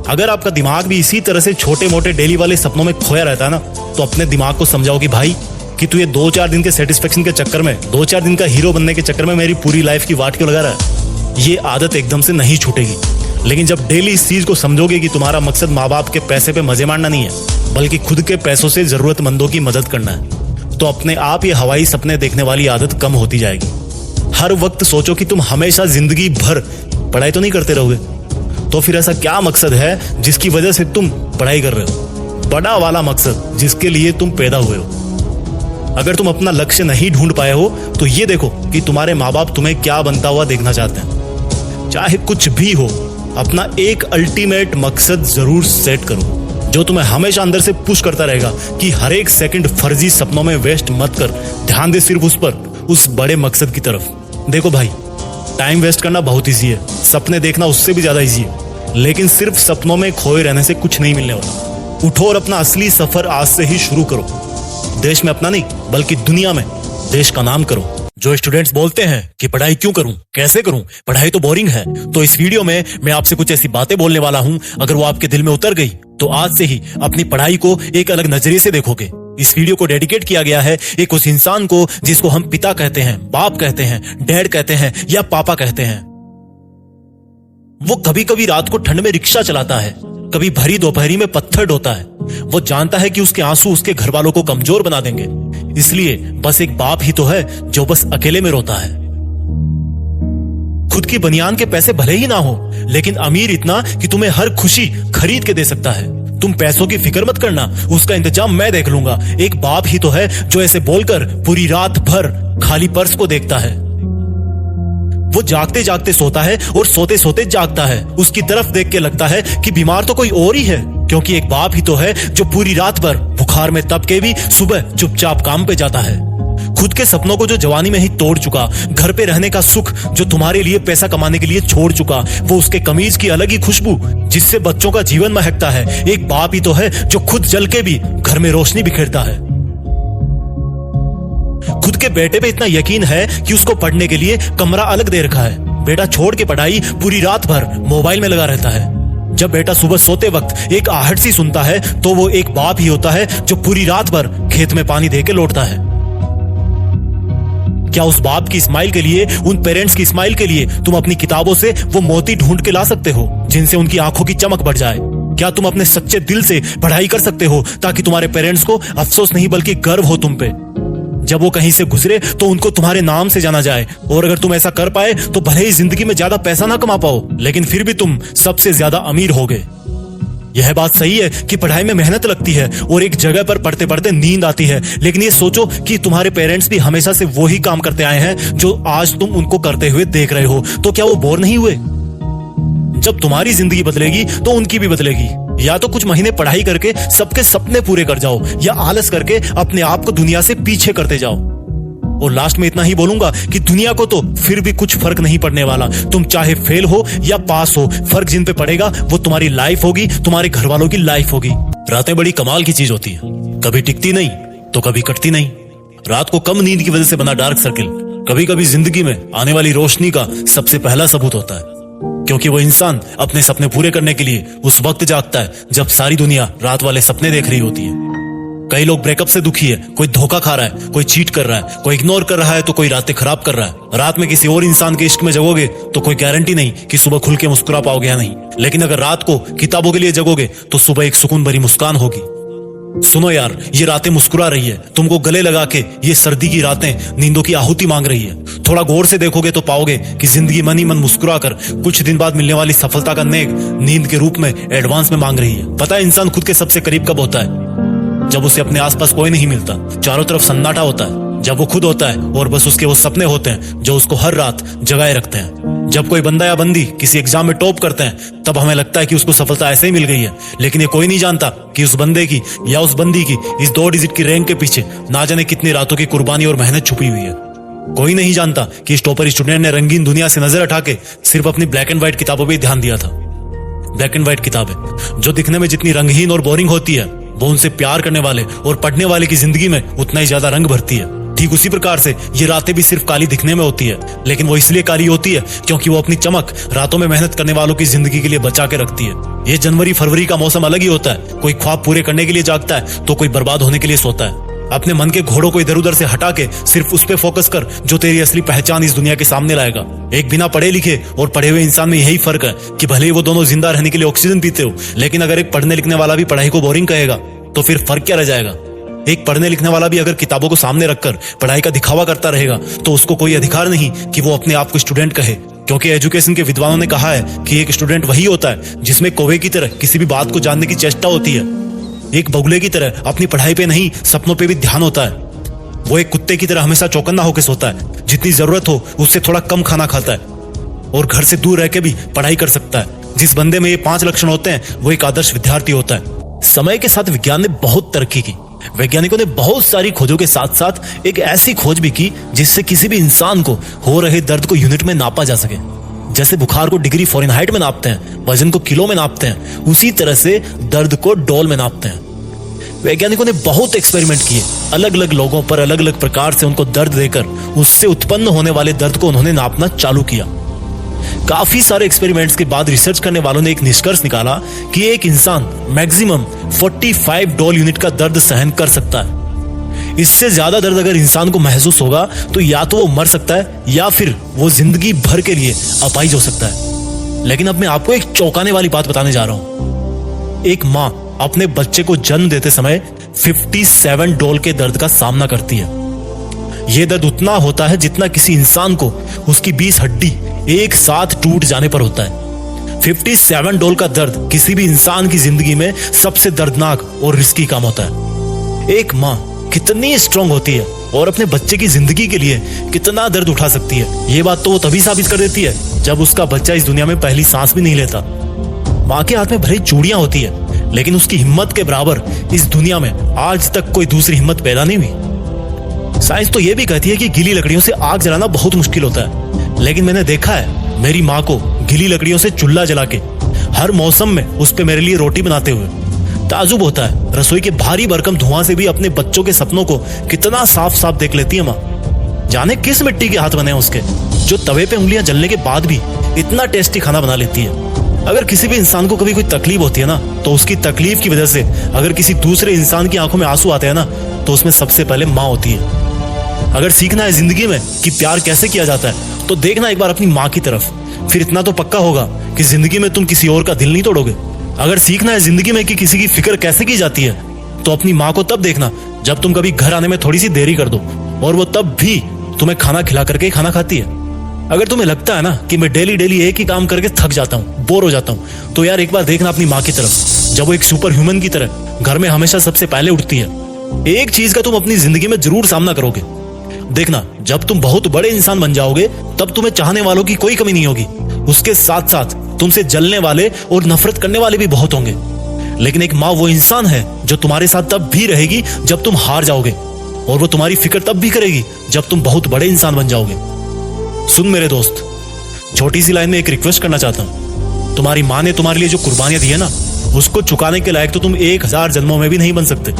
अगर आपका दिमाग भी इसी तरह से छोटे मोटे डेली वाले सपनों में खोया रहता है ना, तो अपने दिमाग को समझाओ कि भाई कि तू ये 2-4 दिन के सेटिस्फेक्शन के चक्कर में, 2-4 दिन का हीरो बनने के चक्कर में मेरी पूरी लाइफ की वाट क्यों लगा रहा है। ये आदत एकदम से नहीं छूटेगी, लेकिन जब डेली इस चीज को समझोगे कि तुम्हारा मकसद माँ बाप के पैसे पे मजे मारना नहीं है, बल्कि खुद के पैसों से जरूरतमंदों की मदद करना है, तो अपने आप ये हवाई सपने देखने वाली आदत कम होती जाएगी। हर वक्त सोचो कि तुम हमेशा जिंदगी भर पढ़ाई तो नहीं करते रहोगे, तो फिर ऐसा क्या मकसद है जिसकी वजह से तुम पढ़ाई कर रहे हो? बड़ा वाला मकसद जिसके लिए तुम पैदा हुए हो। अगर तुम अपना लक्ष्य नहीं ढूंढ पाए हो तो ये देखो कि तुम्हारे माँ बाप तुम्हें क्या बनता हुआ देखना चाहते हैं। चाहे कुछ भी हो, अपना एक अल्टीमेट मकसद जरूर सेट करो जो तुम्हें हमेशा अंदर से पुश करता रहेगा कि हर एक सेकंड फर्जी सपनों में वेस्ट मत कर, ध्यान दे सिर्फ उस पर, उस बड़े मकसद की तरफ। देखो भाई, टाइम वेस्ट करना बहुत ईजी है, सपने देखना उससे भी ज्यादा ईजी है। लेकिन सिर्फ सपनों में खोए रहने से कुछ नहीं मिलने वाला। उठो और अपना असली सफर आज से ही शुरू करो। देश में अपना नहीं बल्कि दुनिया में देश का नाम करो। जो स्टूडेंट्स बोलते हैं कि पढ़ाई क्यों करूं, कैसे करूं, पढ़ाई तो बोरिंग है, तो इस वीडियो में मैं आपसे कुछ ऐसी बातें बोलने वाला हूं, अगर वो आपके दिल में उतर गई तो आज से ही अपनी पढ़ाई को एक अलग नजरिए से देखोगे। इस वीडियो को डेडिकेट किया गया है एक उस इंसान को जिसको हम पिता कहते हैं, बाप कहते हैं, डैड कहते हैं या पापा कहते हैं। वो कभी कभी रात को ठंड में रिक्शा चलाता है, कभी भरी दोपहरी में पत्थर ढोता है। वो जानता है कि उसके आंसू उसके घर वालों को कमजोर बना देंगे, इसलिए बस एक बाप ही तो है जो बस अकेले में रोता है। खुद की बनियान के पैसे भले ही ना हो, लेकिन अमीर इतना कि तुम्हें हर खुशी खरीद के दे सकता है। तुम पैसों की फिक्र मत करना, उसका इंतजाम मैं देख लूंगा। एक बाप ही तो है जो ऐसे बोलकर पूरी रात भर खाली पर्स को देखता है। वो जागते जागते सोता है और सोते सोते जागता है। उसकी तरफ देख के लगता है कि बीमार तो कोई और ही है, क्योंकि एक बाप ही तो है जो पूरी रात भर बुखार में तप के भी सुबह चुपचाप काम पे जाता है। खुद के सपनों को जो जवानी में ही तोड़ चुका, घर पे रहने का सुख जो तुम्हारे लिए पैसा कमाने के लिए छोड़ चुका, वो उसके कमीज की अलग ही खुशबू जिससे बच्चों का जीवन महकता है। एक बाप ही तो है जो खुद जल के भी घर में रोशनी बिखेरता है। खुद के बेटे पे इतना यकीन है कि उसको पढ़ने के लिए कमरा अलग दे रखा है। बेटा छोड़ के पढ़ाई पूरी रात भर मोबाइल में लगा रहता है। जब बेटा सुबह सोते वक्त एक आहट सी सुनता है तो वो एक बाप ही होता है जो पूरी रात भर खेत में पानी दे के लौटता है। क्या उस बाप की स्माइल के लिए, उन पेरेंट्स की स्माइल के लिए तुम अपनी किताबों से वो मोती ढूंढ के ला सकते हो जिनसे उनकी आंखों की चमक बढ़ जाए? क्या तुम अपने सच्चे दिल से पढ़ाई कर सकते हो ताकि तुम्हारे पेरेंट्स को अफसोस नहीं बल्कि गर्व हो तुम पे? जब वो कहीं से गुजरे तो उनको तुम्हारे नाम से जाना जाए। और अगर तुम ऐसा कर पाए तो भले ही जिंदगी में ज्यादा पैसा ना कमा पाओ, लेकिन फिर भी तुम सबसे ज्यादा अमीर होगे। यह बात सही है कि पढ़ाई में मेहनत लगती है और एक जगह पर पढ़ते पढ़ते नींद आती है, लेकिन ये सोचो कि तुम्हारे पेरेंट्स भी हमेशा से वही काम करते आए हैं जो आज तुम उनको करते हुए देख रहे हो, तो क्या वो बोर नहीं हुए? जब तुम्हारी जिंदगी बदलेगी तो उनकी भी बदलेगी। या तो कुछ महीने पढ़ाई करके सबके सपने पूरे कर जाओ, या आलस करके अपने आप को दुनिया से पीछे करते जाओ। और लास्ट में इतना ही बोलूंगा कि दुनिया को तो फिर भी कुछ फर्क नहीं पड़ने वाला। तुम चाहे फेल हो या पास हो, फर्क जिन पे पड़ेगा वो तुम्हारी लाइफ होगी, तुम्हारे घर वालों की लाइफ होगी। रातें बड़ी कमाल की चीज होती है, कभी टिकती नहीं तो कभी कटती नहीं। रात को कम नींद की वजह से बना डार्क सर्किल कभी कभी जिंदगी में आने वाली रोशनी का सबसे पहला सबूत होता है, क्योंकि वो इंसान अपने सपने पूरे करने के लिए उस वक्त जागता है जब सारी दुनिया रात वाले सपने देख रही होती है। कई लोग ब्रेकअप से दुखी है, कोई धोखा खा रहा है, कोई चीट कर रहा है, कोई इग्नोर कर रहा है तो कोई रातें खराब कर रहा है। रात में किसी और इंसान के इश्क में जगोगे तो कोई गारंटी नहीं कि सुबह खुल के मुस्कुरा पाओगे या नहीं, लेकिन अगर रात को किताबों के लिए जगोगे तो सुबह एक सुकून भरी मुस्कान होगी। सुनो यार, ये रातें मुस्कुरा रही है, तुमको गले लगा के ये सर्दी की रातें नींदों की आहुति मांग रही है। थोड़ा गौर से देखोगे तो पाओगे कि जिंदगी मन ही मन मुस्कुरा कर कुछ दिन बाद मिलने वाली सफलता का नेक नींद के रूप में एडवांस में मांग रही है। पता है इंसान खुद के सबसे करीब कब होता है? जब उसे अपने आसपास कोई नहीं मिलता, चारों तरफ सन्नाटा होता है, जब वो खुद होता है और बस उसके वो सपने होते हैं जो उसको हर रात जगाए रखते हैं। जब कोई बंदा या बंदी किसी एग्जाम में टॉप करते हैं तब हमें लगता है कि उसको सफलता ऐसे ही मिल गई है, लेकिन ये कोई नहीं जानता कि उस बंदे की या उस बंदी की इस 2 डिजिट की रैंक के पीछे ना जाने कितनी रातों की कुर्बानी और मेहनत छुपी हुई है। कोई नहीं जानता कि इस टॉपर स्टूडेंट ने रंगीन दुनिया से नजर हटा के सिर्फ अपनी ब्लैक एंड व्हाइट किताबों पर ध्यान दिया था। ब्लैक एंड व्हाइट किताबें जो दिखने में जितनी रंगहीन और बोरिंग होती है, वो उनसे प्यार करने वाले और पढ़ने वाले की जिंदगी में उतना ही ज्यादा रंग भरती है। ठीक उसी प्रकार से ये रातें भी सिर्फ काली दिखने में होती है, लेकिन वो इसलिए काली होती है क्योंकि वो अपनी चमक रातों में मेहनत करने वालों की जिंदगी के लिए बचा के रखती है। ये जनवरी फरवरी का मौसम अलग ही होता है, कोई ख्वाब पूरे करने के लिए जागता है तो कोई बर्बाद होने के लिए सोता है। अपने मन के घोड़ों को इधर उधर से हटा के सिर्फ उस पे फोकस कर जो तेरी असली पहचान इस दुनिया के सामने लाएगा। एक बिना पढ़े लिखे और पढ़े हुए इंसान में यही फर्क है कि भले ही वो दोनों जिंदा रहने के लिए ऑक्सीजन पीते हो, लेकिन अगर एक पढ़ने लिखने वाला भी पढ़ाई को बोरिंग कहेगा तो फिर फर्क क्या रह जाएगा? एक पढ़ने लिखने वाला भी अगर किताबों को सामने रखकर पढ़ाई का दिखावा करता रहेगा तो उसको कोई अधिकार नहीं कि वो अपने आप को स्टूडेंट कहे, क्योंकि एजुकेशन के विद्वानों ने कहा है कि एक स्टूडेंट वही होता है जिसमें कौवे की तरह किसी भी बात को जानने की चेष्टा होती है। एक बगुले की तरह अपनी पढ़ाई पे नहीं सपनों पे भी ध्यान होता है। वो एक कुत्ते की तरह हमेशा चौकन्ना होकर सोता है, जितनी जरूरत हो उससे थोड़ा कम खाना खाता है और घर से दूर रह के भी पढ़ाई कर सकता है। जिस बंदे में ये 5 लक्षण होते हैं वो एक आदर्श विद्यार्थी होता है। समय के साथ विज्ञान ने बहुत तरक्की की। वैज्ञानिकों ने बहुत सारी खोजों के साथ साथ एक ऐसी खोज भी की जिससे किसी भी इंसान को हो रहे दर्द को यूनिट में नापा जा सके। जैसे बुखार को डिग्री फ़ारेनहाइट में नापते हैं, वजन को किलो में नापते हैं, उसी तरह से दर्द को डॉल में नापते हैं। वैज्ञानिकों ने बहुत एक्सपेरिमेंट किए, अलग अलग लोगों पर अलग अलग प्रकार से उनको दर्द देकर उससे उत्पन्न होने वाले दर्द को उन्होंने नापना चालू किया। काफी सारे एक्सपेरिमेंट्स के बाद रिसर्च करने वालों ने एक निष्कर्ष निकाला कि एक इंसान मैक्सिमम 45 डॉल यूनिट का दर्द सहन कर सकता है। इससे ज्यादा दर्द अगर इंसान को महसूस होगा तो या तो वो मर सकता है या फिर वो जिंदगी भर के लिए अपाहिज हो सकता है। लेकिन अब मैं आपको एक चौंकाने वाली बात बताने जा रहा हूं। एक माँ अपने बच्चे को जन्म देते समय 57 डॉल के दर्द का सामना करती है। यह दर्द उतना होता है जितना किसी इंसान को उसकी 20 हड्डी एक साथ टूट जाने पर होता है। 57 डॉल का दर्द किसी भी इंसान की जिंदगी में सबसे दर्दनाक और रिस्की काम होता है। एक माँ कितनी स्ट्रांग होती है और अपने बच्चे की जिंदगी के लिए कितना दर्द उठा सकती है, ये बात तो वो तभी साबित कर देती है जब उसका बच्चा इस दुनिया में पहली सांस भी नहीं लेता। माँ के हाथ में भले चूड़ियां होती है, लेकिन उसकी हिम्मत के बराबर इस दुनिया में आज तक कोई दूसरी हिम्मत पैदा नहीं हुई। साइंस तो ये भी कहती है कि गीली लकड़ियों से आग जलाना बहुत मुश्किल होता है, लेकिन मैंने देखा है मेरी माँ को गीली लकड़ियों से चूल्हा जला के हर मौसम में उस पे मेरे लिए रोटी बनाते हुए। ताजुब होता है रसोई के भारी भरकम धुआं से भी अपने बच्चों के सपनों को कितना साफ साफ देख लेती है माँ। जाने किस मिट्टी के हाथ बने हैं उसके, जो तवे पे उंगलियां जलने के बाद भी इतना टेस्टी खाना बना लेती है। अगर किसी भी इंसान को कभी कोई तकलीफ होती है ना, तो उसकी तकलीफ की वजह से अगर किसी दूसरे इंसान की आंखों में आंसू आते हैं ना, तो उसमें सबसे पहले माँ होती है। अगर सीखना है जिंदगी में कि प्यार कैसे किया जाता है, तो देखना एक बार अपनी माँ की तरफ, फिर इतना तो पक्का होगा कि जिंदगी में तुम किसी और का दिल नहीं तोड़ोगे। अगर सीखना है जिंदगी में कि किसी की फिक्र कैसे की जाती है, तो अपनी माँ को तब देखना जब तुम कभी घर आने में थोड़ी सी देरी कर दो, और वो तब भी तुम्हें खाना खिला करके खाना खाती है। अगर तुम्हें लगता है ना कि मैं डेली डेली एक ही काम करके थक जाता हूँ, बोर हो जाता हूँ, तो यार एक बार देखना अपनी माँ की तरफ, जब वो एक सुपर ह्यूमन की तरह घर में हमेशा सबसे पहले उठती है। एक चीज का तुम अपनी जिंदगी में जरूर सामना करोगे। देखना, जब तुम बहुत बड़े इंसान बन जाओगे तब तुम्हें चाहने वालों की कोई कमी नहीं होगी। उसके साथ साथ तुमसे जलने वाले और नफरत करने वाले भी बहुत होंगे। लेकिन एक माँ वो इंसान है जो तुम्हारे साथ तब भी रहेगी जब तुम हार जाओगे, और वो तुम्हारी फिक्र तब भी करेगी जब तुम बहुत बड़े इंसान बन जाओगे। सुन मेरे दोस्त, छोटी सी लाइन में एक रिक्वेस्ट करना चाहता हूं। तुम्हारी माँ ने तुम्हारे लिए जो कुर्बानियां दी है ना, उसको चुकाने के लायक तो तुम 1000 जन्मों में भी नहीं बन सकते।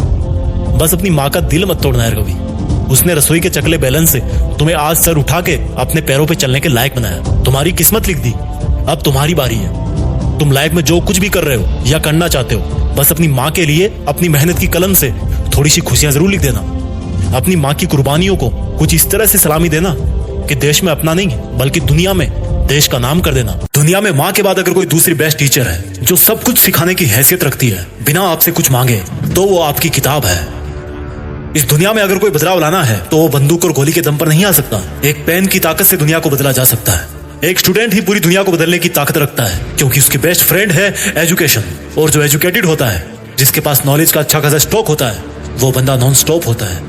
बस अपनी माँ का दिल मत तोड़ना यार कभी। उसने रसोई के चकले बैलेंस से तुम्हें आज सर उठा के अपने पैरों पे चलने के लायक बनाया। तुम्हारी किस्मत लिख दी, अब तुम्हारी बारी है। तुम लाइफ में जो कुछ भी कर रहे हो या करना चाहते हो, बस अपनी माँ के लिए अपनी मेहनत की कलम से थोड़ी सी खुशियां जरूर लिख देना। अपनी माँ की कुर्बानियों को कुछ इस तरह से सलामी देना कि देश में अपना नहीं बल्कि दुनिया में देश का नाम कर देना। दुनिया में माँ के बाद अगर कोई दूसरी बेस्ट टीचर है जो सब कुछ सिखाने की हैसियत रखती है बिना आपसे कुछ मांगे, तो वो आपकी किताब है। इस दुनिया में अगर कोई बदलाव लाना है तो वो बंदूक और गोली के दम पर नहीं आ सकता। एक पेन की ताकत से दुनिया को बदला जा सकता है। एक स्टूडेंट ही पूरी दुनिया को बदलने की ताकत रखता है, क्योंकि उसकी बेस्ट फ्रेंड है एजुकेशन। और जो एजुकेटेड होता है, जिसके पास नॉलेज का अच्छा खासा स्टॉक होता है, वो बंदा नॉन स्टॉप होता है।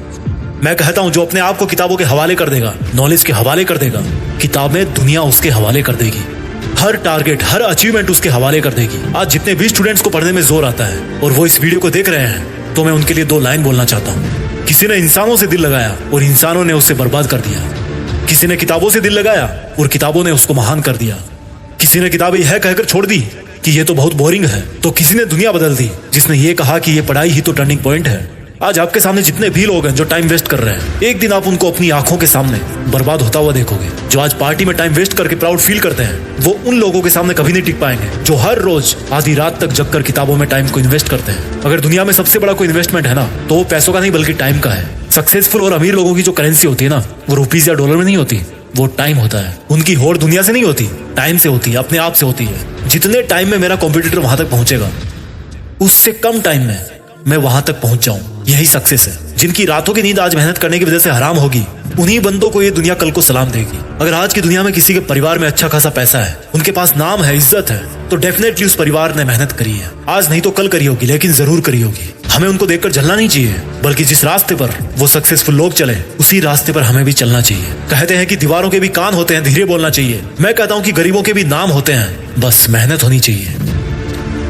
मैं कहता हूं, जो अपने आप को किताबों के हवाले कर देगा, नॉलेज के हवाले कर देगा, किताबें दुनिया उसके हवाले कर देगी। हर टारगेट, हर अचीवमेंट उसके हवाले कर देगी। आज जितने भी स्टूडेंट्स को पढ़ने में जोर आता है और वो इस वीडियो को देख रहे हैं, तो मैं उनके लिए 2 लाइन बोलना चाहता हूँ। किसी ने इंसानों से दिल लगाया और इंसानों ने उसे बर्बाद कर दिया। किसी ने किताबों से दिल लगाया और किताबों ने उसको महान कर दिया। किसी ने किताबें यह कहकर छोड़ दी कि ये तो बहुत बोरिंग है, तो किसी ने दुनिया बदल दी जिसने ये कहा कि ये पढ़ाई ही तो टर्निंग पॉइंट है। आज आपके सामने जितने भी लोग हैं जो टाइम वेस्ट कर रहे हैं, एक दिन आप उनको अपनी आंखों के सामने बर्बाद होता हुआ देखोगे। जो आज पार्टी में टाइम वेस्ट करके प्राउड फील करते हैं, वो उन लोगों के सामने कभी नहीं टिक पाएंगे जो हर रोज आधी रात तक जगकर किताबों में टाइम को इन्वेस्ट करते हैं। अगर दुनिया में सबसे बड़ा कोई इन्वेस्टमेंट है ना, तो वो पैसों का नहीं बल्कि टाइम का है। सक्सेसफुल और अमीर लोगों की जो करेंसी होती है ना, वो रुपीज या डॉलर में नहीं होती, वो टाइम होता है। उनकी होड़ दुनिया से नहीं होती, टाइम से होती है, अपने आप से होती है। जितने टाइम में मेरा कॉम्पिटिटर वहां तक पहुंचेगा, उससे कम टाइम में मैं वहां तक पहुंच जाऊं, यही सक्सेस है। जिनकी रातों की नींद आज मेहनत करने की वजह से हराम होगी, उन्हीं बंदों को ये दुनिया कल को सलाम देगी। अगर आज की दुनिया में किसी के परिवार में अच्छा खासा पैसा है, उनके पास नाम है, इज्जत है, तो डेफिनेटली उस परिवार ने मेहनत करी है। आज नहीं तो कल करी होगी, लेकिन जरूर करी होगी। हमें उनको देखकर जलना नहीं चाहिए, बल्कि जिस रास्ते पर वो सक्सेसफुल लोग चले, उसी रास्ते पर हमें भी चलना चाहिए। कहते हैं कि दीवारों के भी कान होते हैं, धीरे बोलना चाहिए। मैं कहता हूँ कि गरीबों के भी नाम होते हैं, बस मेहनत होनी चाहिए।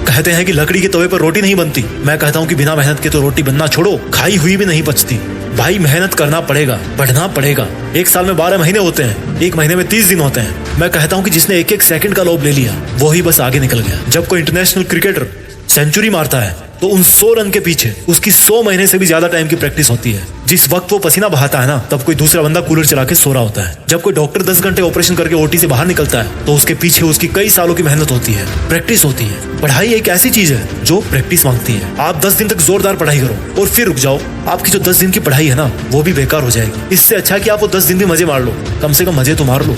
कहते हैं कि लकड़ी के तवे पर रोटी नहीं बनती, मैं कहता हूँ कि बिना मेहनत के तो रोटी बनना छोड़ो, खाई हुई भी नहीं पचती। भाई मेहनत करना पड़ेगा, पढ़ना पड़ेगा। एक साल में 12 महीने होते हैं, एक महीने में 30 दिन होते हैं। मैं कहता हूँ कि जिसने एक एक सेकंड का लोभ ले लिया वो ही बस आगे निकल गया। जब कोई इंटरनेशनल क्रिकेटर सेंचुरी मारता है तो उन 100 रन के पीछे उसकी 100 महीने से भी ज्यादा टाइम की प्रैक्टिस होती है। जिस वक्त वो पसीना बहाता है ना, तब कोई दूसरा बंदा कूलर चला के सो रहा होता है। जब कोई डॉक्टर 10 घंटे ऑपरेशन करके ओटी से बाहर निकलता है तो उसके पीछे उसकी कई सालों की मेहनत होती है, प्रैक्टिस होती है। पढ़ाई एक ऐसी चीज है जो प्रैक्टिस मांगती है। आप 10 दिन तक जोरदार पढ़ाई करो और फिर रुक जाओ, आपकी जो 10 दिन की पढ़ाई है ना वो भी बेकार हो जाएगी। इससे अच्छा कि आप वो 10 दिन भी मजे मार लो, कम से कम मजे तो मार लो।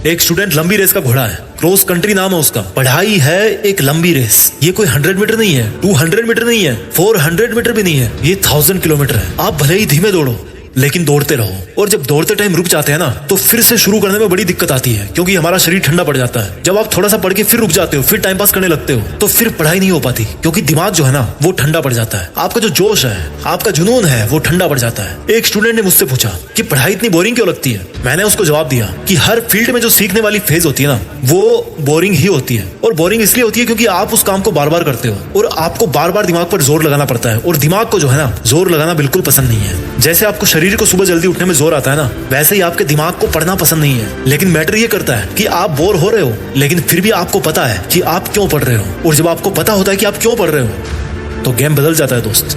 एक स्टूडेंट लंबी रेस का घोड़ा है, क्रॉस कंट्री नाम है उसका। पढ़ाई है एक लंबी रेस। ये कोई 100 मीटर नहीं है, 200 मीटर नहीं है, 400 मीटर भी नहीं है, ये 1000 किलोमीटर है। आप भले ही धीमे दौड़ो लेकिन दौड़ते रहो। और जब दौड़ते टाइम रुक जाते हैं ना तो फिर से शुरू करने में बड़ी दिक्कत आती है, क्योंकि हमारा शरीर ठंडा पड़ जाता है। जब आप थोड़ा सा पढ़ के फिर रुक जाते हो, फिर टाइम पास करने लगते हो, तो फिर पढ़ाई नहीं हो पाती, क्योंकि दिमाग जो है ना वो ठंडा पड़ जाता है। आपका जो जोश है, आपका जुनून है, वो ठंडा पड़ जाता है। एक स्टूडेंट ने मुझसे पूछा कि पढ़ाई इतनी बोरिंग क्यों लगती है। मैंने उसको जवाब दिया कि हर फील्ड में जो सीखने वाली फेज होती है ना वो बोरिंग ही होती है। और बोरिंग इसलिए होती है क्योंकि आप उस काम को बार बार करते हो और आपको बार बार दिमाग पर जोर लगाना पड़ता है। और दिमाग को जो है ना जोर लगाना बिल्कुल पसंद नहीं है। जैसे आपको शरीर को सुबह जल्दी उठने में जोर आता है ना, वैसे ही आपके दिमाग को पढ़ना पसंद नहीं है। लेकिन मैटर ये करता है कि आप बोर हो रहे हो, लेकिन फिर भी आपको पता है कि आप क्यों पढ़ रहे हो। और जब आपको पता होता है कि आप क्यों पढ़ रहे हो तो गेम बदल जाता है दोस्त।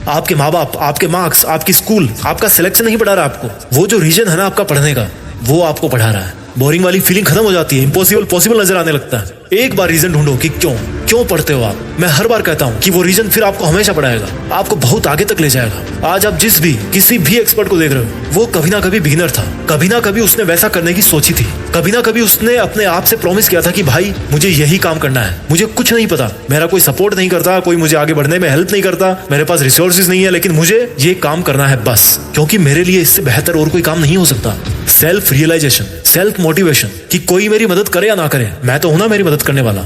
आपके माँ बाप, आपके मार्क्स, आपकी स्कूल, आपका सिलेक्शन नहीं पढ़ा रहा आपको, वो जो रीजन है ना आपका पढ़ने का वो आपको पढ़ा रहा है। बोरिंग वाली फीलिंग खत्म हो जाती है, इम्पॉसिबल पॉसिबल नजर आने लगता है। एक बार रीजन ढूंढो कि क्यों पढ़ते हो आप। मैं हर बार कहता हूँ कि वो रीजन फिर आपको हमेशा पढ़ाएगा, आपको बहुत आगे तक ले जाएगा। आज आप किसी भी एक्सपर्ट को देख रहे हो, वो कभी ना कभी बिगिनर था, कभी ना कभी उसने वैसा करने की सोची थी, कभी ना कभी उसने अपने आप से प्रॉमिस किया था कि भाई मुझे यही काम करना है, मुझे कुछ नहीं पता, मेरा कोई सपोर्ट नहीं करता, कोई मुझे आगे बढ़ने में हेल्प नहीं करता, मेरे पास रिसोर्सेज नहीं है, लेकिन मुझे ये काम करना है बस, क्योंकि मेरे लिए इससे बेहतर और कोई काम नहीं हो सकता। सेल्फ रियलाइजेशन, सेल्फ मोटिवेशन कि कोई मेरी मदद करे या ना करे, मैं तो हूं ना मेरी मदद करने वाला।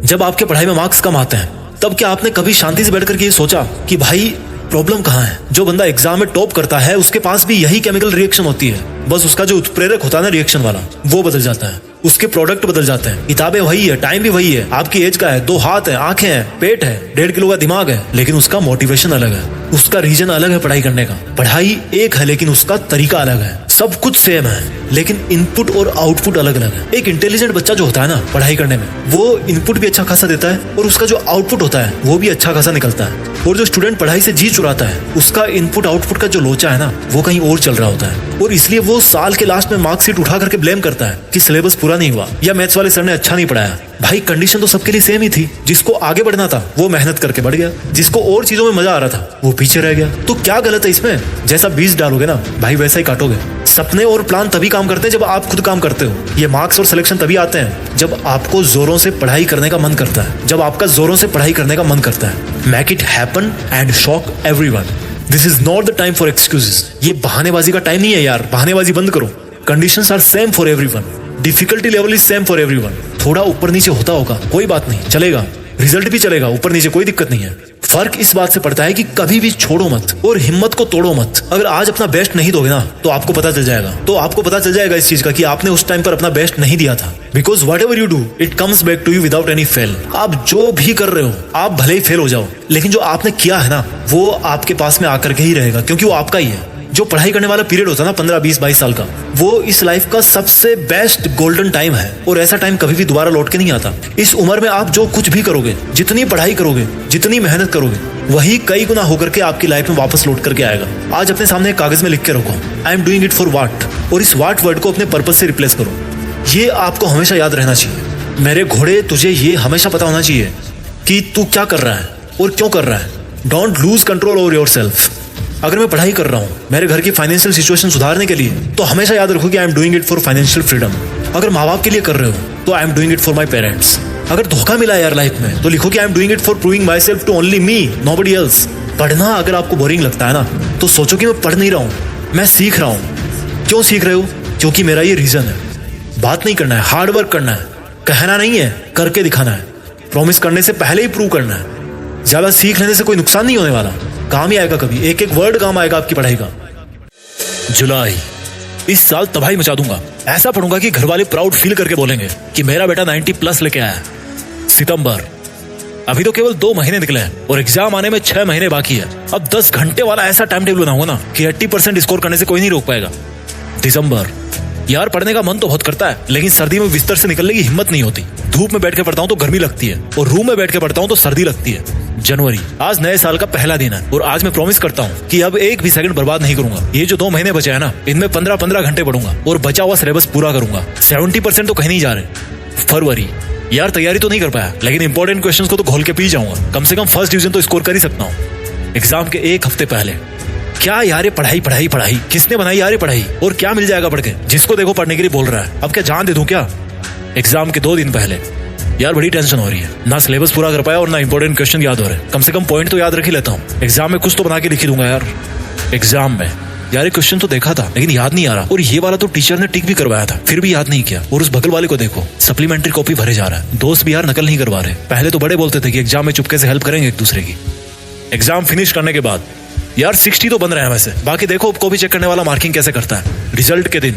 जब आपके पढ़ाई में मार्क्स कम आते हैं तब क्या आपने कभी शांति से बैठकर के ये सोचा कि भाई प्रॉब्लम कहाँ है। जो बंदा एग्जाम में टॉप करता है उसके पास भी यही केमिकल रिएक्शन होती है, बस उसका जो उत्प्रेरक होता है ना रिएक्शन वाला, वो बदल जाता है, उसके प्रोडक्ट बदल जाते हैं। किताबें वही है, टाइम भी वही है, आपकी एज का है, 2 हाथ है, आंखें हैं, पेट है, 1.5 किलो का दिमाग है, लेकिन उसका मोटिवेशन अलग है, उसका रीजन अलग है पढ़ाई करने का। पढ़ाई एक है लेकिन उसका तरीका अलग है। सब कुछ सेम है लेकिन इनपुट और आउटपुट अलग अलग है। एक इंटेलिजेंट बच्चा जो होता है ना पढ़ाई करने में, वो इनपुट भी अच्छा खासा देता है और उसका जो आउटपुट होता है वो भी अच्छा खासा निकलता है। और जो स्टूडेंट पढ़ाई से जी चुराता है उसका इनपुट आउटपुट का जो लोचा है ना वो कहीं और चल रहा होता है। और इसलिए वो साल के लास्ट में मार्कशीट उठा करके ब्लेम करता है कि सिलेबस पूरा नहीं हुआ या मैथ्स वाले सर ने अच्छा नहीं पढ़ाया। भाई कंडीशन तो सबके लिए सेम ही थी। जिसको आगे बढ़ना था वो मेहनत करके बढ़ गया, जिसको और चीजों में मजा आ रहा था वो पीछे रह गया। तो क्या गलत है इसमें? जैसा बीज डालोगे ना भाई वैसा ही काटोगे। सपने और प्लान तभी काम करते हैं जब आप खुद काम करते हो। ये मार्क्स और सिलेक्शन तभी आते हैं जब आपको जोरों से पढ़ाई करने का मन करता है, जब आपका जोरों से पढ़ाई करने का मन करता है। Make it happen and shock everyone. This is not the time for excuses. ये बहानेबाजी का टाइम नहीं है यार, बहानेबाजी बंद करो। Conditions are same for everyone, difficulty level is same for everyone. थोड़ा ऊपर नीचे होता होगा कोई बात नहीं, चलेगा, रिजल्ट भी चलेगा, ऊपर नीचे कोई दिक्कत नहीं है। फर्क इस बात से पड़ता है कि कभी भी छोड़ो मत और हिम्मत को तोड़ो मत। अगर आज अपना बेस्ट नहीं दोगे ना तो आपको पता चल जाएगा इस चीज का कि आपने उस टाइम पर अपना बेस्ट नहीं दिया था। Because whatever you do it comes back to you without any fail. आप जो भी कर रहे हो आप भले ही फेल हो जाओ, लेकिन जो आपने किया है ना वो आपके पास में आकर के ही रहेगा, क्योंकि वो आपका ही है। जो पढ़ाई करने वाला पीरियड होता है ना 15, 20, 22 साल का, वो इस लाइफ का सबसे बेस्ट गोल्डन टाइम है और ऐसा टाइम कभी भी दोबारा लौट के नहीं आता। इस उम्र में आप जो कुछ भी करोगे, जितनी पढ़ाई करोगे, जितनी मेहनत करोगे, वही कई गुना होकर के आपकी लाइफ में वापस लौट करके आएगा। आज अपने सामने एक कागज में लिख के रखो, आई am doing it for what, और इस व्हाट वर्ड को अपने पर्पस से रिप्लेस करो। ये आपको हमेशा याद रहना चाहिए। मेरे घोड़े, तुझे ये हमेशा पता होना चाहिए कि तू क्या कर रहा है और क्यों कर रहा है। Don't lose control over yourself. अगर मैं पढ़ाई कर रहा हूँ मेरे घर की फाइनेंशियल सिचुएशन सुधारने के लिए, तो हमेशा याद रखो कि I am doing it for financial freedom. अगर माँ बाप के लिए कर रहे हो तो I am doing it for my parents. अगर धोखा मिला यार लाइफ में तो लिखो कि I am doing it for proving my self to only me, nobody else. पढ़ना अगर आपको बोरिंग लगता है ना तो सोचो कि मैं पढ़ नहीं रहा हूँ, मैं सीख रहा हूँ। क्यों सीख रहे हो? क्योंकि मेरा ये रीजन है। बात नहीं करना है, हार्ड वर्क करना है, कहना नहीं है, करके दिखाना है। प्रॉमिस करने से पहले ही प्रूव करना है। ज्यादा सीख लेने से कोई नुकसान नहीं होने वाला, काम ही आएगा कभी, एक एक वर्ड काम आएगा आपकी पढ़ाई का। जुलाई, इस साल तबाही मचा दूंगा। ऐसा पढ़ूंगा कि घर वाले प्राउड फील करके बोलेंगे कि मेरा बेटा 90+ लेके आया। सितंबर, अभी तो केवल 2 महीने निकले हैं और एग्जाम आने में 6 महीने बाकी है। अब 10 घंटे वाला ऐसा टाइम टेबल बनाऊंगा ना कि 80% स्कोर करने से कोई नहीं रोक पाएगा। दिसंबर, यार पढ़ने का मन तो बहुत करता है, लेकिन सर्दी में बिस्तर से निकलने की हिम्मत नहीं होती। धूप में बैठ के पढ़ता हूँ तो गर्मी लगती है और रूम में बैठ के पढ़ता हूँ तो सर्दी लगती है। जनवरी, आज नए साल का पहला दिन है और आज मैं प्रॉमिस करता हूँ कि अब एक भी सेकंड बर्बाद नहीं करूंगा। ये जो 2 महीने बचे हैं ना, इनमें 15-15 घंटे पढ़ूंगा और बचा हुआ सिलेबस पूरा करूंगा। 70% तो कहीं नहीं जा रहे। फरवरी, यार तैयारी तो नहीं कर पाया, लेकिन इंपॉर्टेंट क्वेश्चंस को तो घोल के पी जाऊंगा। कम से कम फर्स्ट डिवीजन तो स्कोर कर ही सकता हूँ। एग्जाम के 1 हफ्ते पहले, क्या यार ये पढ़ाई पढ़ाई पढ़ाई, किसने बनाई यार ये पढ़ाई, और क्या मिल जाएगा पढ़ के, जिसको देखो पढ़ने के लिए बोल रहा है। अब क्या जान दे दूं क्या। एग्जाम के 2 दिन पहले, यार बड़ी टेंशन हो रही है, ना सिलेबस पूरा कर पाया और ना इंपॉर्टेंट क्वेश्चन याद हो रहे। कम से कम पॉइंट तो याद रख ही लेता हूँ, एग्जाम में कुछ तो बना के लिखी दूंगा यार। एग्जाम में यार ये क्वेश्चन तो देखा था लेकिन याद नहीं आ रहा, और ये वाला तो टीचर ने टिक भी करवाया था फिर भी याद नहीं किया। और उस बगल वाले को देखो, सप्लीमेंट्री कॉपी भरे जा रहा है। दोस्त भी यार नकल नहीं करवा रहे। पहले तो बड़े बोलते थे कि एग्जाम में चुपके से हेल्प करेंगे एक दूसरे की। एग्जाम फिनिश करने के बाद यार 60 तो बन रहे हैं वैसे, बाकी देखो कॉपी चेक करने वाला मार्किंग कैसे करता है। रिजल्ट के दिन,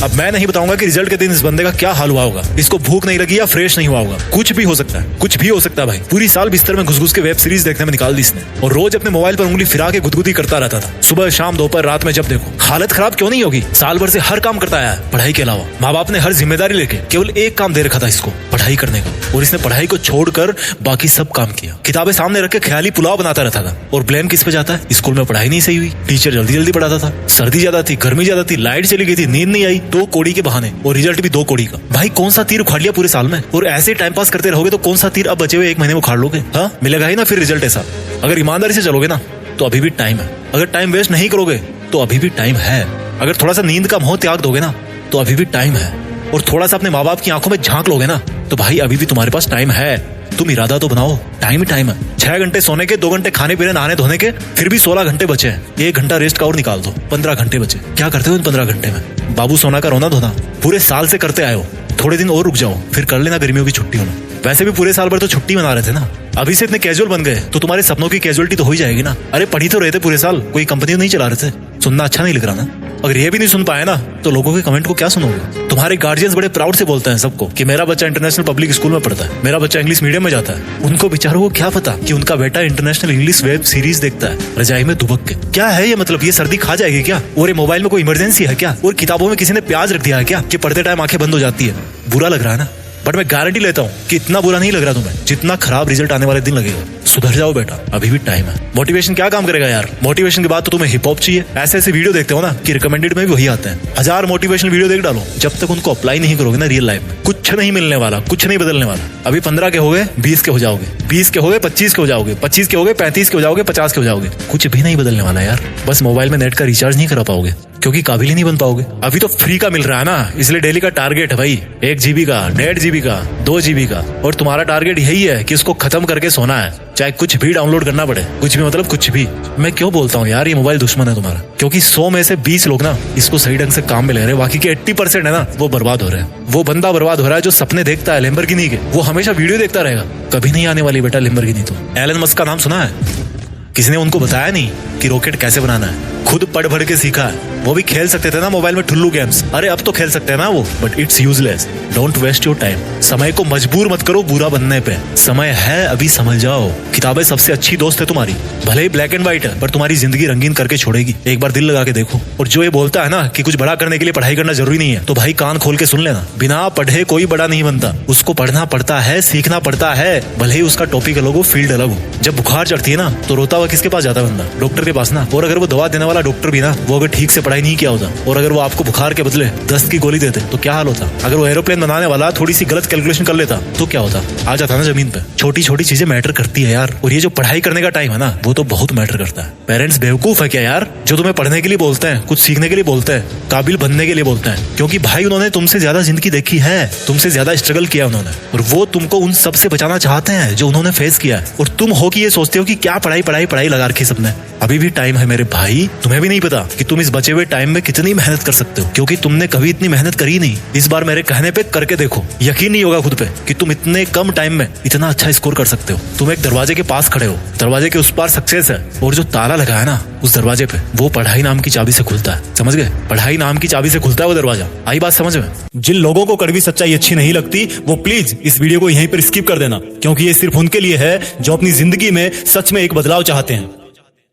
अब मैं नहीं बताऊंगा कि रिजल्ट के दिन इस बंदे का क्या हाल हुआ होगा। इसको भूख नहीं लगी या फ्रेश नहीं हुआ होगा, कुछ भी हो सकता है, कुछ भी हो सकता है भाई। पूरी साल बिस्तर में घुस घुस के वेब सीरीज देखने में निकाल दी इसने, और रोज अपने मोबाइल पर उंगली फिरा के गुदगुदी करता रहता था। सुबह शाम दोपहर रात में जब देखो। हालत खराब क्यों नहीं होगी, साल भर से हर काम करता आया है पढ़ाई के अलावा। माँ बाप ने हर जिम्मेदारी लेके केवल एक काम दे रखा था इसको, पढ़ाई करने का, और इसने पढ़ाई को छोड़कर बाकी सब काम किया। किताबें सामने रख के ख्याली पुलाव बनाता रहता था। और ब्लेम किस पे जाता है, स्कूल में पढ़ाई नहीं सही हुई, टीचर जल्दी जल्दी पढ़ाता था, सर्दी ज्यादा थी, गर्मी ज्यादा थी, लाइट चली गई थी, नींद नहीं आई, 2 कोड़ी के बहाने, और रिजल्ट भी 2 कोड़ी का। भाई कौन सा तीर उखाड़ लिया पूरे साल में, और ऐसे टाइम पास करते रहोगे तो कौन सा तीर अब बचे हुए 1 महीने में उखाड़ लोगे। हाँ मिलेगा ही ना फिर रिजल्ट ऐसा। अगर ईमानदारी से चलोगे ना तो अभी भी टाइम है। अगर टाइम वेस्ट नहीं करोगे तो अभी भी टाइम है। अगर थोड़ा सा नींद का मोह त्याग दोगे ना तो अभी भी टाइम है। और थोड़ा सा अपने माँ बाप की आंखों में झांक लोगे ना तो भाई अभी भी तुम्हारे पास टाइम है। तुम इरादा तो बनाओ, टाइम ही टाइम है। 6 घंटे सोने के, 2 घंटे खाने पीने नहाने धोने के, फिर भी 16 घंटे बचे हैं। 1 घंटा रेस्ट का और निकाल दो, 15 घंटे बचे। क्या करते हो इन 15 घंटे में। बाबू सोना का रोना धोना पूरे साल से करते आए हो, थोड़े दिन और रुक जाओ, फिर कर लेना गर्मियों की छुट्टियों में। वैसे भी पूरे साल भर तो छुट्टी मना रहे थे ना, अभी से इतने कैजुअल बन गए तो तुम्हारे सपनों की कैजुअलिटी तो हो ही जाएगी ना। अरे पढ़ी तो रहे थे पूरे साल, कोई कंपनी नहीं चला रहे थे। सुनना अच्छा नहीं लग रहा ना। अगर ये भी नहीं सुन पाए ना तो लोगों के कमेंट को क्या सुनोगे। तुम्हारे गार्जियंस बड़े प्राउड से बोलते हैं सबको कि मेरा बच्चा इंटरनेशनल पब्लिक स्कूल में पढ़ता है, मेरा बच्चा इंग्लिश मीडियम में जाता है। उनको बेचारों को क्या पता कि उनका बेटा इंटरनेशनल इंग्लिश वेब सीरीज देखता है रजाई में दुबक के। क्या है ये, मतलब ये सर्दी खा जाएगी क्या, और ये मोबाइल में कोई इमरजेंसी है क्या, और किताबों में किसी ने प्याज रख दिया है क्या कि पढ़ते टाइम आंखें बंद हो जाती है। बुरा लग रहा है ना, बट मैं गारंटी लेता हूँ कि इतना बुरा नहीं लग रहा तुम्हें जितना खराब रिजल्ट आने वाले दिन लगेगा। सुधर जाओ बेटा, अभी भी टाइम है। मोटिवेशन क्या काम करेगा यार, मोटिवेशन के बाद तो तुम्हें हिप हॉप चाहिए। ऐसे ऐसे वीडियो देखते हो ना कि रिकमेंडेड में भी वही आते हैं। 1000 मोटिवेशनल वीडियो देख डालो, जब तक उनको अप्लाई नहीं करोगे ना रियल लाइफ में, कुछ नहीं मिलने वाला, कुछ नहीं बदलने वाला। अभी 15 के हो गए 20 के हो जाओगे, 20 के हो गए 25 के हो जाओगे, 25 के हो गए 35 के हो जाओगे, 50 के हो जाओगे। कुछ भी नहीं बदलने वाला यार। बस मोबाइल में नेट का रिचार्ज नहीं करा पाओगे क्योंकि काबिल ही नहीं बन पाओगे। अभी तो फ्री का मिल रहा है ना, इसलिए डेली का टारगेट है भाई 1 GB का, 1.5 GB का, 2 GB का। और तुम्हारा टारगेट यही है कि इसको खत्म करके सोना है, चाहे कुछ भी डाउनलोड करना पड़े। कुछ भी मतलब कुछ भी। मैं क्यों बोलता हूँ यार ये मोबाइल दुश्मन है तुम्हारा, क्योंकि 100 में से 20 लोग ना इसको सही ढंग से काम में ले रहे हैं, बाकी के 80% है ना वो बर्बाद हो रहे हैं। वो बंदा बर्बाद हो रहा है जो सपने देखता है लैम्बोर्गिनी के, वो हमेशा वीडियो देखता रहेगा, कभी नहीं आने वाली बेटा लैम्बोर्गिनी। तो एलन मस्क का नाम सुना है, किसी ने उनको बताया नहीं कि रॉकेट कैसे बनाना है, खुद पढ़ भर के सीखा है। वो भी खेल सकते थे ना मोबाइल में ठुल्लू गेम्स, अरे अब तो खेल सकते हैं ना वो, but it's useless. Don't waste your time. समय को मजबूर मत करो बुरा बनने पे, समय है अभी समझ जाओ। किताबें सबसे अच्छी दोस्त है तुम्हारी, भले ही ब्लैक एंड व्हाइट है पर तुम्हारी जिंदगी रंगीन करके छोड़ेगी। एक बार दिल लगा के देखो। और जो ये बोलता है ना कि कुछ बड़ा करने के लिए पढ़ाई करना जरूरी नहीं है, तो भाई कान खोल के सुन लेना, बिना पढ़े कोई बड़ा नहीं बनता। उसको पढ़ना पड़ता है, सीखना पड़ता है, भले ही उसका टॉपिक अलग हो, फील्ड अलग हो। जब बुखार चढ़ती है ना तो रोता हुआ किसके पास जाता है बंदा, डॉक्टर के पास ना। और अगर वो दवा देने वाला डॉक्टर भी ना, वो अगर ठीक से पढ़ाई नहीं किया होता और अगर वो आपको बुखार के बदले दस्त की गोली देते तो क्या हाल होता। अगर वो एरोप्लेन बनाने वाला थोड़ी सी गलत कैलकुलेशन कर लेता तो क्या होता, आ जाता ना जमीन पे। छोटी छोटी चीजें मैटर करती है यार। और ये जो पढ़ाई करने का टाइम है ना वो तो बहुत मैटर करता है। पेरेंट्स बेवकूफ है क्या यार जो तुम्हें पढ़ने के लिए बोलते हैं, कुछ सीखने के लिए बोलते हैं, काबिल बनने के लिए बोलते हैं, क्योंकि भाई उन्होंने तुमसे ज्यादा जिंदगी देखी है, तुमसे ज्यादा स्ट्रगल किया उन्होंने, और वो तुमको उन सब से बचाना चाहते हैं जो उन्होंने फेस किया है। और तुम हो कि ये सोचते हो कि क्या पढ़ाई पढ़ाई पढ़ाई लगा रखी सबने। अभी भी टाइम है मेरे भाई, तुम्हें भी नहीं पता कि तुम इस बचे हुए टाइम में कितनी मेहनत कर सकते हो, क्योंकि तुमने कभी इतनी मेहनत करी नहीं। इस बार मेरे कहने पे करके देखो, यकीन नहीं होगा खुद पे कि तुम इतने कम टाइम में इतना अच्छा स्कोर कर सकते हो। तुम एक दरवाजे के पास खड़े हो, दरवाजे के उस पार सक्सेस है, और जो ताला लगा है ना उस दरवाजे पे, वो पढ़ाई नाम की चाबी से खुलता है। समझ गए? पढ़ाई नाम की चाबी से खुलता है वो दरवाजा। आई बात समझ में? जिन लोगों को कड़वी सच्चाई अच्छी नहीं लगती वो प्लीज इस वीडियो को यहीं पर स्किप कर देना, क्योंकि ये सिर्फ उनके लिए है जो अपनी जिंदगी में सच में एक बदलाव चाहते हैं।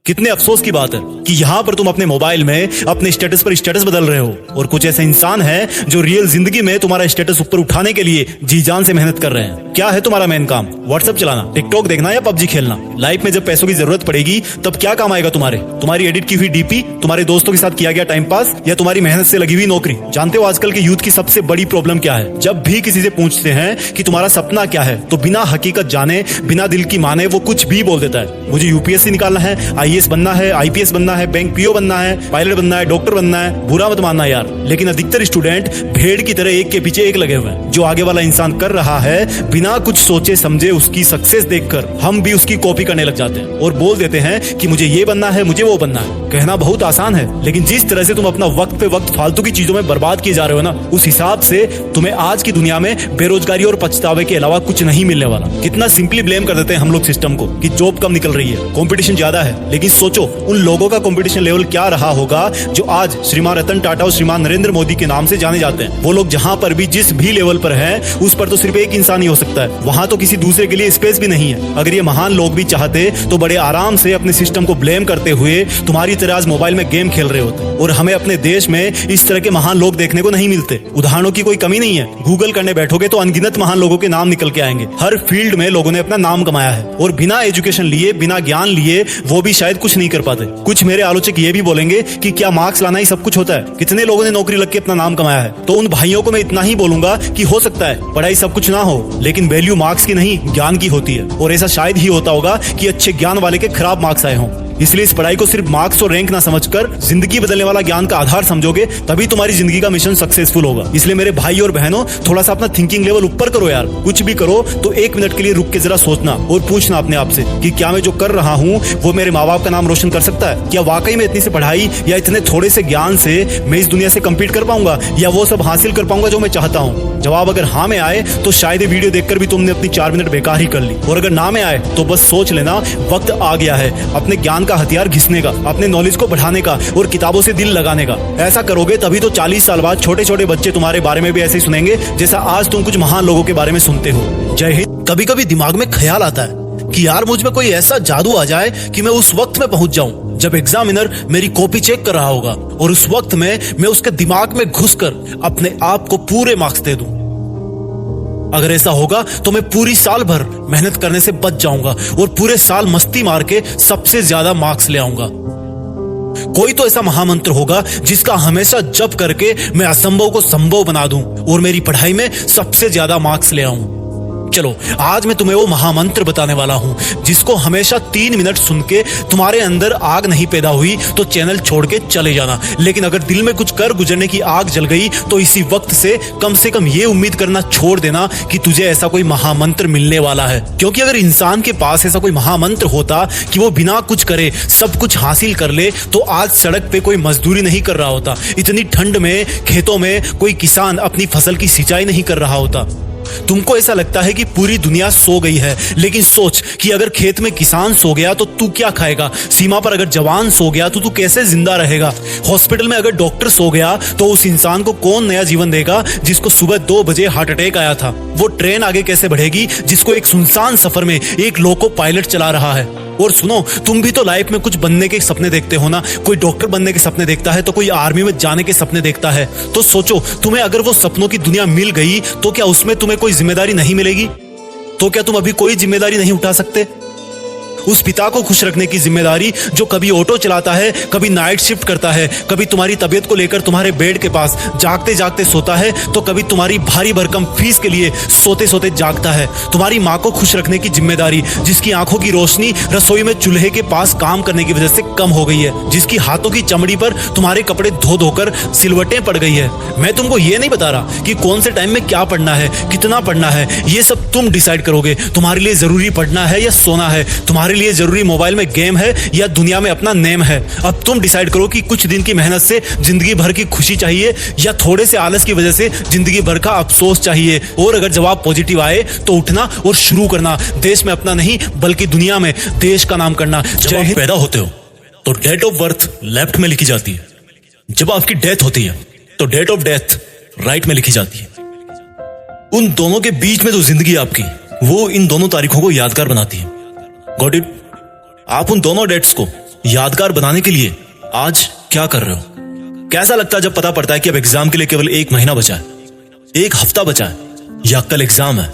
कितने अफसोस की बात है कि यहाँ पर तुम अपने मोबाइल में अपने स्टेटस पर स्टेटस बदल रहे हो, और कुछ ऐसे इंसान हैं जो रियल जिंदगी में तुम्हारा स्टेटस ऊपर उठाने के लिए जी जान से मेहनत कर रहे हैं। क्या है तुम्हारा मेन काम? व्हाट्सएप चलाना, टिकटॉक देखना या पबजी खेलना? लाइफ में जब पैसों की जरूरत पड़ेगी तब क्या काम आएगा तुम्हारी एडिट की हुई डीपी, तुम्हारे दोस्तों के साथ किया गया टाइम पास, या तुम्हारी मेहनत से लगी हुई नौकरी? जानते हो आजकल के यूथ की सबसे बड़ी प्रॉब्लम क्या है? जब भी किसी से पूछते हैं कि तुम्हारा सपना क्या है, तो बिना हकीकत जाने, बिना दिल की माने वो कुछ भी बोल देता है। मुझे यूपीएससी निकालना है, आईएएस बनना है, आईपीएस बनना है, बैंक पीओ बनना है, पायलट बनना है, डॉक्टर बनना है। बुरा मत मानना यार, लेकिन अधिकतर स्टूडेंट भेड़ की तरह एक के पीछे एक लगे हुए हैं। जो आगे वाला इंसान कर रहा है बिना कुछ सोचे समझे उसकी सक्सेस देखकर हम भी उसकी कॉपी करने लग जाते हैं और बोल देते हैं कि मुझे ये बनना है, मुझे वो बनना है। कहना बहुत आसान है, लेकिन जिस तरह से तुम अपना वक्त पे वक्त फालतू की चीजों में बर्बाद किए जा रहे हो ना, उस हिसाब से तुम्हें आज की दुनिया में बेरोजगारी और पछतावे के अलावा कुछ नहीं मिलने वाला। कितना सिंपली ब्लेम कर देते हैं हम लोग सिस्टम को कि जॉब कम निकल रही है, कंपटीशन ज्यादा है, लेकिन सोचो उन लोगों का कंपटीशन लेवल क्या रहा होगा जो आज श्रीमान रतन टाटा और श्रीमान नरेंद्र मोदी के नाम से जाने जाते हैं। वो लोग जहां पर भी जिस भी लेवल पर हैं, उस पर तो सिर्फ एक इंसान ही हो सकता है, वहां तो किसी दूसरे के लिए स्पेस भी नहीं है। अगर ये महान लोग भी चाहते तो बड़े आराम से अपने सिस्टम को ब्लेम करते हुए तुम्हारी तरह आज मोबाइल में गेम खेल रहे होते, और हमें अपने देश में इस तरह के महान लोग देखने को नहीं मिलते। उदाहरणों की कोई कमी नहीं है, गूगल करने बैठोगे तो अनगिनत महान लोगों के नाम निकल के आएंगे। हर फील्ड में लोगों ने अपना नाम कमाया है, और बिना एजुकेशन लिए, बिना ज्ञान लिए वो भी शायद कुछ नहीं कर पाते। कुछ मेरे आलोचक ये भी बोलेंगे कि क्या मार्क्स लाना ही सब कुछ होता है? कितने लोगों ने नौकरी लग के अपना नाम कमाया है? तो उन भाइयों को मैं इतना ही बोलूंगा कि हो सकता है पढ़ाई सब कुछ ना हो, लेकिन वैल्यू मार्क्स की नहीं ज्ञान की होती है, और ऐसा शायद ही होता होगा कि अच्छे ज्ञान वाले के खराब मार्क्स आए हों। इसलिए इस पढ़ाई को सिर्फ मार्क्स और रैंक ना समझकर जिंदगी बदलने वाला ज्ञान का आधार समझोगे, तभी तुम्हारी जिंदगी का मिशन सक्सेसफुल होगा। इसलिए मेरे भाई और बहनों, थोड़ा सा अपना थिंकिंग लेवल ऊपर करो यार। कुछ भी करो तो 1 मिनट के लिए रुक के जरा सोचना और पूछना अपने आप से कि क्या मैं जो कर रहा हूँ वो मेरे माँ बाप का नाम रोशन कर सकता है? क्या वाकई में इतनी सी पढ़ाई या इतने थोड़े से ज्ञान से मैं इस दुनिया से कम्पीट कर पाऊंगा, या वो सब हासिल कर पाऊंगा जो मैं चाहता हूँ? जवाब अगर हाँ में आए तो शायद ये वीडियो देखकर भी तुमने अपनी 4 मिनट बेकार ही कर ली, और अगर ना में आए तो बस सोच लेना वक्त आ गया है अपने ज्ञान का हथियार घिसने का, अपने नॉलेज को बढ़ाने का और किताबों से दिल लगाने का। ऐसा करोगे तभी तो 40 साल बाद छोटे छोटे बच्चे तुम्हारे बारे में भी ऐसे ही सुनेंगे जैसा आज तुम कुछ महान लोगों के बारे में सुनते हो। जय हिंद। कभी कभी दिमाग में ख्याल आता है कि यार मुझ में कोई ऐसा जादू आ जाए कि मैं उस वक्त में पहुंच जाऊं जब एग्जामिनर मेरी कॉपी चेक कर रहा होगा, और उस वक्त में मैं उसके दिमाग में घुसकर अपने आप को पूरे मार्क्स दे दूं। अगर ऐसा होगा तो मैं पूरी साल भर मेहनत करने से बच जाऊंगा और पूरे साल मस्ती मार के सबसे ज्यादा मार्क्स ले आऊंगा। कोई तो ऐसा महामंत्र होगा जिसका हमेशा जप करके मैं असंभव को संभव बना दूं और मेरी पढ़ाई में सबसे ज्यादा मार्क्स ले आऊं। चलो आज मैं तुम्हें वो महामंत्र बताने वाला हूं जिसको हमेशा 3 मिनट सुन के तुम्हारे अंदर आग नहीं पैदा हुई तो चैनल छोड़ के चले जाना, लेकिन अगर दिल में कुछ कर गुजरने की आग जल गई तो इसी वक्त से कम ये उम्मीद करना छोड़ देना कि तुझे ऐसा कोई महामंत्र मिलने वाला है। क्योंकि अगर इंसान के पास ऐसा कोई महामंत्र होता कि वो बिना कुछ करे सब कुछ हासिल कर ले, तो आज सड़क पे कोई मजदूरी नहीं कर रहा होता, इतनी ठंड में खेतों में कोई किसान अपनी फसल की सिंचाई नहीं कर रहा होता। तुमको ऐसा लगता है कि पूरी दुनिया सो गई है, लेकिन सोच कि अगर खेत में किसान सो गया तो तू क्या खाएगा? सीमा पर अगर जवान सो गया तो तू कैसे जिंदा रहेगा? हॉस्पिटल में अगर डॉक्टर सो गया तो उस इंसान को कौन नया जीवन देगा जिसको सुबह 2 बजे हार्ट अटैक आया था? वो ट्रेन आगे कैसे बढ़ेगी जिसको एक सुनसान सफर में एक लोको पायलट चला रहा है? और सुनो, तुम भी तो लाइफ में कुछ बनने के सपने देखते हो ना। कोई डॉक्टर बनने के सपने देखता है तो कोई आर्मी में जाने के सपने देखता है। तो सोचो, तुम्हें अगर वो सपनों की दुनिया मिल गई तो क्या उसमें तुम्हें कोई जिम्मेदारी नहीं मिलेगी? तो क्या तुम अभी कोई जिम्मेदारी नहीं उठा सकते? उस पिता को खुश रखने की जिम्मेदारी जो कभी ऑटो चलाता है, कभी नाइट शिफ्ट करता है, कभी तुम्हारी तबीयत को लेकर तुम्हारे बेड के पास जागते जागते सोता है, तो कभी तुम्हारी भारी भरकम फीस के लिए सोते सोते जागता है। तुम्हारी माँ को खुश रखने की जिम्मेदारी जिसकी आंखों की रोशनी रसोई में चूल्हे के पास काम करने की वजह से कम हो गई है, जिसकी हाथों की चमड़ी पर तुम्हारे कपड़े धो धोकर सिलवटें पड़ गई है। मैं तुमको ये नहीं बता रहा कि कौन से टाइम में क्या पढ़ना है, कितना पढ़ना है, ये सब तुम डिसाइड करोगे। तुम्हारे लिए जरूरी पढ़ना है या सोना है, तुम्हारे तुम्हारे लिए जरूरी मोबाइल में गेम है या दुनिया में अपना नेम है। अब तुम डिसाइड करो कि कुछ दिन की मेहनत से जिंदगी भर की खुशी चाहिए या थोड़े से आलस की वजह से जिंदगी भर का अफसोस चाहिए। और अगर जवाब पॉजिटिव आए तो उठना और शुरू करना, देश में अपना नहीं बल्कि दुनिया में देश का नाम करना। जब आप पैदा होते हो तो डेट ऑफ बर्थ लेफ्ट में लिखी जाती है, जब आपकी डेथ होती है तो डेट ऑफ डेथ राइट में लिखी जाती है। उन दोनों के बीच में जो जिंदगी है आपकी, वो इन दोनों तारीखों को यादगार बनाती है। Got it? आप उन दोनों डेट्स को यादगार बनाने के लिए आज क्या कर रहे हो? कैसा लगता है जब पता पड़ता है कि अब एग्जाम के लिए केवल 1 महीना बचा है, 1 हफ्ता बचा है या कल एग्जाम है?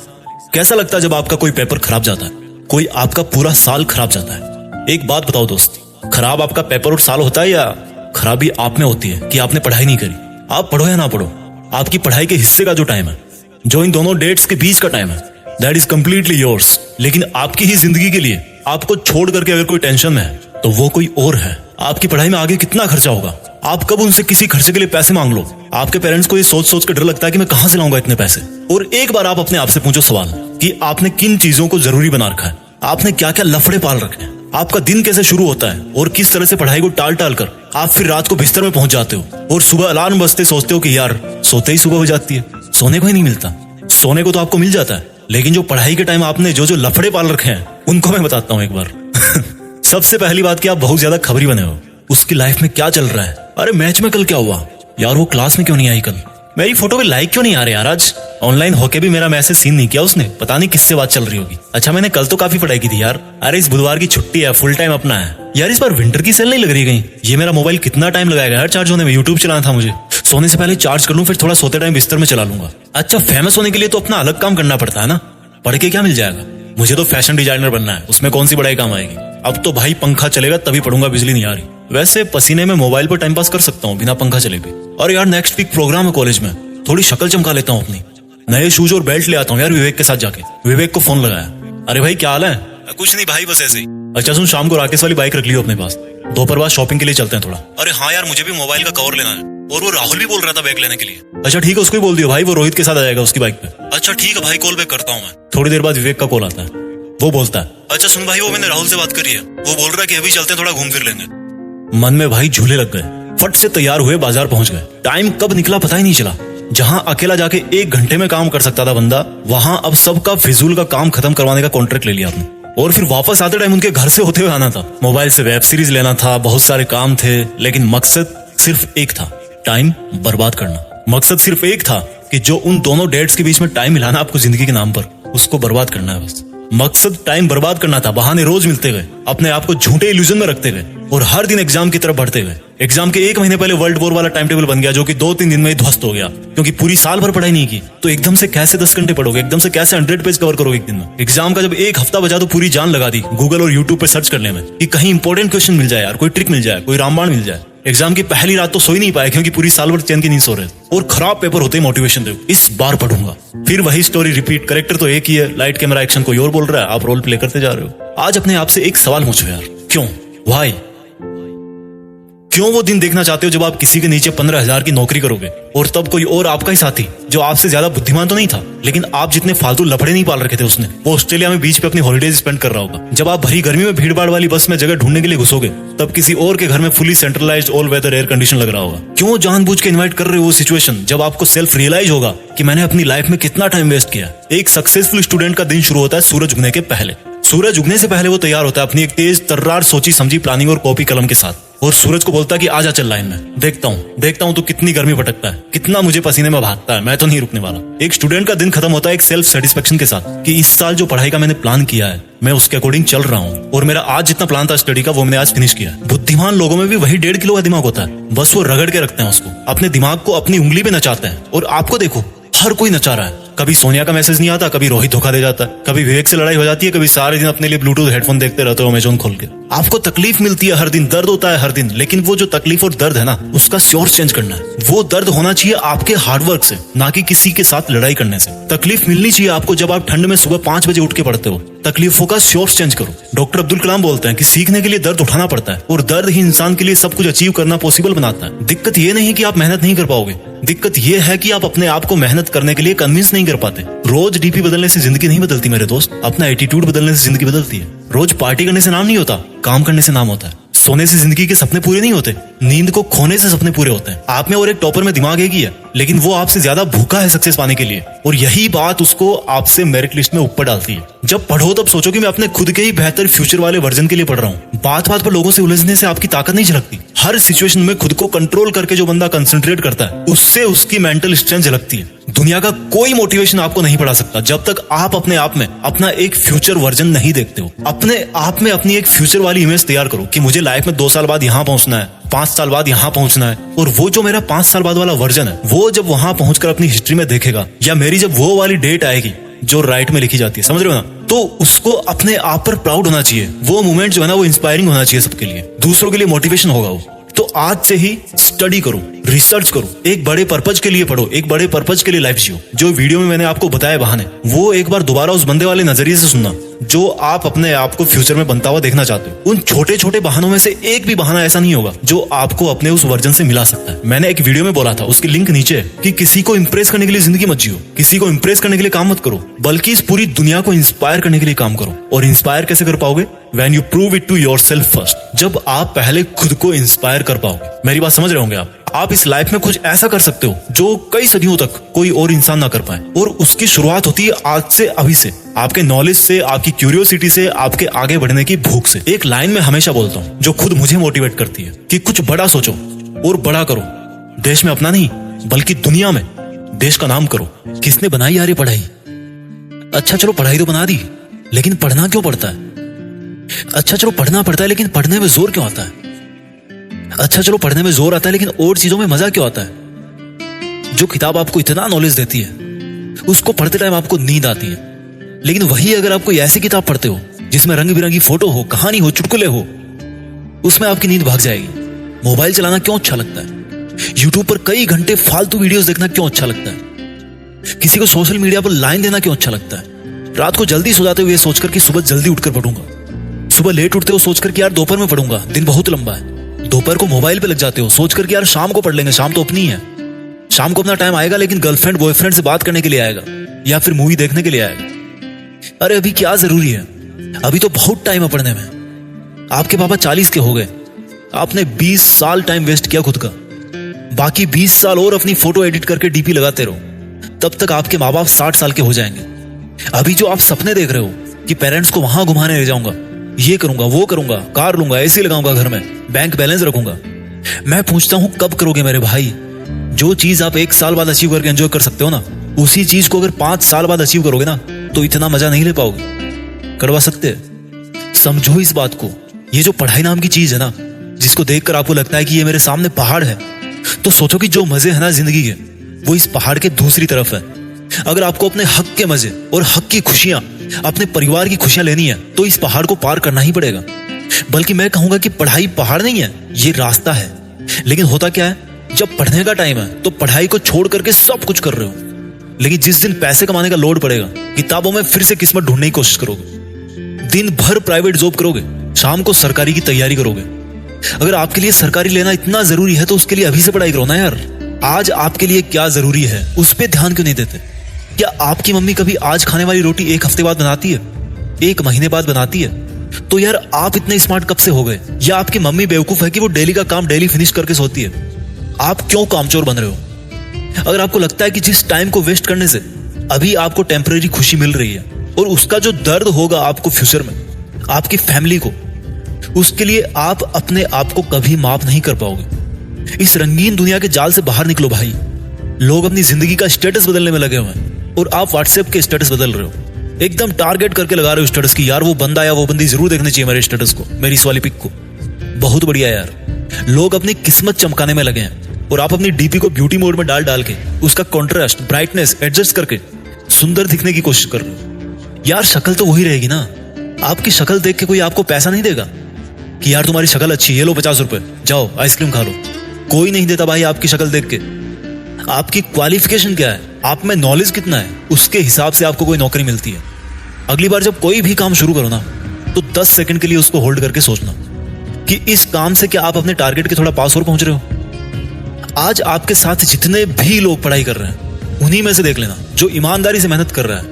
कैसा लगता है जब आपका कोई पेपर खराब जाता है, कोई आपका पूरा साल खराब जाता है? एक बात बताओ दोस्त, खराब आपका पेपर और साल होता है या खराबी आप में होती है कि आपने पढ़ाई नहीं करी? आप पढ़ो या ना पढ़ो, आपकी पढ़ाई के हिस्से का जो टाइम है, जो इन दोनों डेट्स के बीच का टाइम है, दैट इज कंप्लीटली योर्स। लेकिन आपकी ही जिंदगी के लिए आपको छोड़ करके अगर कोई टेंशन में है तो वो कोई और है। आपकी पढ़ाई में आगे कितना खर्चा होगा, आप कब उनसे किसी खर्चे के लिए पैसे मांग लो? आपके पेरेंट्स को ये सोच सोच के डर लगता है कि मैं कहां से लाऊंगा इतने पैसे। और एक बार आप अपने आप से पूछो सवाल कि आपने किन चीजों को जरूरी बना रखा है, आपने क्या क्या लफड़े पाल रखे हैं, आपका दिन कैसे शुरू होता है और किस तरह से पढ़ाई को टाल टाल कर आप फिर रात को बिस्तर में पहुंच जाते हो और सुबह अलार्म बजते सोचते हो कि यार सोते ही सुबह हो जाती है। सोने को ही नहीं मिलता। सोने को तो आपको मिल जाता है, लेकिन जो पढ़ाई के टाइम आपने जो जो लफड़े पाल रखे हैं उनको मैं बताता हूं एक बार। सबसे पहली बात कि आप बहुत ज्यादा खबरी बने हो। उसकी लाइफ में क्या चल रहा है? अरे मैच में कल क्या हुआ यार, वो क्लास में क्यों नहीं आई, कल मेरी फोटो पे लाइक क्यों नहीं आ रहे यार, आज ऑनलाइन होके भी मेरा मैसेज सीन नहीं किया उसने, पता नहीं किससे बात चल रही होगी। अच्छा मैंने कल तो काफी पढ़ाई की थी यार। अरे इस बुधवार की छुट्टी है, फुल टाइम अपना है यार। इस बार विंटर की सेल नहीं लग रही कहीं? ये मेरा मोबाइल कितना टाइम लगाएगा यार चार्ज होने में? यूट्यूब चलाना था मुझे, सोने से पहले चार्ज कर लूं, फिर थोड़ा सोते टाइम बिस्तर में चला लूंगा। अच्छा फेमस होने के लिए तो अपना अलग काम करना पड़ता है ना, पढ़ के क्या मिल जाएगा? मुझे तो फैशन डिजाइनर बनना है, उसमें कौन सी पढ़ाई काम आएगी? अब तो भाई पंखा चलेगा तभी पढ़ूंगा, बिजली नहीं आ रही। वैसे पसीने में मोबाइल पर टाइम पास कर सकता हूँ बिना पंखा चले भी। और यार नेक्स्ट वीक प्रोग्राम है कॉलेज में, थोड़ी शक्ल चमका लेता हूँ अपनी, नए शूज और बेल्ट ले आता हूँ यार विवेक के साथ जाके। विवेक को फोन लगाया, अरे भाई क्या हाल है? कुछ नहीं भाई बस ऐसे ही। अच्छा सुन, शाम को राकेश वाली बाइक रख लियो अपने पास, दोपहर बाद शॉपिंग के लिए चलते हैं थोड़ा। अरे हाँ यार मुझे भी मोबाइल का कवर लेना है, और वो राहुल भी बोल रहा था बैग लेने के लिए। अच्छा ठीक है, उसको ही बोल दियो भाई, वो रोहित के साथ आ जाएगा उसकी बाइक पे। अच्छा ठीक है भाई, कॉल बैक करता हूँ मैं। थोड़ी देर बाद विवेक का कॉल आता है, वो बोलता है अच्छा सुन भाई, वो मैंने राहुल से बात करी है, वो बोल रहा है कि अभी चलते हैं थोड़ा घूम फिर लेंगे। मन में भाई झूले लग गए, फट से तैयार हुए बाजार पहुंच गए। टाइम कब निकला पता ही नहीं चला। जहां अकेला जाके 1 घंटे में काम कर सकता था बंदा, वहां अब सबका फिजूल का काम खत्म करवाने का कॉन्ट्रैक्ट ले लिया आपने। और फिर वापस आते टाइम उनके घर से होते हुए आना था, मोबाइल से वेब सीरीज लेना था, बहुत सारे काम थे, लेकिन मकसद सिर्फ एक था, टाइम बर्बाद करना। मकसद सिर्फ एक था कि जो उन दोनों डेट्स के बीच में टाइम मिला ना आपको जिंदगी के नाम पर, उसको बर्बाद करना है बस। मकसद टाइम बर्बाद करना था, बहाने रोज मिलते गए, अपने आप को झूठे इल्यूजन में रखते गए और हर दिन एग्जाम की तरफ बढ़ते गए। एग्जाम के 1 महीने पहले वर्ल्ड वॉर वाला टाइम टेबल बन गया, जो कि 2-3 दिन में ही ध्वस्त हो गया, क्योंकि पूरी साल भर पढ़ाई नहीं की। तो एकदम से कैसे 10 घंटे पढ़ोगे, एकदम से कैसे 100 पेज कवर करोगे एक दिन में? एग्जाम का जब 1 हफ्ता बचा तो पूरी जान लगा दी गूगल और यूट्यूब पे सर्च करने में कि कहीं इंपॉर्टेंट क्वेश्चन मिल जाए यार, कोई ट्रिक मिल जाए, कोई रामबाण मिल जाए। एग्जाम की पहली रात तो सो ही नहीं पाए, क्योंकि पूरी साल भर चैन की नींद सो रहे थे। और खराब पेपर होते ही मोटिवेशन दे, इस बार पढ़ूंगा। फिर वही स्टोरी रिपीट, करेक्टर तो एक ही है, लाइट कैमरा एक्शन कोई और बोल रहा है, आप रोल प्ले करते जा रहे हो। आज अपने आप से एक सवाल पूछो यार, क्यों? व्हाई? क्यों वो दिन देखना चाहते हो जब आप किसी के नीचे 15,000 की नौकरी करोगे और तब कोई और आपका ही साथी, जो आपसे ज्यादा बुद्धिमान तो नहीं था, लेकिन आप जितने फालतू लफड़े नहीं पाल रखे थे उसने, वो ऑस्ट्रेलिया में बीच पे अपनी हॉलिडेज स्पेंड कर रहा होगा। जब आप भरी गर्मी में भीड़ भाड़ वाली बस में जगह ढूंढने के लिए घुसोगे, तब किसी और के घर में fully centralised all weather air condition लग रहा होगा। क्यों जानबूझ के इन्वाइट कर रहे हो वो सिचुएशन जब आपको सेल्फ रियलाइज होगा कि मैंने अपनी लाइफ में कितना टाइम वेस्ट किया। एक सक्सेसफुल स्टूडेंट का दिन शुरू होता है सूरज उगने के पहले। सूरज उगने से पहले वो तैयार होता है अपनी एक तेज तर्रार सोची समझी प्लानिंग और कॉपी कलम के साथ, और सूरज को बोलता है कि आजा चल लाइन में, देखता हूँ तो कितनी गर्मी भटकता है, कितना मुझे पसीने में भागता है, मैं तो नहीं रुकने वाला। एक स्टूडेंट का दिन खत्म होता है एक सेल्फ सेटिस्फेक्शन के साथ कि इस साल जो पढ़ाई का मैंने प्लान किया है, मैं उसके अकॉर्डिंग चल रहा हूँ, और मेरा आज जितना प्लान था स्टडी का वो मैंने आज फिनिश किया। बुद्धिमान लोगों में भी वही 1.5 किलो का दिमाग होता है, बस वो रगड़ के रखते हैं उसको, अपने दिमाग को अपनी उंगली पे नचाते हैं। और आपको देखो, हर कोई नचा रहा है। कभी सोनिया का मैसेज नहीं आता, कभी रोहित धोखा दे जाता है, कभी विवेक से लड़ाई हो जाती है, कभी सारे दिन अपने लिए ब्लूटूथ हेडफोन देखते रहते हो अमेजोन खोल के। आपको तकलीफ मिलती है हर दिन, दर्द होता है हर दिन, लेकिन वो जो तकलीफ और दर्द है ना, उसका सोर्स चेंज करना है। वो दर्द होना चाहिए आपके हार्डवर्क से, ना कि किसी के साथ लड़ाई करने से। तकलीफ मिलनी चाहिए आपको जब आप ठंड में सुबह 5 बजे उठ के पढ़ते हो। तकलीफों का सोर्स चेंज करो। डॉक्टर अब्दुल कलाम बोलते हैं कि सीखने के लिए दर्द उठाना पड़ता है, और दर्द ही इंसान के लिए सब कुछ अचीव करना पॉसिबल बनाता है। दिक्कत ये नहीं कि आप मेहनत नहीं कर पाओगे, दिक्कत ये है कि आप अपने आप को मेहनत करने के लिए कन्विंस नहीं कर पाते। रोज डीपी बदलने से जिंदगी नहीं बदलती मेरे दोस्त, अपना एटीट्यूड बदलने से जिंदगी बदलती है। रोज पार्टी करने से नाम नहीं होता, काम करने से नाम होता है। सोने से जिंदगी के सपने पूरे नहीं होते, नींद को खोने से सपने पूरे होते हैं। आप में और एक टॉपर में दिमाग एक ही है, लेकिन वो आपसे ज्यादा भूखा है सक्सेस पाने के लिए, और यही बात उसको आपसे मेरिट लिस्ट में ऊपर डालती है। जब पढ़ो तब सोचो कि मैं अपने खुद के ही बेहतर फ्यूचर वाले वर्जन के लिए पढ़ रहा हूँ। बात बात पर लोगों से उलझने से आपकी ताकत नहीं झलकती। हर सिचुएशन में खुद को कंट्रोल करके जो बंदा कंसंट्रेट करता है, उससे उसकी मेंटल स्ट्रेंथ झलकती है। दुनिया का कोई मोटिवेशन आपको नहीं पढ़ा सकता जब तक आप अपने आप में अपना एक फ्यूचर वर्जन नहीं देखते हो। अपने आप में अपनी एक फ्यूचर वाली इमेज तैयार करो कि मुझे लाइफ में 2 साल बाद यहाँ पहुंचना है, 5 साल बाद यहाँ पहुंचना है। और वो जो मेरा 5 साल बाद वाला वर्जन है, वो जब वहां पहुंचकर अपनी हिस्ट्री में देखेगा, या मेरी जब वो वाली डेट आएगी जो राइट में लिखी जाती है, समझ रहे हो ना, तो उसको अपने आप पर प्राउड होना चाहिए। वो मोमेंट जो है ना, वो इंस्पायरिंग होना चाहिए सबके लिए, दूसरों के लिए मोटिवेशन होगा वो। तो आज से ही स्टडी करो, रिसर्च करो, एक बड़े पर्पज के लिए पढ़ो, एक बड़े पर्पज के लिए लाइफ जियो। जो वीडियो में मैंने आपको बताया बहाने, वो एक बार दोबारा उस बंदे वाले नजरिए से सुनना जो आप अपने आप को फ्यूचर में बनता हुआ देखना चाहते हो। उन छोटे छोटे बहानों में से एक भी बहाना ऐसा नहीं होगा जो आपको अपने उस वर्जन से मिला सकता है। मैंने एक वीडियो में बोला था, उसकी लिंक नीचे है, कि किसी को इंप्रेस करने के लिए जिंदगी मत जियो, किसी को इंप्रेस करने के लिए काम मत करो, बल्कि इस पूरी दुनिया को इंस्पायर करने के लिए काम करो। और इंस्पायर कैसे कर पाओगे? When you prove it to yourself first, जब आप पहले खुद को इंस्पायर कर पाओगे। मेरी बात समझ रहे होंगे आप इस लाइफ में कुछ ऐसा कर सकते हो जो कई सदियों तक कोई और इंसान ना कर पाए, और उसकी शुरुआत होती है आज से, अभी से, आपके नॉलेज से, आपकी क्यूरियोसिटी से, आपके आगे बढ़ने की भूख से। एक लाइन में हमेशा बोलता हूँ जो खुद मुझे मोटिवेट करती है कि कुछ बड़ा सोचो और बड़ा करो। देश में अपना नहीं, बल्कि दुनिया में देश का नाम करो। किसने बनाई यार ये पढ़ाई? अच्छा चलो पढ़ाई तो बना दी, लेकिन पढ़ना क्यों पड़ता है? अच्छा चलो पढ़ना पड़ता है, लेकिन पढ़ने में जोर क्यों आता है? अच्छा चलो पढ़ने में जोर आता है, लेकिन और चीजों में मजा क्यों आता है? जो किताब आपको इतना नॉलेज देती है, उसको पढ़ते टाइम आपको नींद आती है, लेकिन वही अगर आप कोई ऐसी किताब पढ़ते हो जिसमें रंग बिरंगी फोटो हो, कहानी हो, चुटकुले हो, उसमें आपकी नींद भाग जाएगी। मोबाइल चलाना क्यों अच्छा लगता है? यूट्यूब पर कई घंटे फालतू वीडियोस देखना क्यों अच्छा लगता है? किसी को सोशल मीडिया पर लाइन देना क्यों अच्छा लगता है? रात को जल्दी सो जाते हो ये सोचकर कि सुबह जल्दी उठकर पढ़ूंगा, सुबह लेट उठते हो सोचकर कि यार दोपहर में पढ़ूंगा, दिन बहुत लंबा है। दोपहर को मोबाइल पे लग जाते हो सोचकर कि यार शाम को पढ़ लेंगे, शाम तो अपनी है, शाम को अपना टाइम आएगा, लेकिन गर्लफ्रेंड बॉयफ्रेंड से बात करने के लिए आएगा, या फिर मूवी देखने के लिए आएगा। अरे अभी क्या जरूरी है? अभी तो बहुत टाइम है पढ़ने में। आपके पापा 40 के हो गए, आपने 20 साल टाइम वेस्ट किया खुद का, बाकी 20 साल और अपनी फोटो एडिट करके डीपी लगाते रहो, तब तक आपके माँ बाप 60 साल के हो जाएंगे। अभी जो आप सपने देख रहे हो कि पेरेंट्स को वहां घुमाने ले जाऊंगा, ये करूंगा, वो करूंगा, कार लूंगा, एसी लगाऊंगा घर में, बैंक बैलेंस रखूंगा, मैं पूछता हूं कब करोगे मेरे भाई? जो चीज आप 1 साल बाद अचीव करके एंजॉय कर सकते हो ना, उसी चीज को अगर 5 साल बाद अचीव करोगे ना, तो इतना मजा नहीं ले पाओगे। करवा सकते? समझो इस बात को। ये जो पढ़ाई नाम की चीज है ना, जिसको देखकर आपको लगता है कि ये मेरे सामने पहाड़ है, तो सोचो कि जो मजे है ना जिंदगी के, वो इस पहाड़ के दूसरी तरफ है। अगर आपको अपने हक के मजे और हक की खुशियां, अपने परिवार की खुशियां लेनी है, तो इस पहाड़ को पार करना ही पड़ेगा। बल्कि मैं कहूंगा कि पढ़ाई पहाड़ नहीं है, ये रास्ता है। लेकिन होता क्या है, जब पढ़ने का टाइम है तो पढ़ाई को छोड़ करके सब कुछ कर रहे हो, लेकिन जिस दिन पैसे कमाने का लोड पड़ेगा, किताबों में फिर से किस्मत ढूंढने की कोशिश करोगे, दिन भर प्राइवेट जॉब करोगे, शाम को सरकारी की तैयारी करोगे। अगर आपके लिए सरकारी लेना इतना जरूरी है तो उसके लिए अभी से पढ़ाई करो ना यार। आज आपके लिए क्या जरूरी है उस पर ध्यान क्यों नहीं देते? क्या आपकी मम्मी कभी आज खाने वाली रोटी 1 हफ्ते बाद बनाती है, 1 महीने बाद बनाती है? तो यार आप इतने स्मार्ट कब से हो गए? या आपकी मम्मी बेवकूफ है कि वो डेली का काम डेली फिनिश करके सोती है? आप क्यों कामचोर बन रहे हो? अगर आपको लगता है कि जिस टाइम को वेस्ट करने से अभी आपको टेम्परेरी खुशी मिल रही है, और उसका जो दर्द होगा आपको फ्यूचर में, आपकी फैमिली को, उसके लिए आप अपने आप को कभी माफ नहीं कर पाओगे। इस रंगीन दुनिया के जाल से बाहर निकलो भाई। लोग अपनी जिंदगी का स्टेटस बदलने में लगे हुए हैं, और आप व्हाट्सएप के स्टेटस बदल रहे हो, एकदम टारगेट करके लगा रहे हो स्टेटस की, यार वो बंदा या वो बंदी जरूर देखनी चाहिए मेरे स्टेटस को, मेरी इस वाली पिक को। बहुत बढ़िया यार, लोग अपनी किस्मत चमकाने में लगे हैं, और आप अपनी डीपी को ब्यूटी मोड में डाल डाल के उसका कॉन्ट्रास्ट, ब्राइटनेस एडजस्ट करके सुंदर दिखने की कोशिश कर रहे हो। यार शक्ल तो वही रहेगी ना। आपकी शक्ल देख के कोई आपको पैसा नहीं देगा कि यार तुम्हारी शक्ल अच्छी, ये लो 50 रुपए, जाओ आइसक्रीम खा लो। कोई नहीं देता भाई आपकी शक्ल देख के। आपकी क्वालिफिकेशन क्या है, आप में नॉलेज कितना है, उसके हिसाब से आपको कोई नौकरी मिलती है। अगली बार जब कोई भी काम शुरू करो ना, तो 10 सेकंड के लिए उसको होल्ड करके सोचना कि इस काम से क्या आप अपने टारगेट के थोड़ा पास और पहुंच रहे हो। आज आपके साथ जितने भी लोग पढ़ाई कर रहे हैं, उन्हीं में से देख लेना जो ईमानदारी से मेहनत कर रहा है,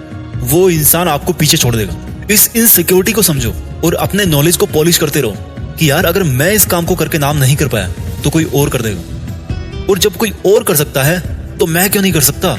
वो इंसान आपको पीछे छोड़ देगा। इस इनसिक्योरिटी को समझो और अपने नॉलेज को पॉलिश करते रहो कि यार अगर मैं इस काम को करके नाम नहीं कर पाया तो कोई और कर देगा, और जब कोई और कर सकता है तो मैं क्यों नहीं कर सकता?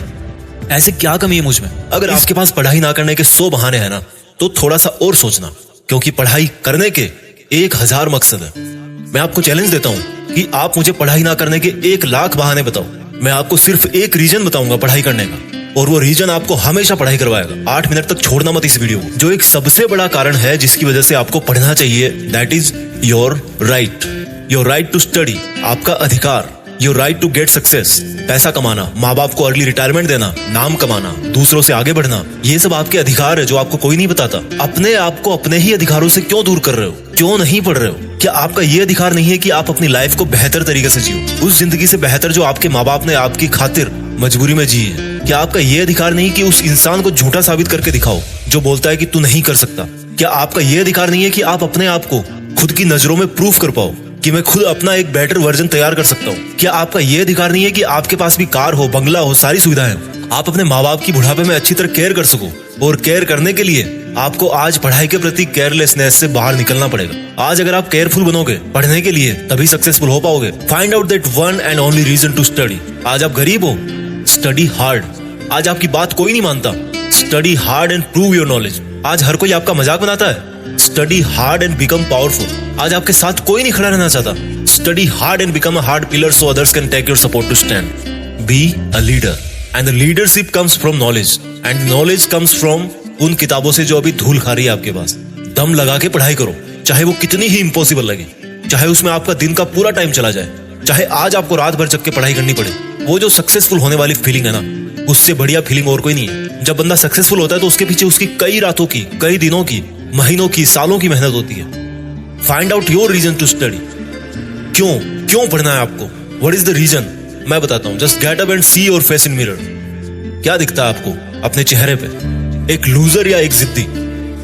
ऐसे क्या कमी है मुझ में? अगर आपके पास पढ़ाई ना करने के 100 बहाने हैं ना, तो थोड़ा सा और सोचना, क्योंकि पढ़ाई करने के 1000 मकसद है। मैं आपको चैलेंज देता हूं कि आप मुझे पढ़ाई ना करने के 1,00,000 बहाने बताओ, मैं आपको सिर्फ एक रीजन बताऊंगा पढ़ाई करने का, और वो रीजन आपको हमेशा पढ़ाई करवाएगा। 8 मिनट तक छोड़ना मत इस वीडियो को। जो एक सबसे बड़ा कारण है जिसकी वजह से आपको पढ़ना चाहिए, that is your right to study, आपका अधिकार, your right to get success. पैसा कमाना, माँ बाप को अर्ली रिटायरमेंट देना, नाम कमाना, दूसरों से आगे बढ़ना, ये सब आपके अधिकार है जो आपको कोई नहीं बताता। अपने आप को अपने ही अधिकारों से क्यों दूर कर रहे हो? क्यों नहीं पढ़ रहे हो? क्या आपका ये अधिकार नहीं है कि आप अपनी लाइफ को बेहतर तरीके से जियो, उस जिंदगी से बेहतर जो आपके माँ बाप ने आपकी खातिर मजबूरी में जी है? क्या आपका ये अधिकार नहीं कि उस इंसान को झूठा साबित करके दिखाओ जो बोलता है कि तू नहीं कर सकता? क्या आपका ये अधिकार नहीं है कि आप अपने आप को खुद की नजरों में प्रूफ कर पाओ कि मैं खुद अपना एक बेटर वर्जन तैयार कर सकता हूँ? क्या आपका ये अधिकार नहीं है कि आपके पास भी कार हो, बंगला हो, सारी सुविधाएं हो, आप अपने माँ बाप की बुढ़ापे में अच्छी तरह केयर कर सको? और केयर करने के लिए आपको आज पढ़ाई के प्रति केयरलेसनेस से बाहर निकलना पड़ेगा। आज अगर आप केयरफुल बनोगे पढ़ने के लिए, तभी सक्सेसफुल हो पाओगे। Find out that one and only reason to study. आज आप गरीब हो, स्टडी हार्ड। आज आपकी बात कोई नहीं मानता, study hard and prove your knowledge. आज हर कोई आपका मजाक बनाता है, study hard and become powerful. आज आपके साथ कोई नहीं खड़ा रहना चाहता, study hard and become a hard pillar so others can take your support to stand. Be a leader and the leadership comes from knowledge and knowledge comes from उन किताबों से जो अभी धूल खा रही है आपके पास। दम लगा के पढ़ाई करो, चाहे वो कितनी ही इम्पॉसिबल लगे, चाहे उसमें आपका दिन का पूरा टाइम चला जाए, चाहे आज आपको रात भर जग के पढ़ाई करनी पड़े। वो जो सक्सेसफुल होने वाली फीलिंग है ना, उससे बढ़िया फीलिंग और कोई नहीं है। जब बंदा सक्सेसफुल होता है तो उसके पीछे उसकी कई रातों की, कई दिनों की, महीनों की, सालों की मेहनत होती है। Find out your reason to study. क्यों पढ़ना है आपको? What is the reason? मैं बताता हूँ। Just get up and see your face in mirror. क्या दिखता है आपको अपने चेहरे पे? एक लूजर या एक जिद्दी?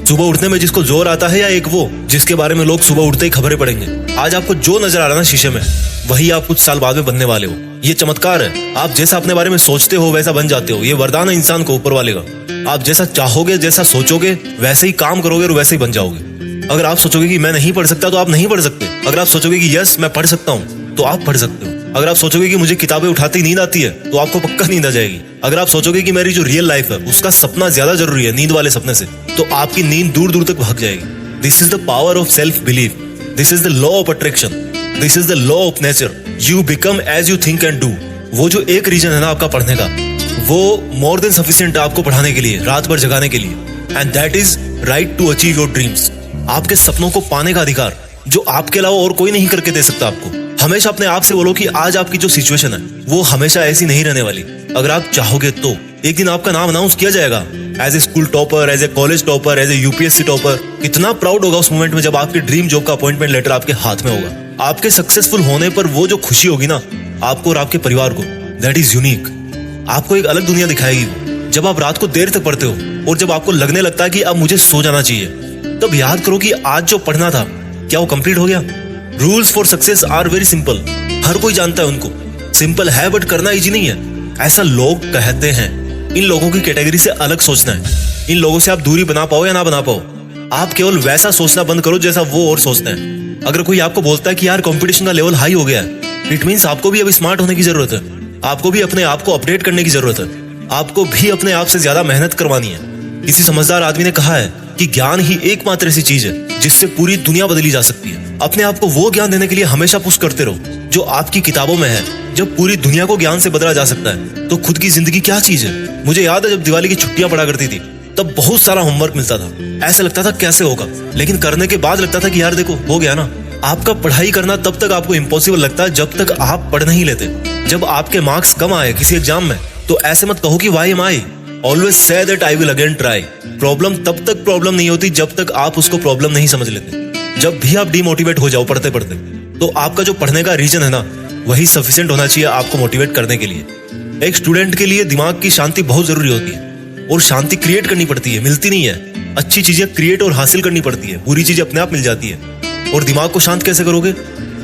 सुबह उठने में जिसको जोर आता है, या एक वो जिसके बारे में लोग सुबह उठते ही खबरें पढ़ेंगे? आज आपको जो नजर आ रहा है ना शीशे में, वही आप कुछ साल बाद में बनने वाले हो। ये चमत्कार है। आप जैसा अपने बारे में सोचते हो वैसा बन जाते हो। ये वरदान है इंसान को ऊपर वाले का। आप जैसा चाहोगे, जैसा सोचोगे, वैसे ही काम करोगे और वैसे ही बन जाओगे। अगर आप सोचोगे कि मैं नहीं पढ़ सकता तो आप नहीं पढ़ सकते। अगर आप सोचोगे कि यस मैं पढ़ सकता हूँ तो आप पढ़ सकते हो। अगर आप सोचोगे कि मुझे किताबें उठाते ही नींद आती है तो आपको पक्का नींद आ जाएगी। अगर आप सोचोगे कि मेरी जो रियल लाइफ है उसका सपना ज्यादा जरूरी है नींद वाले सपने से, तो आपकी नींद दूर दूर तक भाग जाएगी। This is the power of self belief. This is the law of attraction. This is the law of nature. You become as you think and do. वो जो एक रीजन है ना आपका पढ़ने का, वो मोर देन सफिशिएंट है आपको पढ़ाने के लिए, रात भर जगाने के लिए। And that is right to achieve your dreams. आपके सपनों को पाने का अधिकार जो आपके अलावा और कोई नहीं करके दे सकता आपको। हमेशा अपने आप से बोलो कि आज आपकी जो सिचुएशन है वो हमेशा ऐसी नहीं रहने वाली। अगर आप चाहोगे तो एक दिन आपका नाम अनाउंस किया जाएगा as a school topper, as a college topper, as a UPSC topper. कितना प्राउड होगा उस मोमेंट में जब आपके ड्रीम जॉब का अपॉइंटमेंट लेटर आपके हाथ में होगा। आपके सक्सेसफुल होने पर वो जो खुशी होगी ना आपको और आपके परिवार को, दैट इज यूनिक। आपको एक अलग दुनिया दिखाएगी वो। जब आप रात को देर तक पढ़ते हो और जब आपको लगने लगता है कि अब मुझे सो जाना चाहिए, तब याद करो कि आज जो पढ़ना था क्या वो कंप्लीट हो गया? Rules for success are very simple. हर कोई जानता है उनको। सिंपल है बट करना इजी नहीं है, ऐसा लोग कहते हैं। इन लोगों की कैटेगरी से अलग सोचना है। इन लोगों से आप दूरी बना पाओ या ना बना पाओ, आप केवल वैसा सोचना बंद करो जैसा वो और सोचते हैं। अगर कोई आपको बोलता है कि यार कंपटीशन का लेवल हाई हो गया है, इट मींस आपको भी अभी स्मार्ट होने की जरूरत है। आपको भी अपने आप को अपडेट करने की जरूरत है। आपको भी अपने आप से ज्यादा मेहनत करवानी है। किसी समझदार आदमी ने कहा है कि ज्ञान ही एकमात्र ऐसी चीज है जिससे पूरी दुनिया बदली जा सकती है। अपने आप को वो ज्ञान देने के लिए हमेशा पुश करते रहो जो आपकी किताबों में है। जब पूरी दुनिया को ज्ञान से बदला जा सकता है तो खुद की जिंदगी क्या चीज है? मुझे याद है जब दिवाली की छुट्टियां पड़ा करती थी तब बहुत सारा होमवर्क मिलता था। ऐसा लगता था कैसे होगा, लेकिन करने के बाद लगता था कि यार देखो हो गया ना। आपका पढ़ाई करना तब तक आपको इम्पॉसिबल लगता है जब तक आप पढ़ नहीं लेते। जब आपके मार्क्स कम आए किसी एग्जाम में तो ऐसे मत कहो कि why am I, always say that I will again try. Problem तब तक प्रॉब्लम नहीं होती जब तक आप उसको प्रॉब्लम नहीं समझ लेते। जब भी आप डिमोटिवेट हो जाओ पढ़ते पढ़ते, तो आपका जो पढ़ने का रीजन है ना वही सफिशिएंट होना चाहिए आपको मोटिवेट करने के लिए। एक स्टूडेंट के लिए दिमाग की शांति बहुत जरूरी होती है और शांति क्रिएट करनी पड़ती है, मिलती नहीं है। अच्छी चीजें क्रिएट और हासिल करनी पड़ती है, बुरी चीजें अपने आप मिल जाती है। और दिमाग को शांत कैसे करोगे?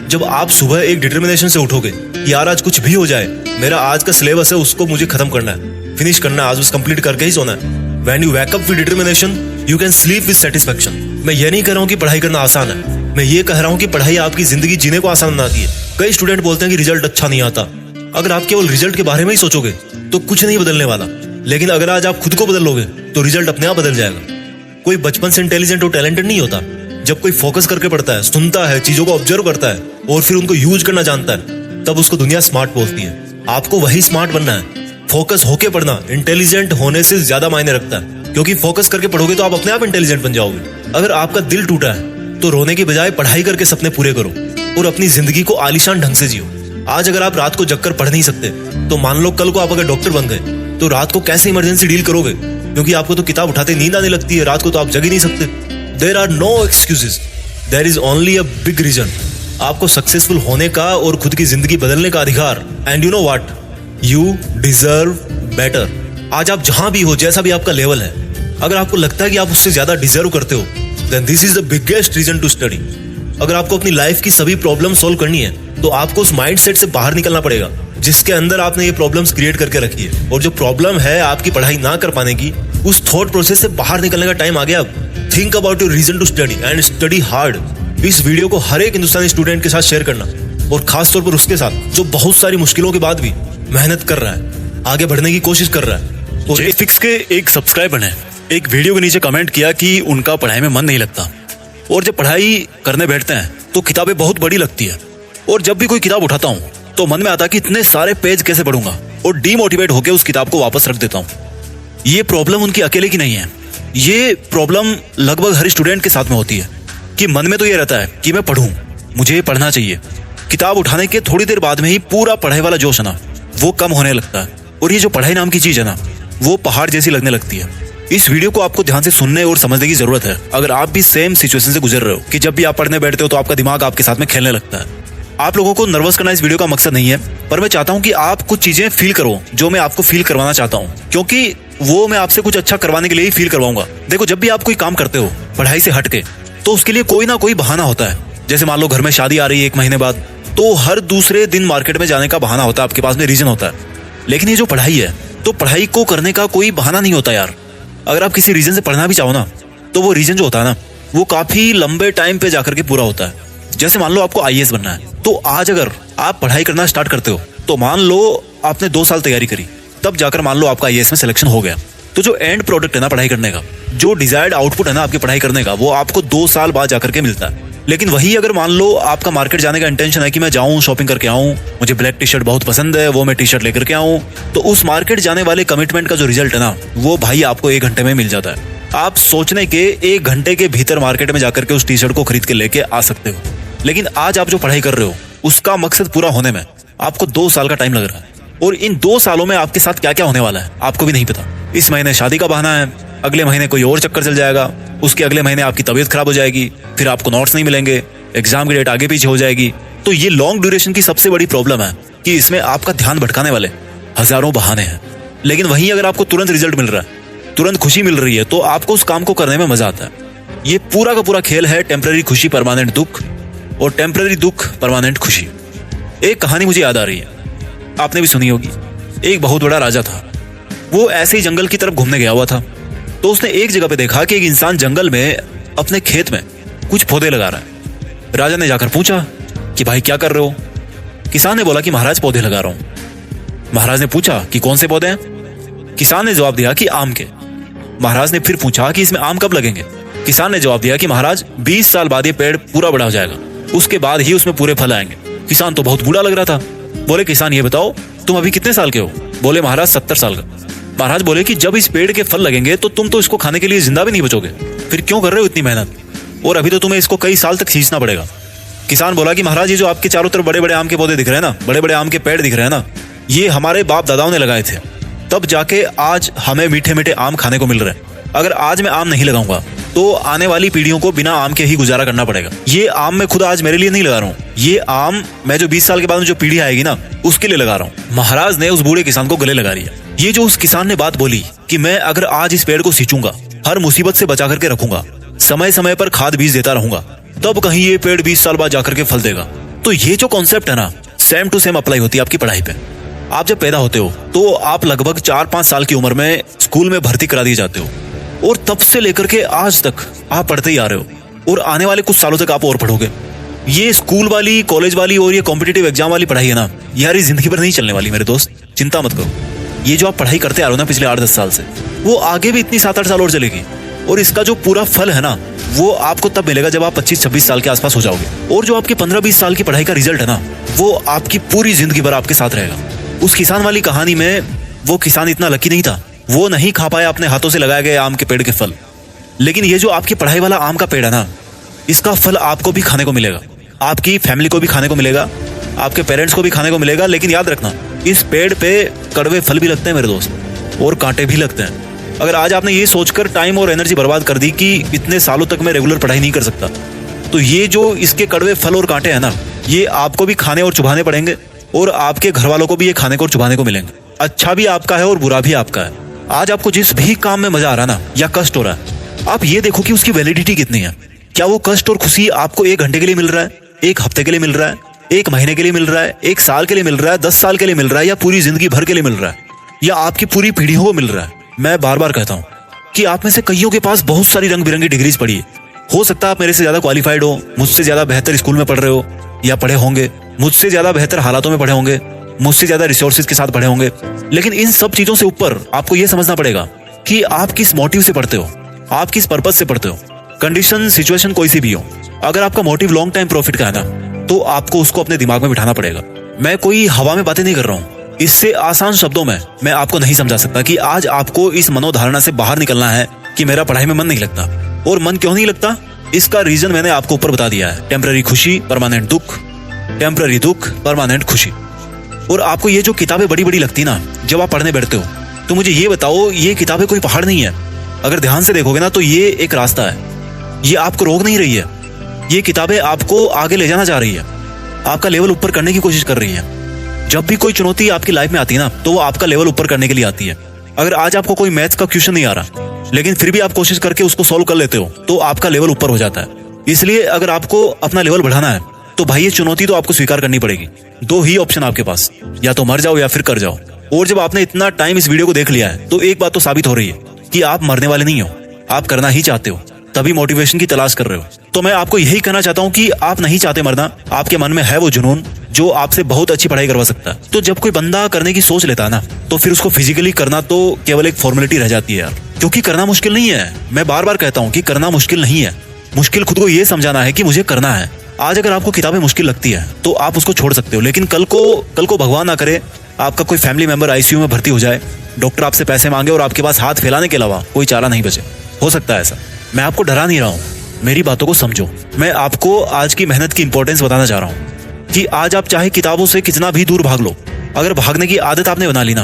जब आप सुबह एक डिटर्मिनेशन से उठोगे, यार आज कुछ भी हो जाए, मेरा आज का सिलेबस है उसको मुझे खत्म करना है, फिनिश करना है, आज बस कंप्लीट करके ही सोना है। When you wake up with determination, you can sleep with satisfaction. मैं ये नहीं कह रहा हूँ कि पढ़ाई करना आसान है, मैं ये कह रहा हूँ कि पढ़ाई आपकी जिंदगी जीने को आसान बनाती है। कई स्टूडेंट बोलते हैं कि रिजल्ट अच्छा नहीं आता। अगर आप केवल रिजल्ट के बारे में ही सोचोगे तो कुछ नहीं बदलने वाला, लेकिन अगर आज आप खुद को बदल लोगे तो रिजल्ट अपने आप बदल जाएगा। कोई बचपन से इंटेलिजेंट और टैलेंटेड नहीं होता। जब कोई फोकस करके पढ़ता है, सुनता है, चीजों को ऑब्जर्व करता है और फिर उनको यूज करना जानता है, तब उसको दुनिया स्मार्ट बोलती है। आपको वही स्मार्ट बनना है। फोकस होके पढ़ना इंटेलिजेंट होने से ज्यादा मायने रखता है, क्योंकि फोकस करके पढ़ोगे तो आप अपने आप इंटेलिजेंट बन जाओगे। अगर आपका दिल टूटा है तो रोने की बजाय पढ़ाई करके सपने पूरे करो और अपनी जिंदगी को आलीशान ढंग से जियो। आज अगर आप रात को जगकर पढ़ नहीं सकते तो मान लो कल को आप अगर डॉक्टर बन गए तो रात को कैसे इमरजेंसी डील करोगे? क्योंकि आपको तो किताब उठाते नींद आने लगती है, रात को तो आप जग ही नहीं सकते। There are no excuses, there is only a big reason. आपको सक्सेसफुल होने का और खुद की जिंदगी बदलने का अधिकार। And you know what, you deserve better. आज आप जहां भी हो, जैसा भी आपका लेवल है, अगर आपको लगता है कि आप उससे ज्यादा डिजर्व करते हो, then this is the biggest reason to study. अगर आपको अपनी लाइफ की सभी प्रॉब्लम सॉल्व करनी है तो आपको उस माइंडसेट से बाहर निकलना पड़ेगा जिसके अंदर आपने ये प्रॉब्लम्स क्रिएट करके रखी है। और जो प्रॉब्लम है आपकी पढ़ाई ना कर पाने की, उस थॉट प्रोसेस से बाहर निकलने का टाइम आ गया अब। Think about your reason to study and study hard. इस वीडियो को हर एक हिंदुस्तानी स्टूडेंट के साथ शेयर करना, और खासतौर पर उसके साथ जो बहुत सारी मुश्किलों के बाद भी मेहनत कर रहा है, आगे बढ़ने की कोशिश कर रहा है। और फिक्स के एक सब्सक्राइबर ने एक वीडियो के नीचे कमेंट किया कि उनका पढ़ाई में मन नहीं लगता, और जब पढ़ाई करने बैठते हैं तो किताबें बहुत बड़ी लगती है, और जब भी कोई किताब उठाता हूँ तो मन में आता है कि इतने सारे पेज कैसे पढ़ूंगा, और डीमोटिवेट होकर उस किताब को वापस रख देता हूँ। ये प्रॉब्लम उनकी अकेले की नहीं है, ये प्रॉब्लम लगभग हर स्टूडेंट के साथ में होती है कि मन में तो ये रहता है कि मैं पढ़ूं, मुझे पढ़ना चाहिए। किताब उठाने के थोड़ी देर बाद में ही पूरा पढ़ाई वाला जोश है ना, वो कम होने लगता है, और ये जो पढ़ाई नाम की चीज है ना, वो पहाड़ जैसी लगने लगती है। इस वीडियो को आपको ध्यान से सुनने और समझने की जरूरत है अगर आप भी सेम सिचुएशन से गुजर रहे हो कि जब भी आप पढ़ने बैठते हो तो आपका दिमाग आपके साथ में खेलने लगता है। आप लोगों को नर्वस करना इस वीडियो का मकसद नहीं है, पर मैं चाहता हूं कि आप कुछ चीजें फील करो जो मैं आपको फील करवाना चाहता हूं, क्योंकि वो मैं आपसे कुछ अच्छा करवाने के लिए ही फील करवाऊंगा। देखो, जब भी आप कोई काम करते हो पढ़ाई से हटके, तो उसके लिए कोई ना कोई बहाना होता है। जैसे मान लो घर में शादी आ रही है 1 महीने बाद, तो हर दूसरे दिन मार्केट में जाने का बहाना होता है, आपके पास में रीजन होता है। लेकिन ये जो पढ़ाई है, तो पढ़ाई को करने का कोई बहाना नहीं होता यार। अगर आप किसी रीजन से पढ़ना भी चाहो ना, तो वो रीजन जो होता है ना, वो काफी लंबे टाइम पे जाकर के पूरा होता है। जैसे मान लो आपको आईएएस बनना है, तो आज अगर आप पढ़ाई करना स्टार्ट करते हो, तो मान लो आपने 2 साल तैयारी करी, तब जाकर मान लो आपका आईएएस में सिलेक्शन हो गया, तो जो एंड प्रोडक्ट है ना पढ़ाई करने का, जो डिजायर्ड आउटपुट है ना आपकी पढ़ाई करने का, वो आपको 2 साल बाद जाकर के मिलता है। लेकिन वही अगर मान लो आपका मार्केट जाने का इंटेंशन है कि मैं जाऊं शॉपिंग करके आऊं, मुझे ब्लैक टी शर्ट बहुत पसंद है, वो मैं टी शर्ट लेकर के आऊं, तो उस मार्केट जाने वाले कमिटमेंट का जो रिजल्ट है ना, वो भाई आपको 1 घंटे में मिल जाता है। आप सोचने के 1 घंटे के भीतर मार्केट में जाकर के उस टी शर्ट को खरीद के लेके आ सकते हो। लेकिन आज आप जो पढ़ाई कर रहे हो, उसका मकसद पूरा होने में आपको 2 साल का टाइम लग रहा है, और इन 2 सालों में आपके साथ क्या क्या होने वाला है आपको भी नहीं पता। इस महीने शादी का बहाना है, अगले महीने कोई और चक्कर चल जाएगा, उसके अगले महीने आपकी तबीयत खराब हो जाएगी, फिर आपको नोट्स नहीं मिलेंगे, एग्जाम की डेट आगे पीछे हो जाएगी। तो ये लॉन्ग ड्यूरेशन की सबसे बड़ी प्रॉब्लम है कि इसमें आपका ध्यान भटकाने वाले हजारों बहाने हैं। लेकिन वहीं अगर आपको तुरंत रिजल्ट मिल रहा है, तुरंत खुशी मिल रही है, तो आपको उस काम को करने में मजा आता है। ये पूरा का पूरा खेल है टेम्पररी खुशी परमानेंट दुख, और टेम्पररी दुख परमानेंट खुशी। एक कहानी मुझे याद आ रही है, आपने भी सुनी होगी। एक बहुत बड़ा राजा था, वो ऐसे ही जंगल की तरफ घूमने गया हुआ था, तो उसने एक जगह पे देखा कि एक इंसान जंगल में अपने खेत में कुछ पौधे लगा रहा है। राजा ने जाकर पूछा कि भाई क्या कर रहे हो? किसान ने बोला कि महाराज पौधे लगा रहा हूं। महाराज ने पूछा कि कौन से पौधे हैं? किसान ने जवाब दिया कि आम के। महाराज ने फिर पूछा कि इसमें आम कब लगेंगे? किसान ने जवाब दिया कि महाराज 20 साल बाद ये पेड़ पूरा बड़ा हो जाएगा, उसके बाद ही उसमें पूरे फल आएंगे। किसान तो बहुत बूढ़ा लग रहा था। बोले किसान ये बताओ तुम अभी कितने साल के हो? बोले महाराज 70 साल का। महाराज बोले कि जब इस पेड़ के फल लगेंगे तो तुम तो इसको खाने के लिए जिंदा भी नहीं बचोगे, फिर क्यों कर रहे हो इतनी मेहनत? और अभी तो तुम्हें इसको कई साल तक खींचना पड़ेगा। किसान बोला कि महाराज ये जो आपके चारों तरफ बड़े बड़े आम के पौधे दिख रहे हैं ना, बड़े बड़े आम के पेड़ दिख रहे हैं ना, ये हमारे बाप दादाओं ने लगाए थे, तब जाके आज हमें मीठे मीठे आम खाने को मिल रहे हैं। अगर आज मैं आम नहीं लगाऊंगा तो आने वाली पीढ़ियों को बिना आम के ही गुजारा करना पड़ेगा। ये आम मैं खुद आज मेरे लिए नहीं लगा रहा हूँ, ये आम मैं जो 20 साल के बाद में जो पीढ़ी आएगी ना, उसके लिए लगा रहा हूँ। महाराज ने उस बूढ़े किसान को गले लगा लिया। ये जो उस किसान ने बात बोली कि मैं अगर आज इस पेड़ को सींचूंगा, हर मुसीबत से बचा करके रखूंगा, समय समय पर खाद बीज देता रहूंगा, तब कहीं ये पेड़ 20 साल बाद जाकर के फल देगा। तो ये जो कॉन्सेप्ट है ना, सेम टू सेम अप्लाई होती है आपकी पढ़ाई पे। आप जब पैदा होते हो तो आप लगभग 4-5 साल की उम्र में स्कूल में भर्ती करा दिए जाते हो। और तब से लेकर के आज तक आप पढ़ते ही आ रहे हो और आने वाले कुछ सालों तक आप और पढ़ोगे। ये स्कूल वाली, कॉलेज वाली और ये कॉम्पिटिटिव एग्जाम वाली पढ़ाई है ना यार, ये जिंदगी भर नहीं चलने वाली मेरे दोस्त, चिंता मत करो। ये जो आप पढ़ाई करते आ रहे हो ना पिछले 8-10 साल से, वो आगे भी इतनी 7-8 साल और चलेगी और इसका जो पूरा फल है ना वो आपको तब मिलेगा जब आप 25-26 साल के आसपास हो जाओगे। और जो आपके 15-20 साल की पढ़ाई का रिजल्ट है ना वो आपकी पूरी जिंदगी भर आपके साथ रहेगा। उस किसान वाली कहानी में वो किसान इतना लकी नहीं था, वो नहीं खा पाया अपने हाथों से लगाए गए आम के पेड़ के फल, लेकिन ये जो आपकी पढ़ाई वाला आम का पेड़ है ना, इसका फल आपको भी खाने को मिलेगा, आपकी फैमिली को भी खाने को मिलेगा, आपके पेरेंट्स को भी खाने को मिलेगा। लेकिन याद रखना, इस पेड़ पे कड़वे फल भी लगते हैं मेरे दोस्त और कांटे भी लगते हैं। अगर आज आपने ये सोचकर टाइम और एनर्जी बर्बाद कर दी कि इतने सालों तक मैं रेगुलर पढ़ाई नहीं कर सकता, तो ये जो इसके कड़वे फल और कांटे हैं ना, ये आपको भी खाने और चुभाने पड़ेंगे और आपके घर वालों को भी ये खाने को और चुभाने को मिलेंगे। अच्छा भी आपका है और बुरा भी आपका है। आज आपको जिस भी काम में मजा आ रहा है ना या कष्ट हो रहा है, आप ये देखो कि उसकी वैलिडिटी कितनी है। क्या वो कष्ट और खुशी आपको 1 घंटे के लिए मिल रहा है, 1 हफ्ते के लिए मिल रहा है, 1 महीने के लिए मिल रहा है, 1 साल के लिए मिल रहा है, 10 साल के लिए मिल रहा है, या पूरी जिंदगी भर के लिए मिल रहा है, या आपकी पूरी पीढ़ियों को मिल रहा है? मैं बार बार कहता हूं कि आप में से कईयों के पास बहुत सारी रंग बिरंगी डिग्रीज पड़ी है। हो सकता है आप मेरे से ज्यादा क्वालिफाइड हो, मुझसे ज्यादा बेहतर स्कूल में पढ़ रहे हो या पढ़े होंगे, मुझसे ज्यादा बेहतर हालातों में पढ़े होंगे, मुझसे ज्यादा रिसोर्सेज के साथ पढ़े होंगे। लेकिन इन सब चीजों से ऊपर आपको यह समझना पड़ेगा कि आप किस मोटिव से पढ़ते हो, आप किस पर्पज से पढ़ते हो। कंडीशन, सिचुएशन कोई सी भी हो, अगर आपका मोटिव लॉन्ग टाइम प्रॉफिट का है ना, तो आपको उसको अपने दिमाग में बिठाना पड़ेगा। मैं कोई हवा में बातें नहीं कर रहा हूं। इससे आसान शब्दों में मैं आपको नहीं समझा सकता कि आज आपको इस मनोधारणा से बाहर निकलना है कि मेरा पढ़ाई में मन नहीं लगता। और मन क्यों नहीं लगता, इसका रीजन मैंने आपको ऊपर बता दिया है। टेम्पररी खुशी, परमानेंट दुख, टेम्पररी दुख, परमानेंट खुशी। और आपको ये जो किताबें बड़ी बड़ी लगती ना जब आप पढ़ने बैठते हो, तो मुझे ये बताओ, ये किताबें कोई पहाड़ नहीं है। अगर ध्यान से देखोगे ना तो ये एक रास्ता है, ये आपको रोक नहीं रही है। ये किताबें आपको आगे ले जाना चाह रही है, आपका लेवल ऊपर करने की कोशिश कर रही है। जब भी कोई चुनौती आपकी लाइफ में आती है ना, तो वो आपका लेवल ऊपर करने के लिए आती है। अगर आज आपको कोई मैथ्स का क्वेश्चन नहीं आ रहा, लेकिन फिर भी आप कोशिश करके उसको सॉल्व कर लेते हो, तो आपका लेवल ऊपर हो जाता है। इसलिए अगर आपको अपना लेवल बढ़ाना है, तो भाई ये चुनौती तो आपको स्वीकार करनी पड़ेगी। 2 ही ऑप्शन आपके पास, या तो मर जाओ या फिर कर जाओ। और जब आपने इतना टाइम इस वीडियो को देख लिया है, तो एक बात तो साबित हो रही है कि आप मरने वाले नहीं हो, आप करना ही चाहते हो, तभी मोटिवेशन की तलाश कर रहे हो। तो मैं आपको यही कहना चाहता हूँ कि आप नहीं चाहते मरना, आपके मन में है वो जुनून जो आपसे बहुत अच्छी पढ़ाई करवा सकता है। तो जब कोई बंदा करने की सोच लेता है ना, तो फिर उसको फिजिकली करना तो केवल एक फॉर्मेलिटी रह जाती है यार। क्योंकि करना मुश्किल नहीं है। मैं बार बार कहता हूँ कि करना मुश्किल नहीं है, मुश्किल खुद को ये समझाना है कि मुझे करना है। आज अगर आपको किताबें मुश्किल लगती है तो आप उसको छोड़ सकते हो, लेकिन कल को भगवान ना करे आपका कोई फैमिली मेंबर आईसीयू में भर्ती हो जाए, डॉक्टर आपसे पैसे मांगे और आपके पास हाथ फैलाने के अलावा कोई चारा नहीं बचे। हो सकता है ऐसा। मैं आपको डरा नहीं रहा हूँ, मेरी बातों को समझो। मैं आपको आज की मेहनत की इंपॉर्टेंस बताना चाह रहा हूँ कि आज आप चाहे किताबों से कितना भी दूर भाग लो, अगर भागने की आदत आपने बना ली ना,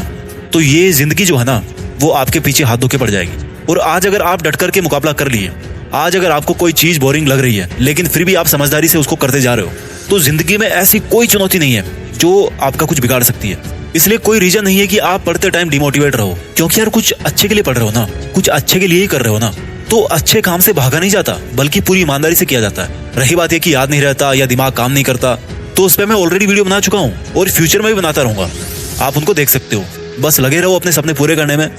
तो ये जिंदगी जो है ना वो आपके पीछे हाथ धो के पड़ जाएगी। और आज अगर आप डट करके मुकाबला कर लिए, आज अगर आपको कोई चीज बोरिंग लग रही है लेकिन फिर भी आप समझदारी से उसको करते जा रहे हो, तो जिंदगी में ऐसी कोई चुनौती नहीं है जो आपका कुछ बिगाड़ सकती है। इसलिए कोई रीजन नहीं है कि आप पढ़ते टाइम डिमोटिवेट रहो, क्योंकि यार कुछ अच्छे के लिए पढ़ रहे हो ना, कुछ अच्छे के लिए ही कर रहे हो ना, तो अच्छे काम से भागा नहीं जाता, बल्कि पूरी ईमानदारी से किया जाता है। रही बात ये कि याद नहीं रहता या दिमाग काम नहीं करता, तो उस पर मैं ऑलरेडी वीडियो बना चुका हूँ और फ्यूचर में भी बनाता रहूंगा, आप उनको देख सकते हो। बस लगे रहो अपने सपने पूरे करने में